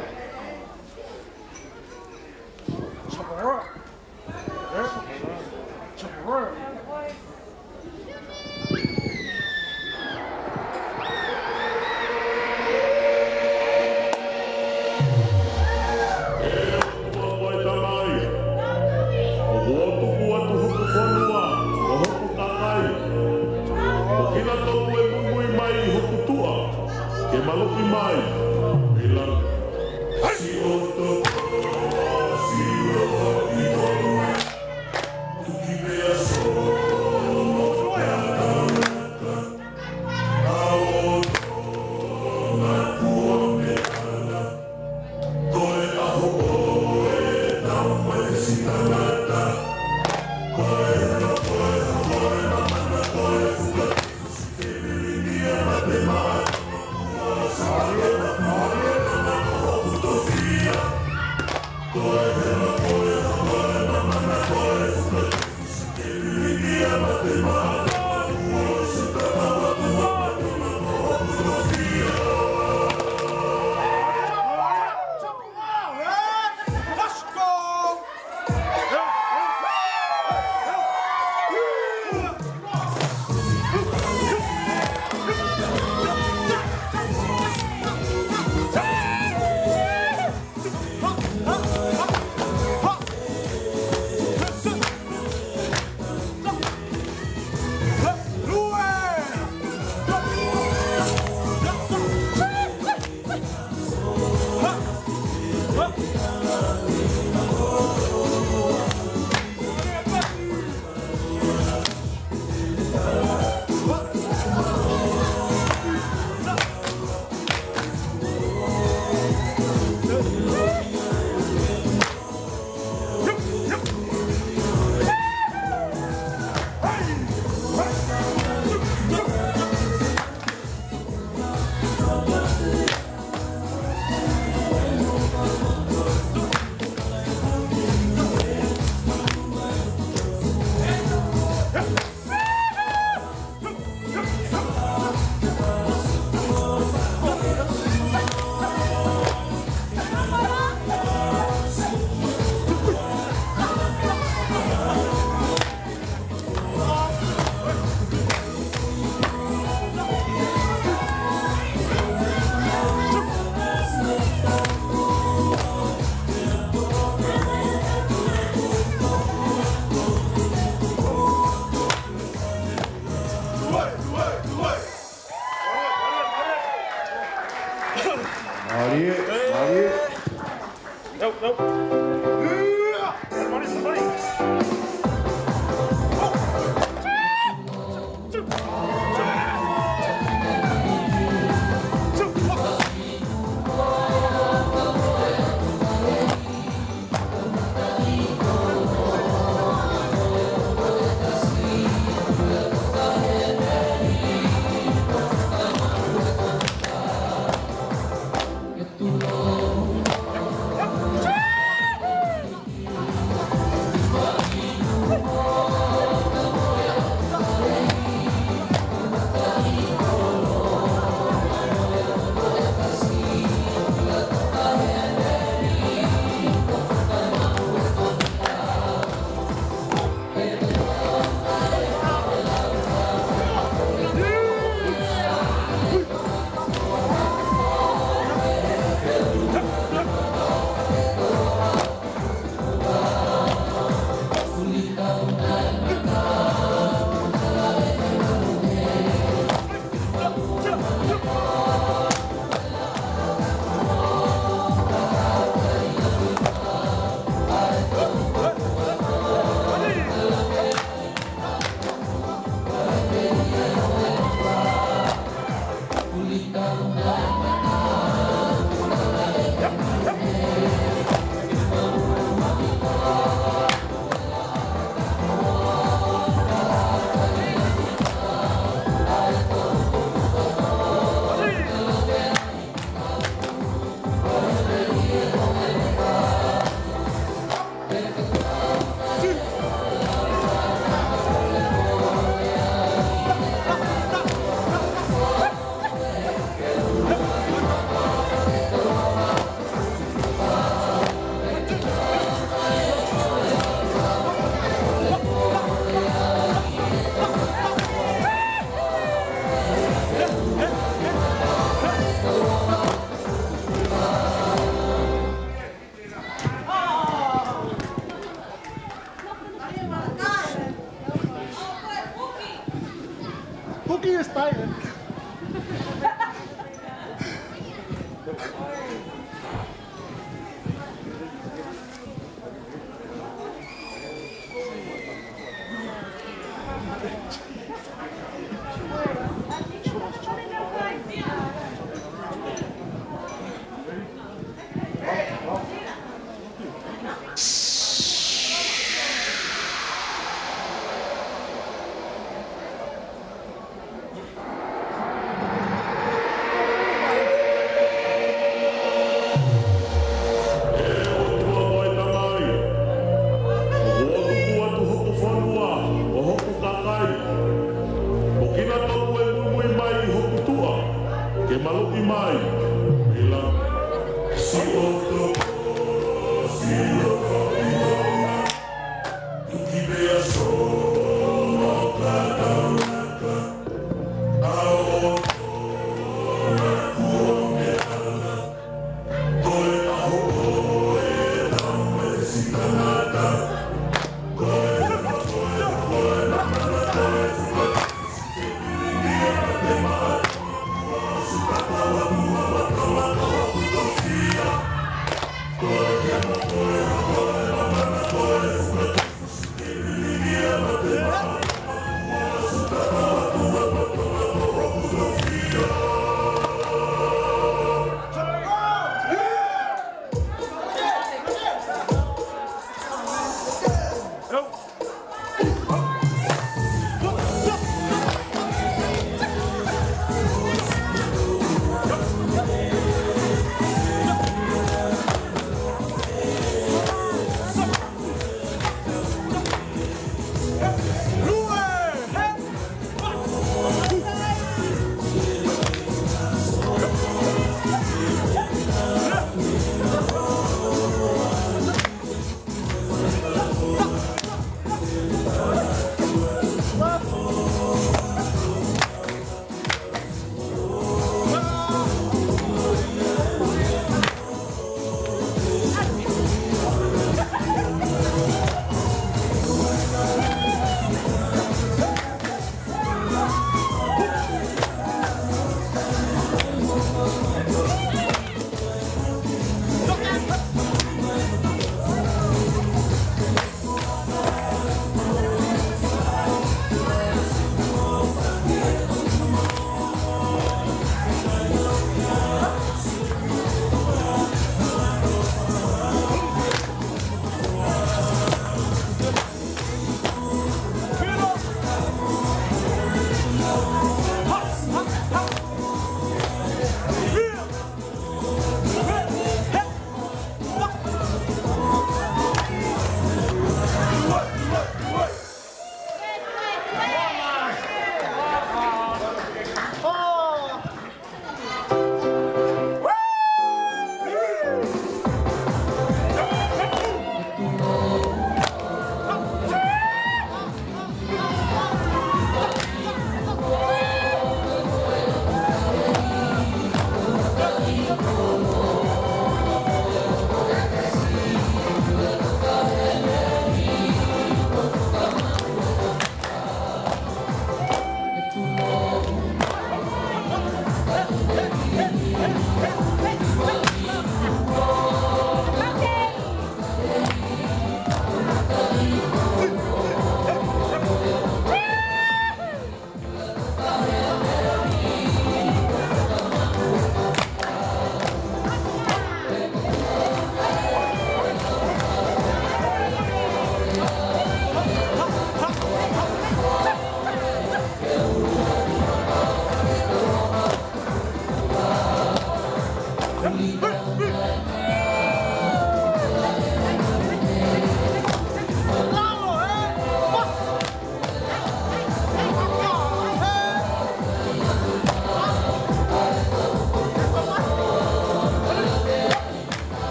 tired.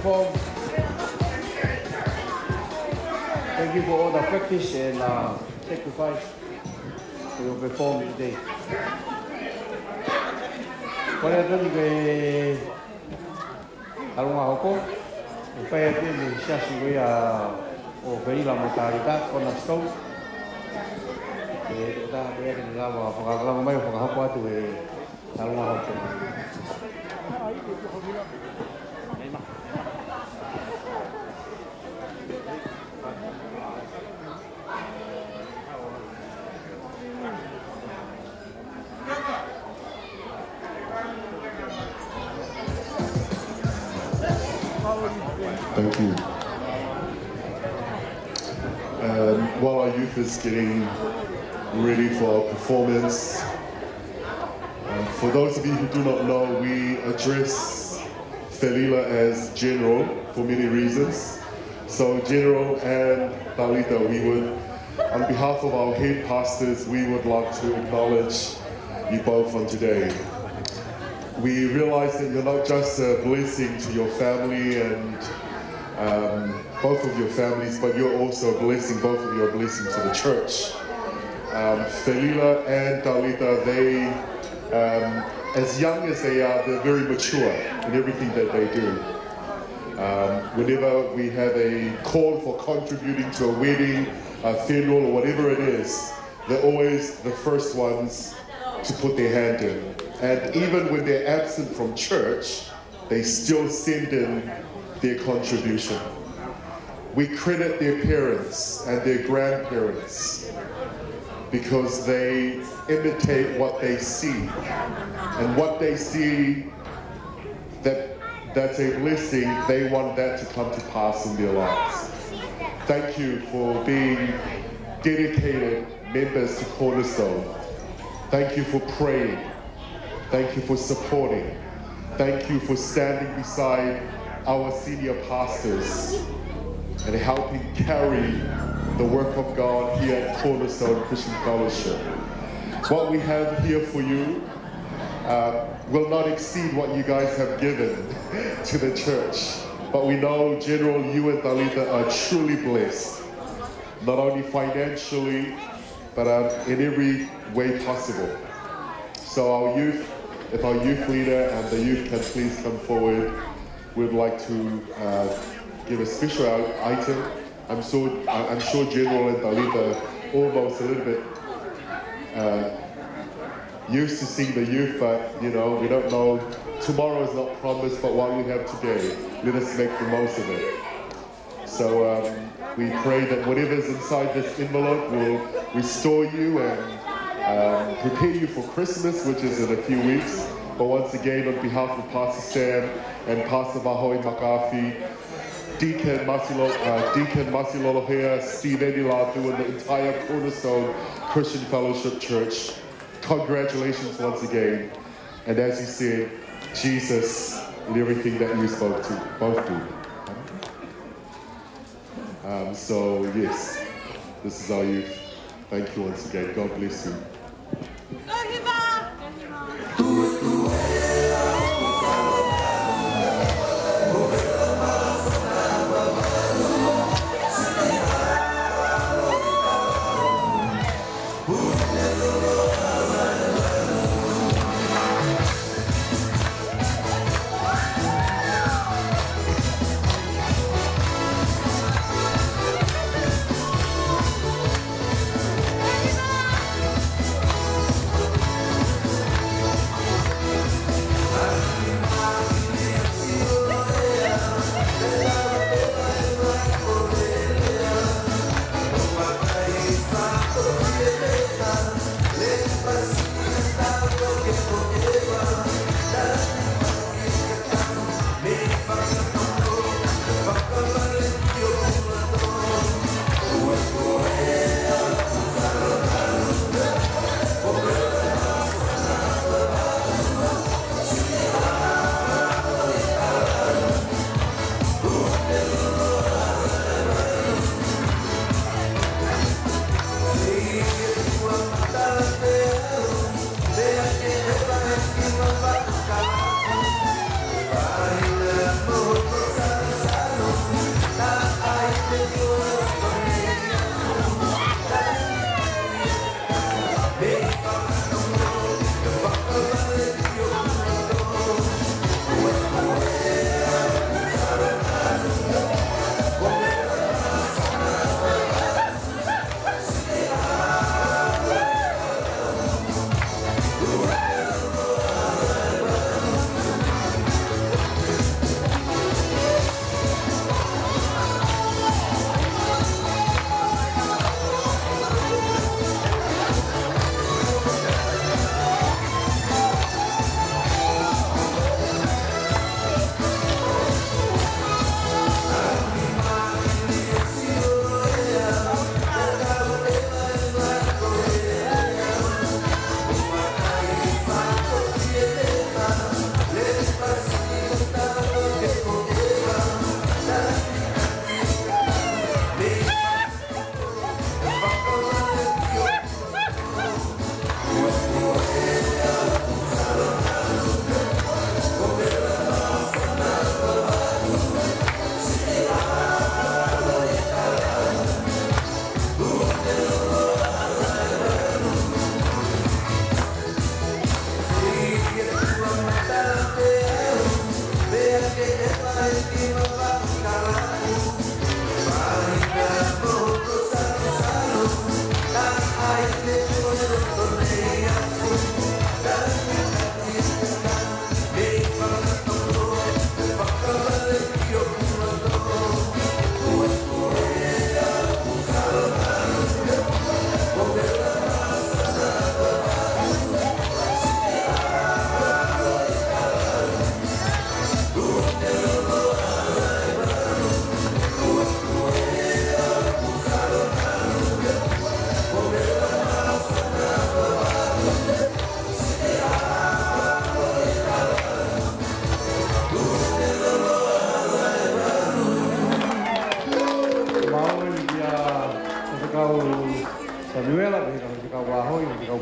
perform. Thank you for all the practice and sacrifice for your performance today. Kwa leo tani ke alunga hoko, upaya pia ni shasi goya o Felila mo Talita kona stone. Kita goya ke ngama pakakala mai pakahoko atu alunga hoko. Thank you. While our youth is getting ready for our performance, for those of you who do not know, we address Felila as General for many reasons. So General and Talita, we would, on behalf of our head pastors, we would like to acknowledge you both on today. We realize that you're not just a blessing to your family and both of your families, but you're also a blessing, both of you are a blessing to the church. Felila and Talita, they, as young as they are, they're very mature in everything that they do. Whenever we have a call for contributing to a wedding, a funeral, or whatever it is, they're always the first ones to put their hand in. And even when they're absent from church, they still send in their contribution. We credit their parents and their grandparents because they imitate what they see. And what they see that's a blessing, they want that to come to pass in their lives. Thank you for being dedicated members to Cornerstone. Thank you for praying. Thank you for supporting. Thank you for standing beside our senior pastors and helping carry the work of God here at Cornerstone Christian Fellowship. What we have here for you will not exceed what you guys have given to the church. But we know, General, you and Talita are truly blessed, not only financially, but in every way possible. So our youth, if our youth leader and the youth can please come forward, we'd like to give a special item. I'm sure General and Talita almost a little bit used to seeing the youth, but you know, we don't know. Tomorrow is not promised, but what we have today, let us make the most of it. So we pray that whatever's inside this envelope will restore you and prepare you for Christmas, which is in a few weeks. But once again, on behalf of Pastor Sam and Pastor Mahoi Makafi, Deacon Masilolo here, Steve Edilatu, and the entire Cornerstone Christian Fellowship Church, congratulations once again. And as you said, Jesus in everything that you spoke to, both do. So yes, this is our youth. Thank you once again. God bless you.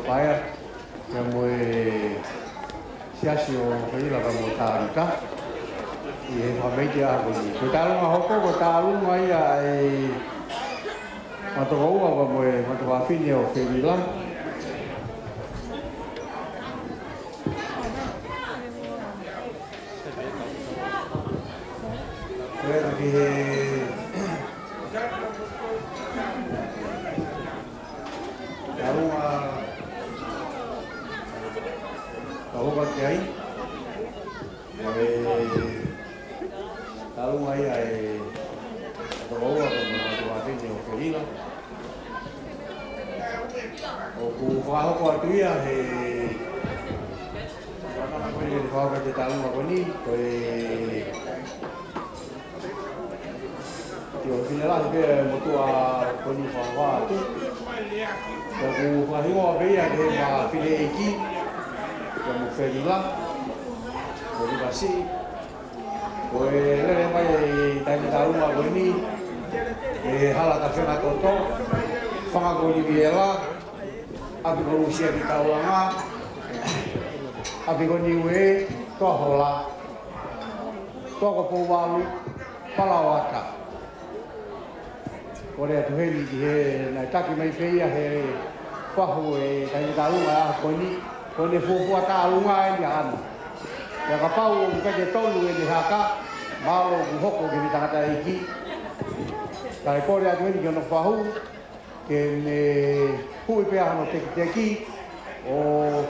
paia ia moe siasi o Felila ka mo Talita i he whameite a koni. Ko tālunga hoko, ko tālunga ia e matokaua ka moe matokawhine o Felila. Koe ki he tālunga Kahoka te ai. Talunga ia e Kahoka ka matokawhine o Felila. O ku whakahoko atu ia he koe he whakahoko te talunga koni koe Tio Finela te pēr motua koni whakahoko atu. O ku whakahingoa pēia ke ma whine eki ka mo Felila ko ni basi ko lele mai e taimi talunga koni e hala ka whena toto whanga ko ni viela api ko usia ki tauranga api ko ni ue toa hola toa ko pouwalu palawaka ko rea tuheni ki he nai taki mai peia he whahu e taimi talunga a koni ko ne fuafua tālunga e ni ana. Ia ka pau o mukake tolu e ni haka, malo ku hoko ke ni tangata eki. Ka e kore atu eni ki ono whahu, ke ne hui pēa hano teki teki, o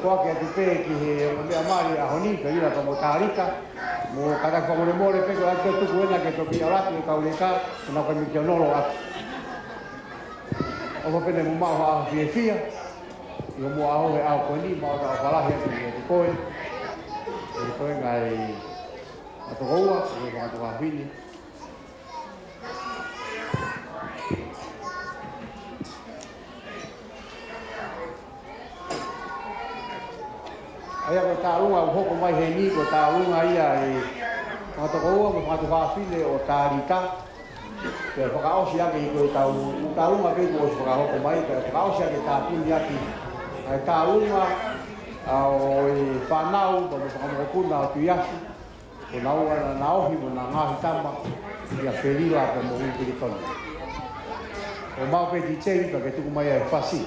toake atu pē ki he o mea mari a honi, ka ira ka mo Talita, mo katak whamore more peko atu tuku ena ke toki aratu e kaureka, kuna ka miki onolo atu. O pene mo maho a fie fia, i o mua aho he au koni, mao ta o whalahi atu i te koe. E koe ngai atokoua, e whakatoka whini. Aia koe tālunga u hoko mai he ni, ko tālunga ia e whakatokoua, mo whakatoka whine o Talita. Ke whakaosi ake i koe tālunga peko o whakahoko mai, ke whakaosi ake tāpuni ake ai tālunga o i whanau, pa mo whakamokopuna o tuiasi, ko naua na naohi mo na ngahi tama, i a Felila pa mo hui tonu. O mau peti tei, pa ke tuku mai ai whasi.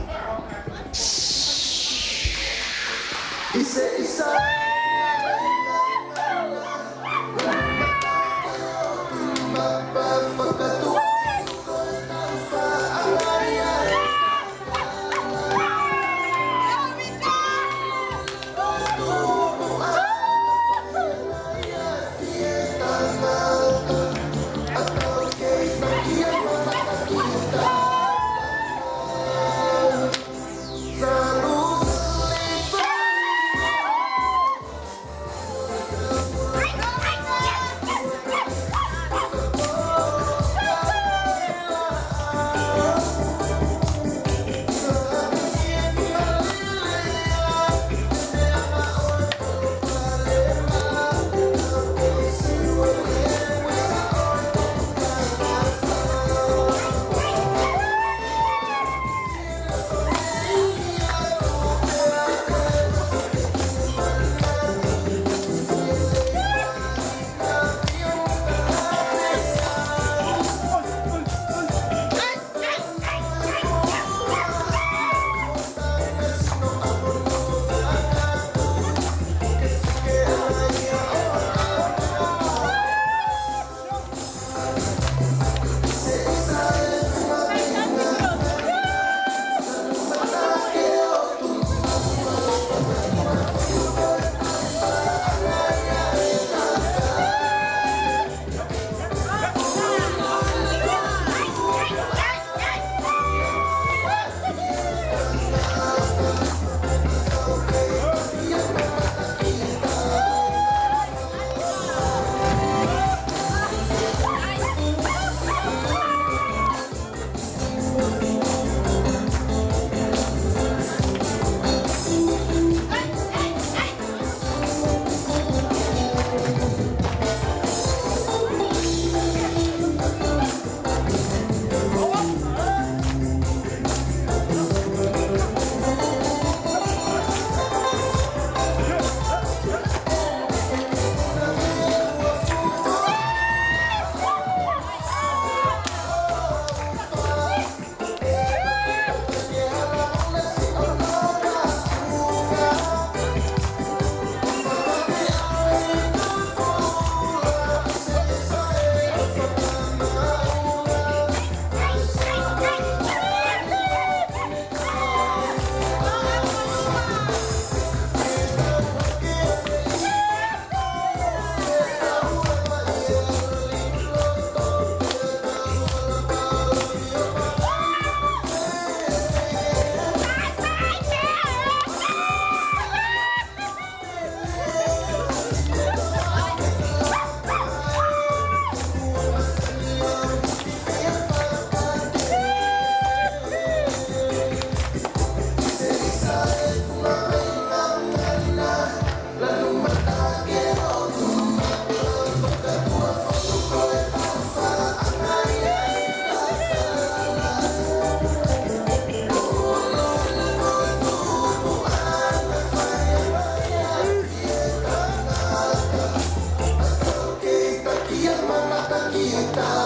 Talita.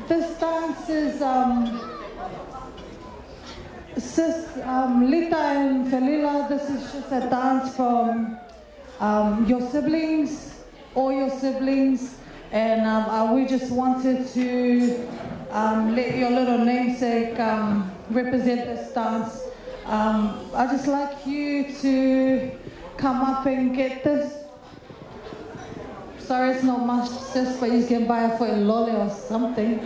This dance is Lita and Felila. This is just a dance from your siblings, all your siblings, and we just wanted to let your little namesake represent this dance. I'd just like you to come up and get this. Sorry, it's not much, sis, but you can buy it for a lolly or something.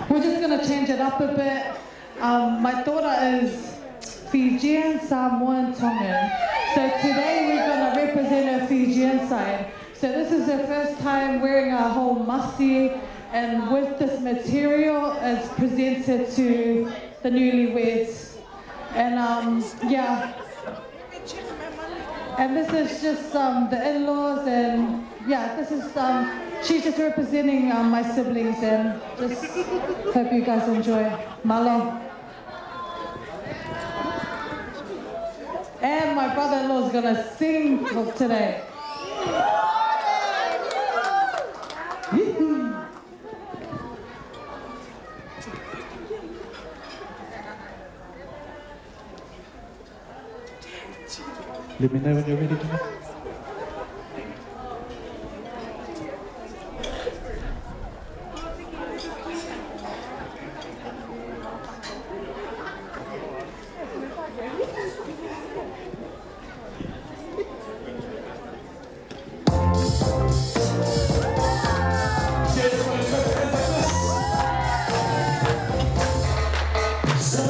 We're just gonna change it up a bit. My daughter is Fijian, Samoan, Tongan. So today we're gonna represent her Fijian side. So this is her first time wearing a whole masi, and with this material is presented to the newlyweds. And yeah. And this is just the in-laws, and yeah, this is, she's just representing my siblings, and just hope you guys enjoy. Malo. And my brother-in-law is gonna sing today. Let me know when you're ready to go. So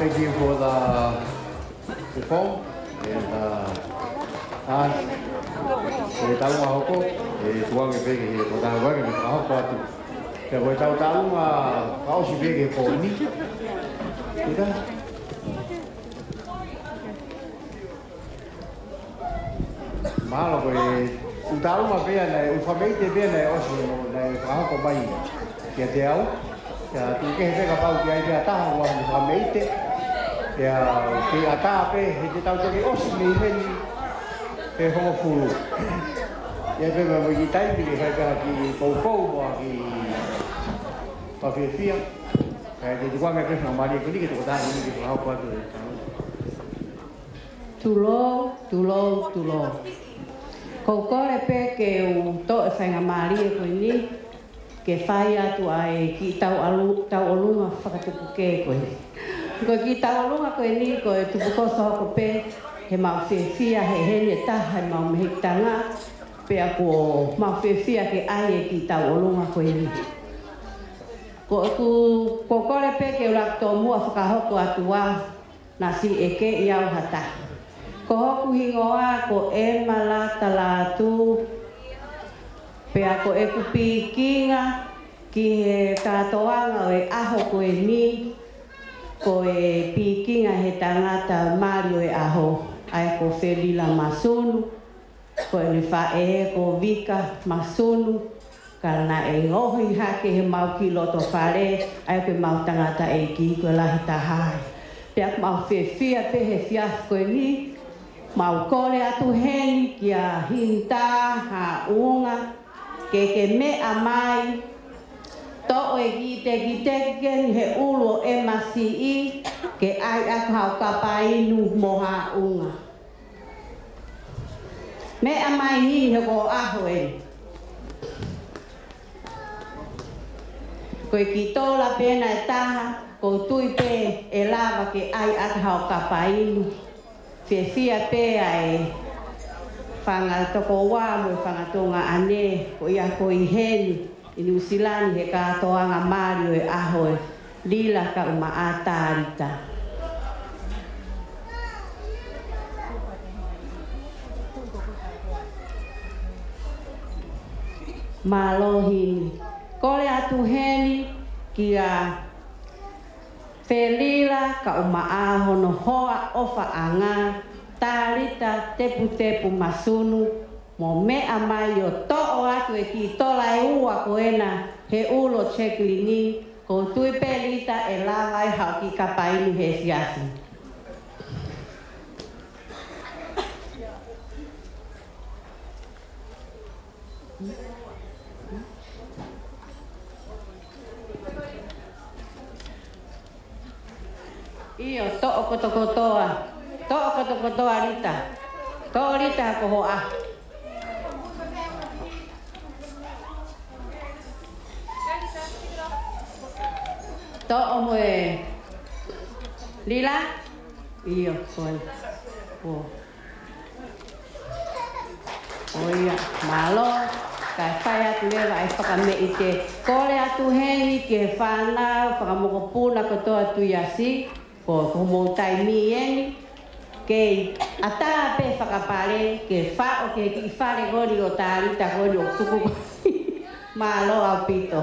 Thank you for the perform and as we tau ma hoko e tuang e pege e ko tau waka ki hoko atu ke we tau ma kau si pege ko ni kita malo ko e tau ma pea nei u famete pea nei osi nei hoko mai ke te au ya tu ke he ka pau ki ai te ata wa ni famete ya ki ata pe he te tau te osi nei heni pe hongo fulu. Ya pe me mo ki tai ki ka ki pou mo ki pa fia. Ke te kwanga ke no mari ki te kota ni ki ha pa tu. Tulo. Ko kore pe ke u to e whainga mari e koe ni ke whai atu ai ki tau olunga whakatupu ke koe ni. Ko ki tau olunga koe ni koe tupu kosa hoko pe he mau whiawhia he hene taha he mau mehitanga pea ko mau whiawhia ke ai e ki tau olunga koe ni. Ko kore pe ke ura tō mua whakahoko atu wā na si e ke i au hata. Ko hoku hingoa ko e malata lātu pea ko e kupi kinga ki he katoanga o e aho koe ni ko e pikinga he tangata Mario e aho. Ai ko Felila masunu, ko e ni Fai'aho ko Vika masunu, karena e ohi hake he mau ki loto whare, ai ko mau tangata e ki ko lahi tahai. Pea mau whiawhia pe he whiaf koe ni, mau kore atu heni ki a hinta, ha unga, ke mea mai, to e gite gen he ulo e masii, ke ai aku hau kapainu moha unga. Mea mai hini he ko aho e. Koe ki tola pena e taha, ko tui pe e lava ke ai aku hau kapainu. Whiawhia pe ai whanga toko wā mo whanga tonga ane, ko ia ko i heni. I New Zealand he katoanga Mario e aho e lila ka uma a Talita. Malohini. Kore atu heni ki a Felila ka uma a hono hoa ofa anga Talita tepu masunu mo mea mai o to'o atu e ki tola e ua ko ena he ulo cheklini ko tui pelita e lawai hau ki kapainu he siasi. Iyo to'o kotokotoa rita. To'o rita ko hoa. To'o mo e lila. Iyo koe. Oia malo. Kai whai atu lewa e whakame i te kore atu heni ke whanau whakamokopuna kotoa tu yasi. Ko mo tai mi eni. Kei ata pe whakapare ke whao ke ki whare gori o Talita gori o tuku malo au pito.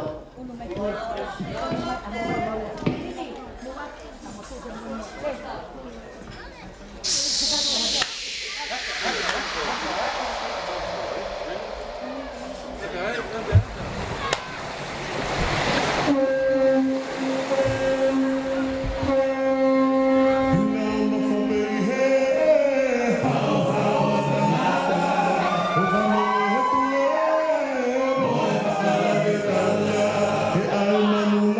Almanu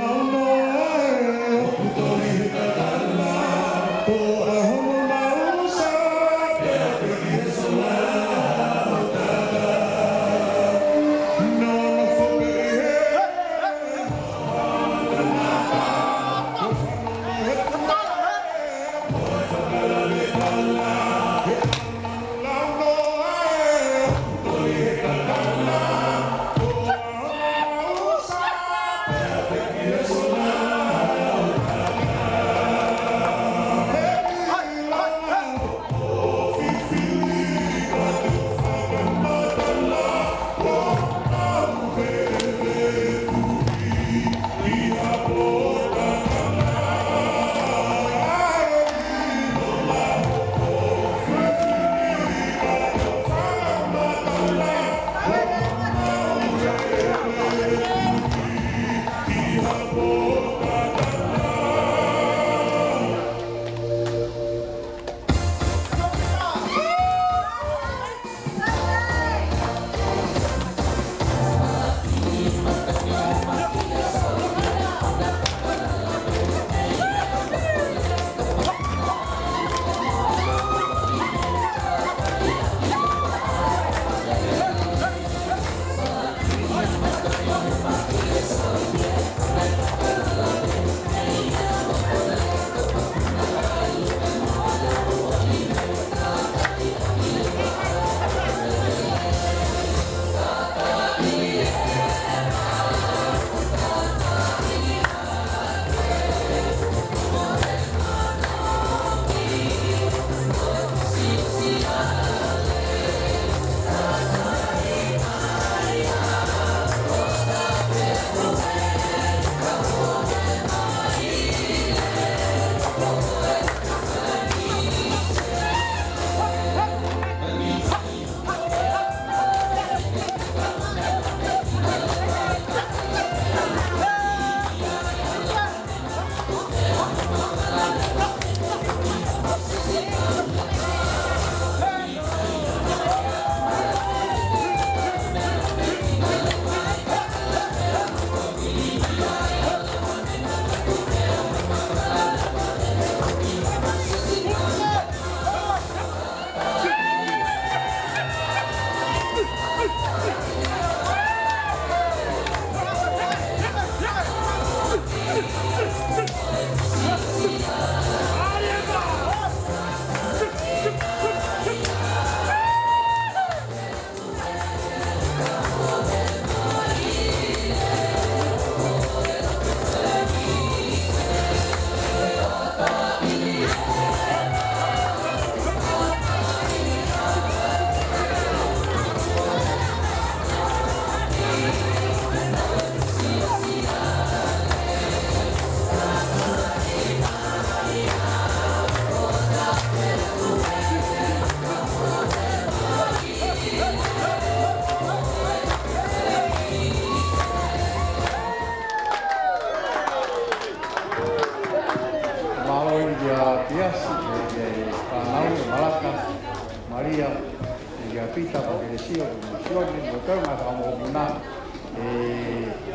Fioni, mo tau ma ka mo muna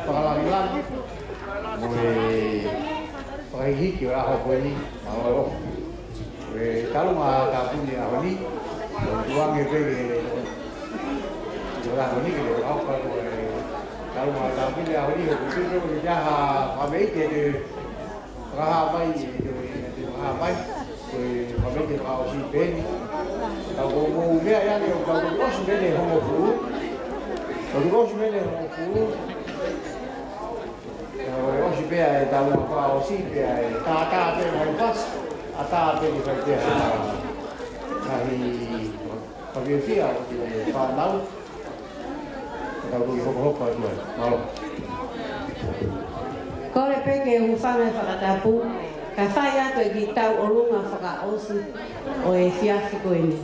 pakalangilan mo pakihiki o aho koe ni maoro talo ma ka puni aho ni tuang e pege ora ni ke o ka talo ma ka puni aho ni ko tiro ni jaha pameite de raha mai de raha mai ko pameite ka o si peni ka mo mea ya ni o ka o si peni homo fu o si peni homo fu Hoje bem, dá uma coisa assim, tá bem mais fácil, tá bem de fazer aí, fazer fia, fazer não, dá uma roupa tudo, mal. Kore peke ufana whakatapu, ka whai ato e ki tau olunga whakaosi o e fiafi koe ni.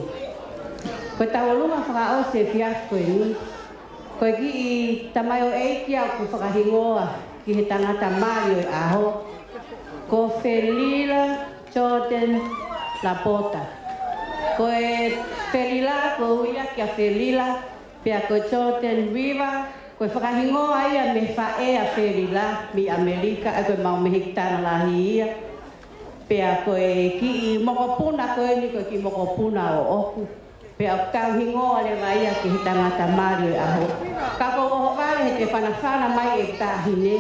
Ko tau olunga whakaosi e fiafi koe ni, koe ki I tamai o eiki au ku whakahingoa ki he tangata Mario e aho, ko Felila, Jordan, Lapota. Ko e Felila, ko uia ki a Felila, pia ko Jordan Riva, ko whakahingoa ia me whae a Felila, mi Amerika, a koe mau me hekitana lahi ia. Pea koe ki I mokopuna koe ni koe ki mokopuna o oku. Pea kau hingoa le vai a ki he tangata Mario e aho. Ka ko oho vare he te whanawhana mai e tahine,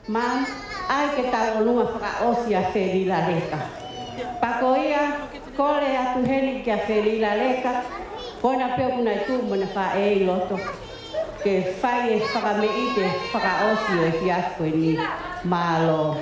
mam, ai ke tau olunga whakaosi a Felila leka. Pako ia, kore atu heli ki a Felila leka, koina peo kuna I tu mona whae I loto. Ke whai e whakameite whakaosi o e fiasko ni malo.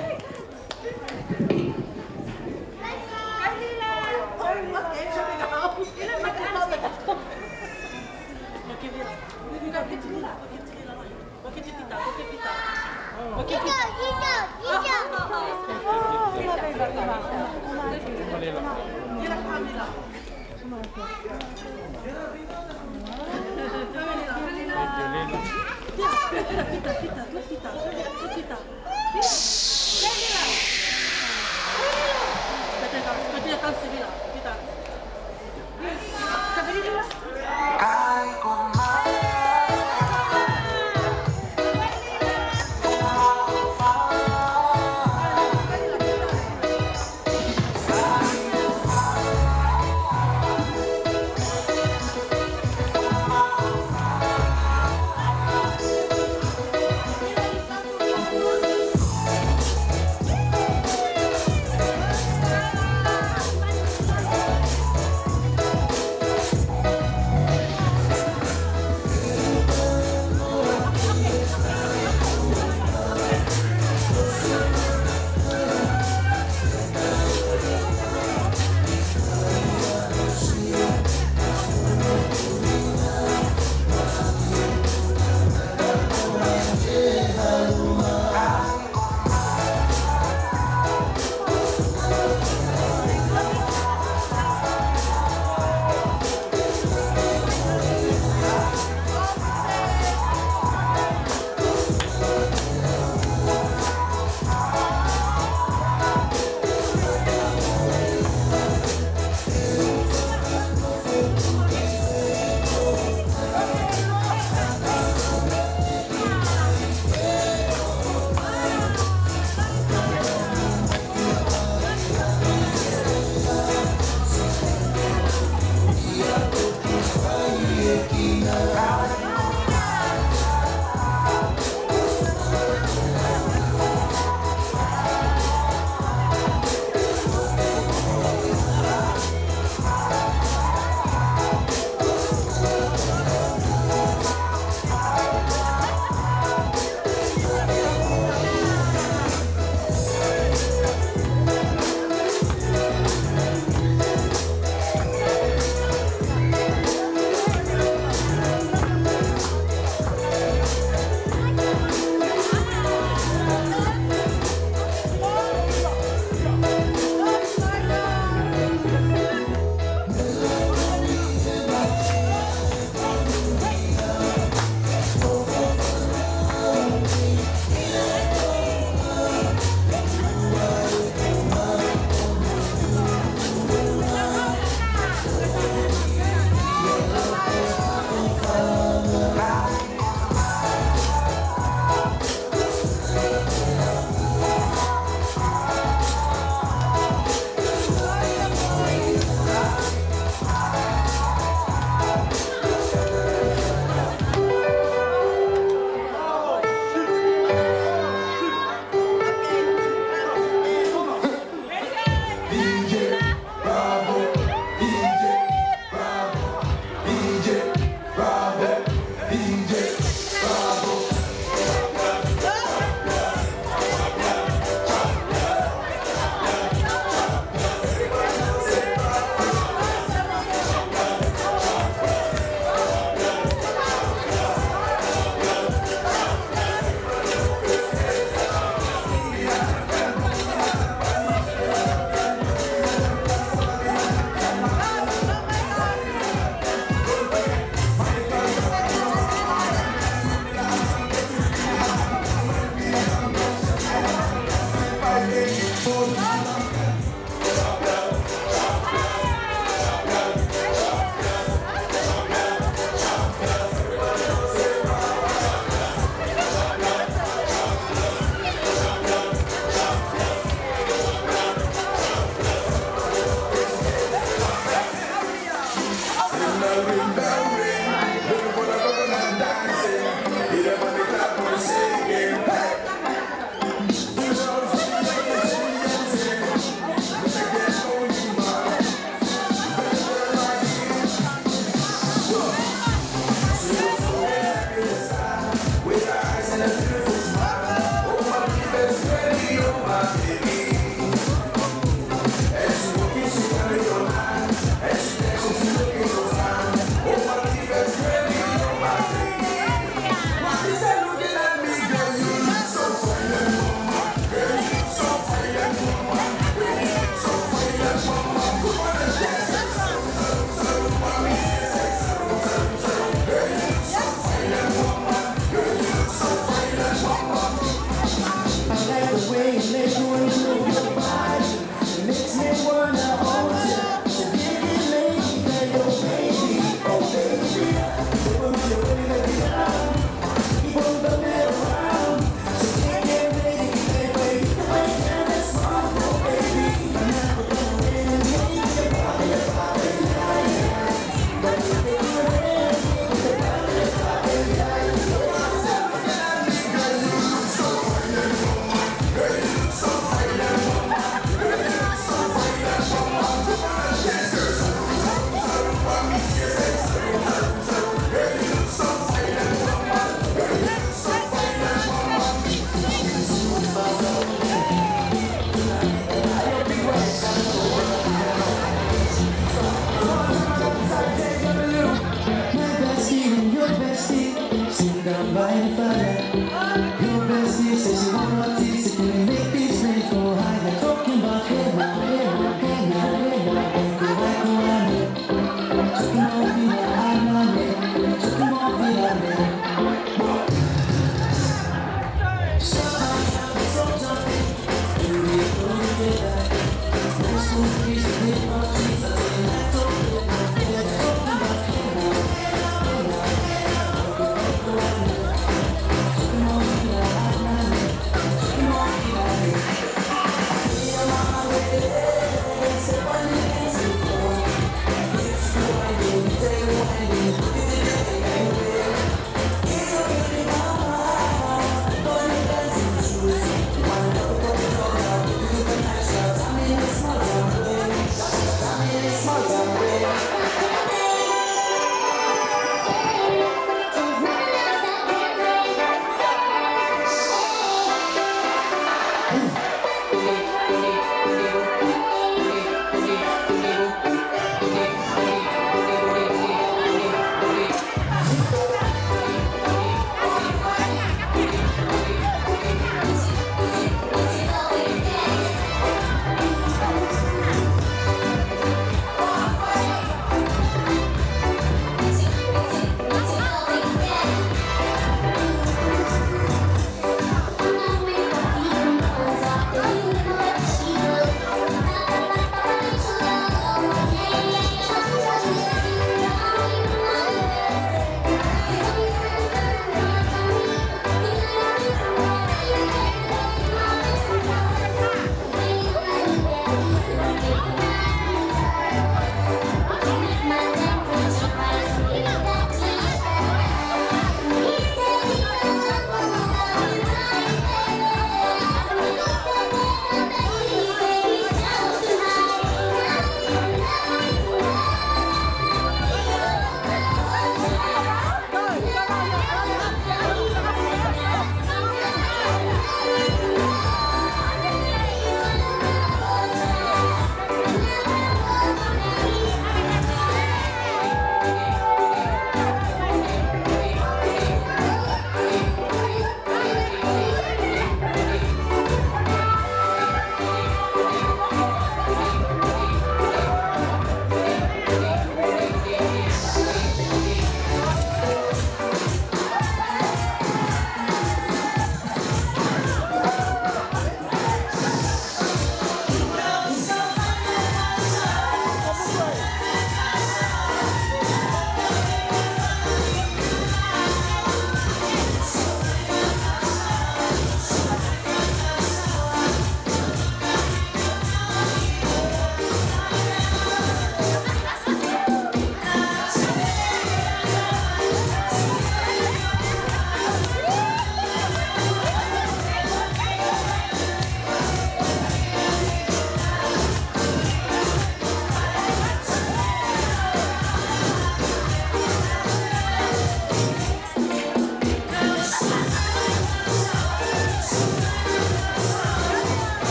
invited fire. Your bestie says she wanna teach it. Can you make these flames go higher? Talking about hey now, hey now, hey now, hey now. Don't go back around it. Talking about vida, I'm not it. Talking about vida, man.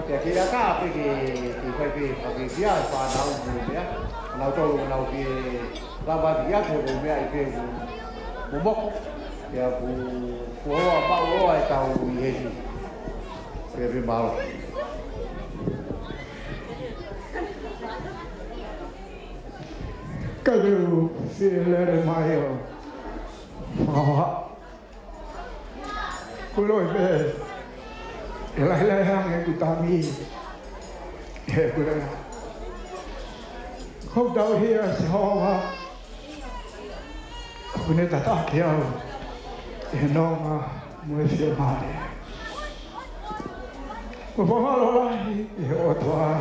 Te ki ka pe ki fai pe kia pa na u me na to na u ki la ba dia ko me ai pe mo moko ya ku ba o ai ta u ye ji pe mal Kalau Felila mai Kulio be lai hang yang utami Kulio không đâu here so Kulio tak kiau enong mu Fiema'u Bagaimana lagi otwa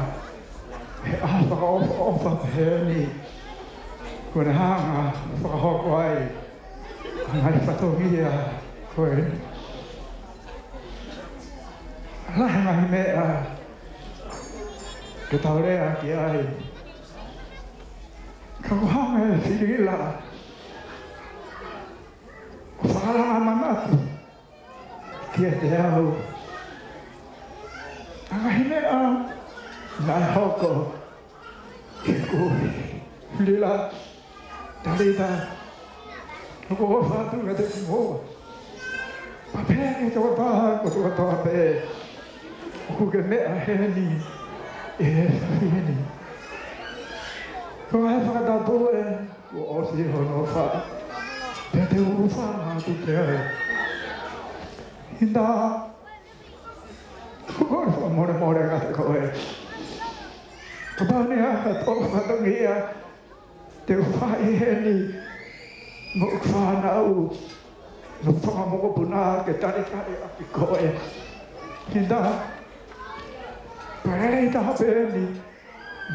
apa apa ni Kuna hanga whakahokwai ngai whatongia koe. Lai ngai mea ke taurea ki ai. Ka kuhanga e Felila. Whakalanga manatu ki e te au. Ngai mea ngai hoko ki kui. Felila. Talita, aku fatu kata semua. Apa yang kau tahu? Kau tahu apa? Aku kena ahli, ini. Kau apa kata tu? Kau osi honofa. Tete ufa matu kaya. Indah. Kau more kata kau. Kau ni atau kata dia. Te Fai'aho mo Fiema'u no whakamoko puna ke Talita api koe. Hinda, parei taha pēni,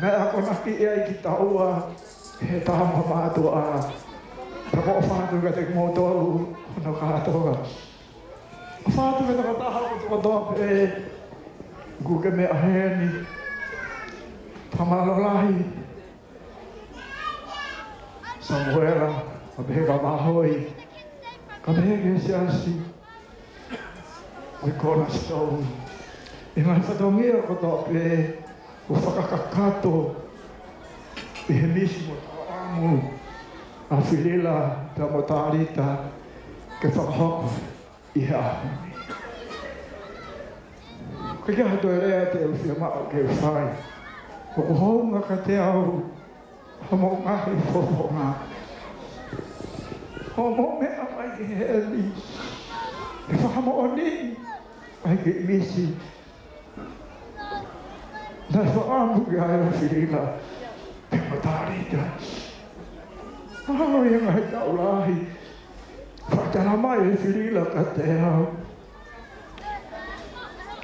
me ako naki ia ki taua he taha mamātua. Tako o whātu ka te motoru no kātoa. O whātu ka taka taha o tuka toa pē, kuke me aheni, pamalolahi. Samuela, kabehega mahoi, kabehega siasi, oi cornerstone. E mai whatongia ko tō pe, o whakakakato, e he misi mo tō amu, a Felila, te mo Talita, ke whakahoko i he ahu. Ka kia hato e rea te Fiema'u ke whai, o ko hounga ka te au, Homo ngahi whonga. Homo mea mai ki heli. E whakamo o ni, mai ki misi. Nā whaamu ki ai o Felila, te mo Talita. Mahalo i ngai tau lahi. Whakatana mai e Felila ka te au.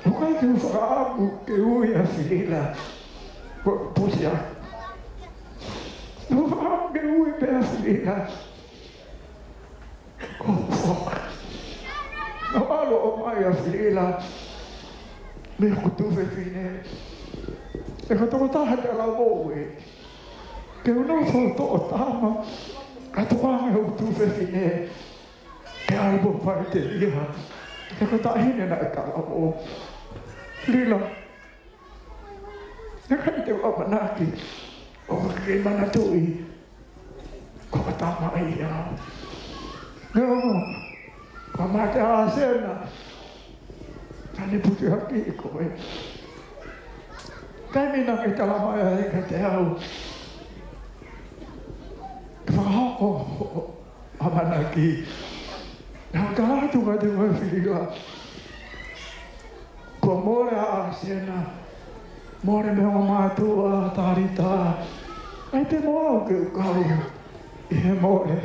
O kai ki whaamu ke ui a Felila. Pusi a. No habe ui pe Felila. No alo o mai a Felila. Me kutuwe fine. E katoko taha te ala moe. Ke uno so to o tama. Katoko ame o kutuwe fine. Ke albo pai te iha. Ke katahine na e kala mo. Felila. Ne kai te wamanaki. O ke mana tui, ko tama ai ya. No, ko mate a sena. Tani puti haki ko e. Kai mina ke tala mai ai ka te au. Whahoko amanaki. Nā kalatu ka te wai Felila. Ko more a sena. More me o mātua Talita. Ai te moa ke ukau. I he more.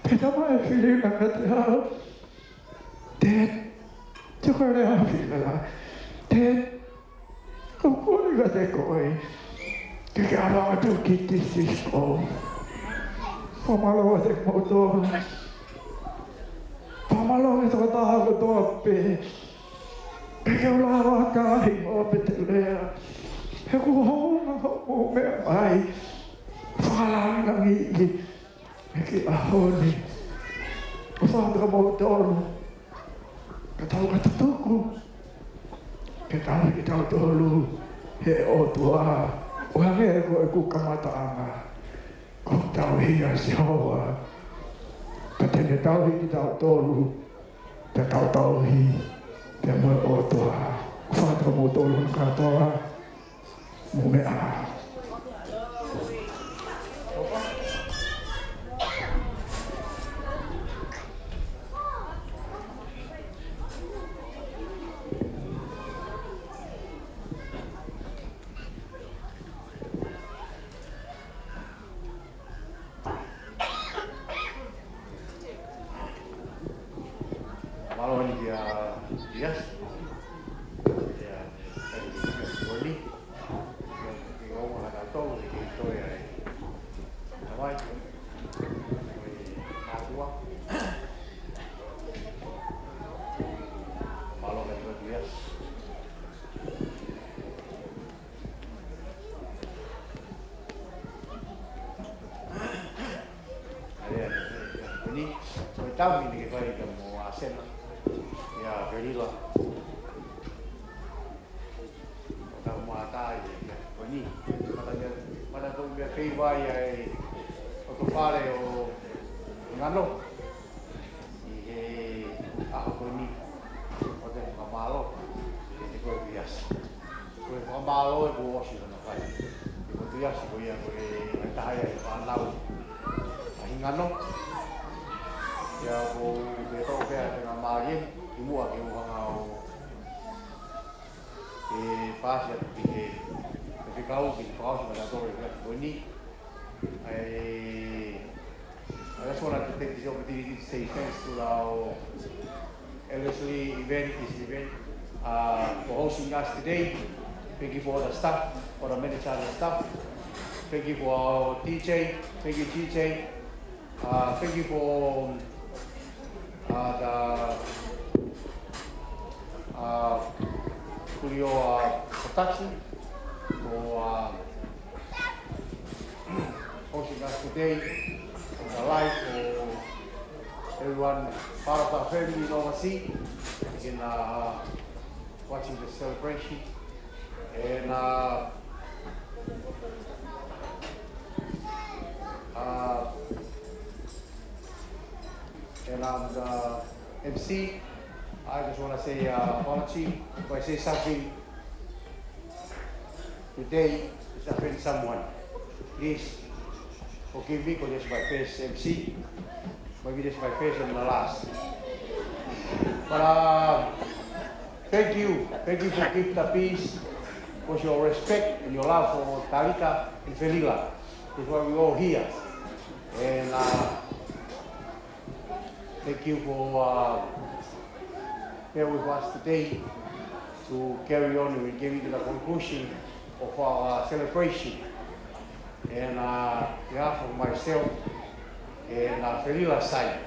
Te tama e Felila ka te au. Te. Tuka rea Felila. Te. Kukuri ka te koe. Ke ke ara atu ki te sisko. Pamalo te motoru. Pamalo e toka taha ko toa pe. Ke ula wakahi mo pe te lea. He kuhonga mo mea mai. Whakalanga ngi. He ki ahoni. O whanga mo toru. Ka tau ka tutuku. Ke tau ki tau tolu, he o tua, o hange e ku kamataanga. Ko tau hia si hoa. Ka tene tau hi ki tau tolu, te tau hi, te moe o tua. Whātau mo tolu na katoa, mo mea. Malo ni dia dia ya boli que vamos a todo que estoy ahí vai agua malo que dia ini soy tahu ini que vai como hacer ya Felila orang mata je ni pada tu dia Fai'aho ai o pare o ngano i ako ni o te kamalo ni ko bias ko kamalo e ko osi na kai ko bias ko ia ko e tahaya e panau ai ngano ya ko be to be na mari mua ke uanga o e pasi atu ke kau ki pause ma dato e ko ni I just want to take this opportunity to say thanks to our elderly event, this event, for hosting us today. Thank you for all the staff, for the management staff. Thank you for our DJ. Thank you, DJ. Thank you for the Kulio Productions for hosting us today. The life for everyone, part of our family in overseas, in watching the celebration. And I'm the MC. I just want to say apology if I say something today is offend someone. Please forgive me because this is my first MC. Maybe this is my first and the last. But thank you for keeping the peace, for your respect and your love for Talita and Felila. That's why we're all here. And thank you for here with us today to carry on and get into the conclusion of our celebration. And on behalf of myself and Felila's side,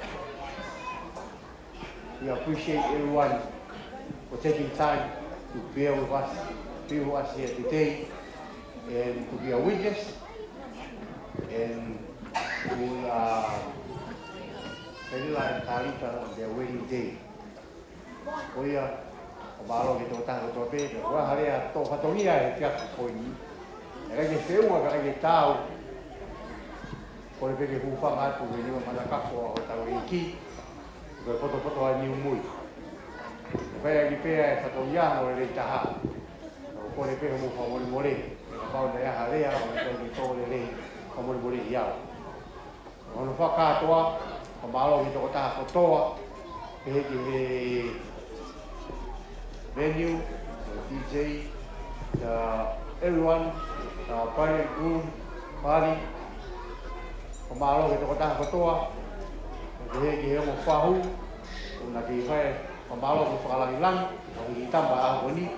we appreciate everyone for taking time to be with us here today and to be a witness and to Felila and Talita on their wedding day. Oia, o malo ke tō tāko tō pē, o harea tō whatongia e whiaka koini. E rege wheunga ka rege tāu, kore peke hūwhanga atu e niwa manakakoa o tau e ki, koe poto a niu mui. E whai agi pēa e whatongia o e rei taha, o kore peke mu whamori more, e ka pau na iaha rea o e rei tō le rei whamori more i au. Ono whakatoa, o malo ki tō tāko toa, e heki he venue, the DJ, everyone, bride and groom, party, o malo ke toko taha katoa, o te heke he mo whahu, o na ki whae, o malo ke whakalangilangi, o ki tamba a honi,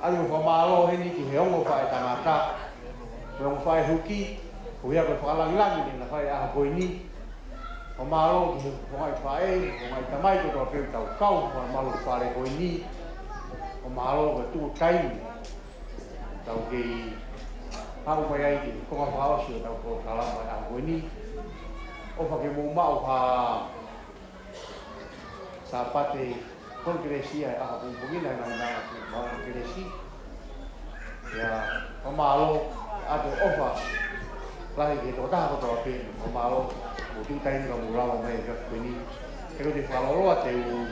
ali o malo heni ki he ongo whae tangata, o ongo whae huki, o hea ke whakalangilangi, na whae a honi, o malo ki he whae whae, o mai tamai ko tō pēu tau kau, o malo ke whae honi, o malo ke tū taimi, tau kei hau mai ai ki konga whaosi o tau ko kalama a honi, o whake mō mau ha sa pate con Grecia a Bungina na Grecia ya pamalo ato ofa lai ke to ta to pe pamalo mo tu tai no mura mo me ka kini pero de falo ate u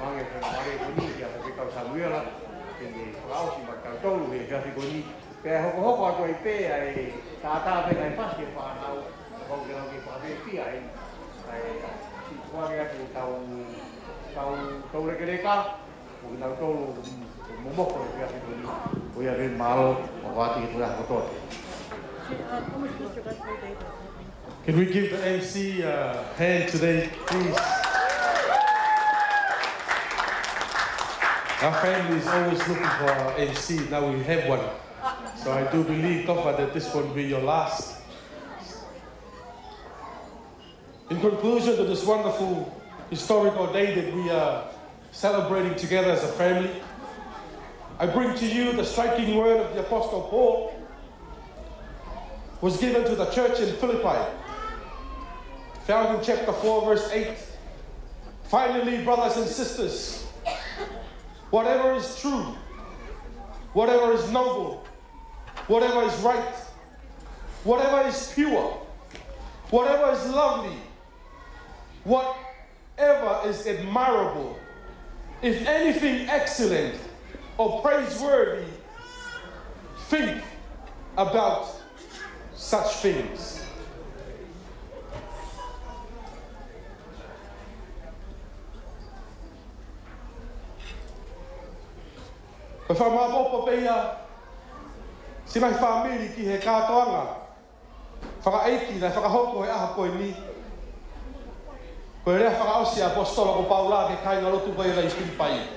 vange per mare kini ya ke ka samuela quindi frau si ma ka to lu e ka kini pe ho ko to pe ai ta pe ai fa ke fa na ko ke fa pe pi ai si kwa ga ki tau rekereka mungkin tahu momok kalau dia itu oh ya kan mal waktu itu dah betul. Can we give the MC a hand today, please? Our family is always looking for our MC. Now we have one, so I do believe, Tofa, that this won't be your last. In conclusion to this wonderful historical day that we are celebrating together as a family, I bring to you the striking word of the Apostle Paul, was given to the church in Philippi, found in chapter 4, verse 8. Finally, brothers and sisters, whatever is true, whatever is noble, whatever is right, whatever is pure, whatever is lovely, whatever is admirable, if anything excellent or praiseworthy, think about such things. Ko fa ma popo peia si mai family ki he katoanga fa aiki na fa hoko e aha ko ni ko rea fa o si apostolo ko Paula ke kai no lotu ko ia i Filipai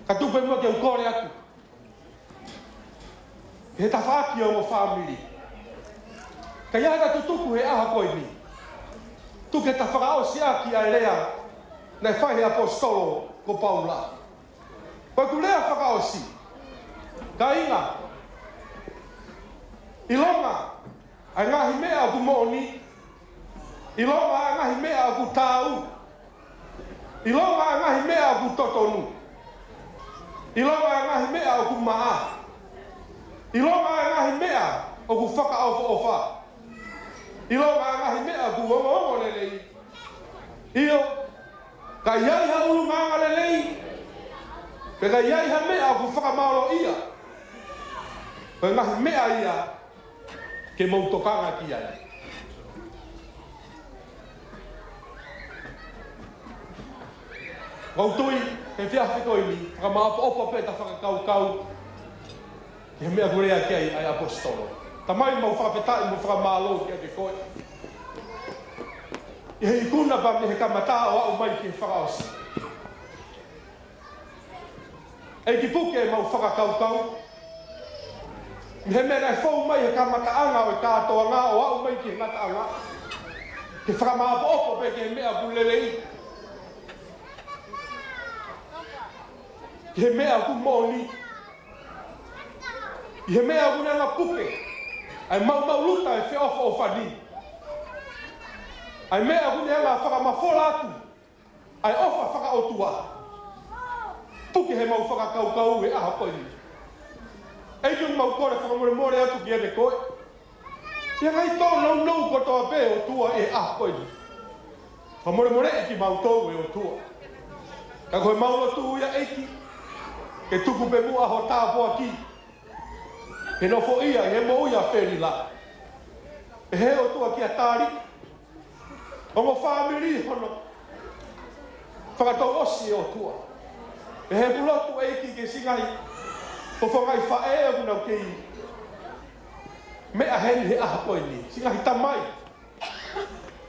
ka tu pe mo ke ko re aku he ta fa ki o family ka ia ga tu ku he aha ko ni tu ke ta fa o si aki ai rea na fa he apostolo ko Paula. Ko tu lea whakaosi, ka inga, i longa, ai ngahi mea aku moni, i longa ai ngahi mea aku tau, i longa ai ngahi mea aku totonu, i longa ai ngahi mea aku maa, i longa ai ngahi mea aku whakaofa, i longa ai ngahi mea aku ongo lelei, io, ka iai ha ulu nganga lelei, pega iai ha mea aku whakamaoro ia. Koe ngahi mea ia ke mautokanga ki ai. Gautui, he whiawhiko ini, whakamaapo pe ta whakakau-kau, he mea kurea ki ai apostolo. Tamai mau whakapetai mo whakamalo ki ake koe. I he ikuna pa me he kamata o au mai ki he whakaosi. E ki puke e mau whakakau-kau. He mena e whau mai he kamataanga o e kātoa ngā o au mai ki he ngataanga. Ke whakamaapo opo pe ke he mea bulelei. He mea ku moni. He mea ku nanga puke. Ai mau luta e whiawha o whani. Ai mea ku nanga whakamafola atu. Ai ofa whakaotua. Puke he mau whakakau-kau e aha koe ni. Ei yung mau kore whakamore atu ki ane koe. Ia ngai tō nau ko toa pe o tua e aha koe ni. Whamore e ki mau tōu e o tua. Ka koe maulo tu ia eiki. Ke tuku pe mua ho tāpoa ki. He nofo ia, he mo ia Felila. E he o tua ki a tāri. O mo whamiri hono. Whakatau osi e o tua. E he bulotu eiki ke singai. Ko whangai whae o nau kei. Mea heni he aha koe ni. Singai tamai.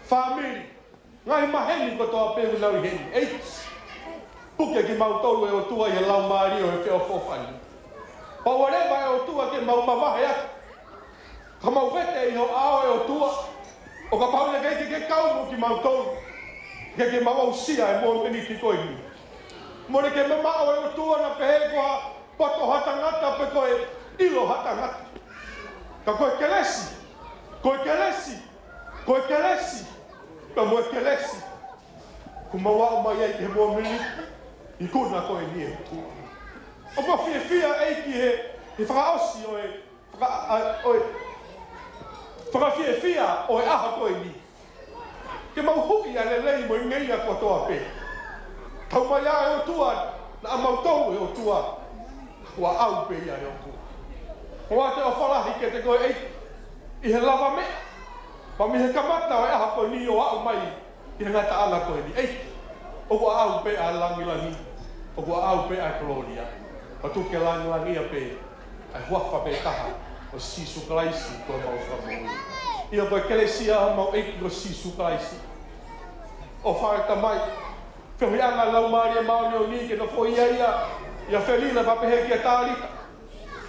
Whamiri. Ngai maheni ko toa pehu nau heni. Eiki. Puke ki mau tolu e o tua i he lau maari o he whio fofani. Pa wareva e o tua ke mau mawahe atu. Ka mau vete i ho ao e o tua. O ka paune ke kaumu ki mau tolu. Ke mau au sia e mo meni ki koe ni. Mone ke mamao e o tua na pehe koha poto hatangata pe koe ilo hatangata. Ka koe kelesi. Koe kelesi. Koe kelesi. Ka moe kelesi. Kumawa o mai e mo mili. I kuna ko e ni e tu. O pa fia eiki he whakaosi whaka fia o e aha ko e ni. Ke mau hui a lelei mo ngei a kua toa pe. Tau mai a e o tua, na a mau tau e o tua. Wa au pe ia e o tua. Hoa te o whalahi ke te koe i he lava me. Pa mi he kamata o e aha ko e ni o au mai i he ngata ala ko e ni. O kua au pe a langi. O kua au pe a Gloria. O tu ke langi a pe. Ai huafa pe taha. O sisu kalaisi kua mau whamui. Ia koe kelesia mau eiki o sisu kalaisi. O whaeta mai. Whianga lau maria maoni o ni ke no fo ia Felila papehe ki a Talita.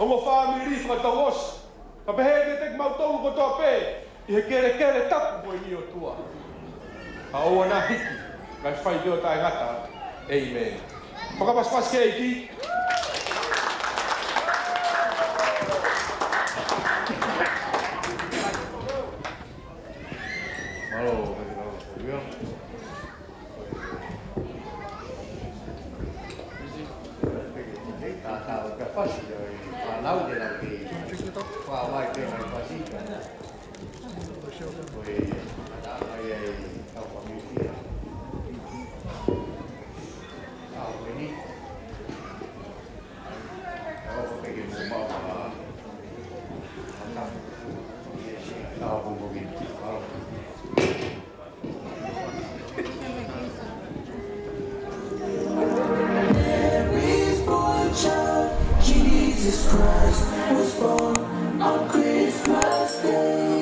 O mo whaami rifa tau osi. Papehe ke tek mau tolu ko toa pe. I he kere taku po i ni o tua. A oa na hiki. Kai whai teo tae ngata. Amen. Whakapaspas ke eiki. Malo, yo. Tahu ke pasti dari kalau dia nanti, wah mai ke mai pasti kan. Boleh ada ayah tahu komisi. Tahu ini, tahu pergi rumah apa? Tahu mungkin kalau. Jesus Christ was born on Christmas Day.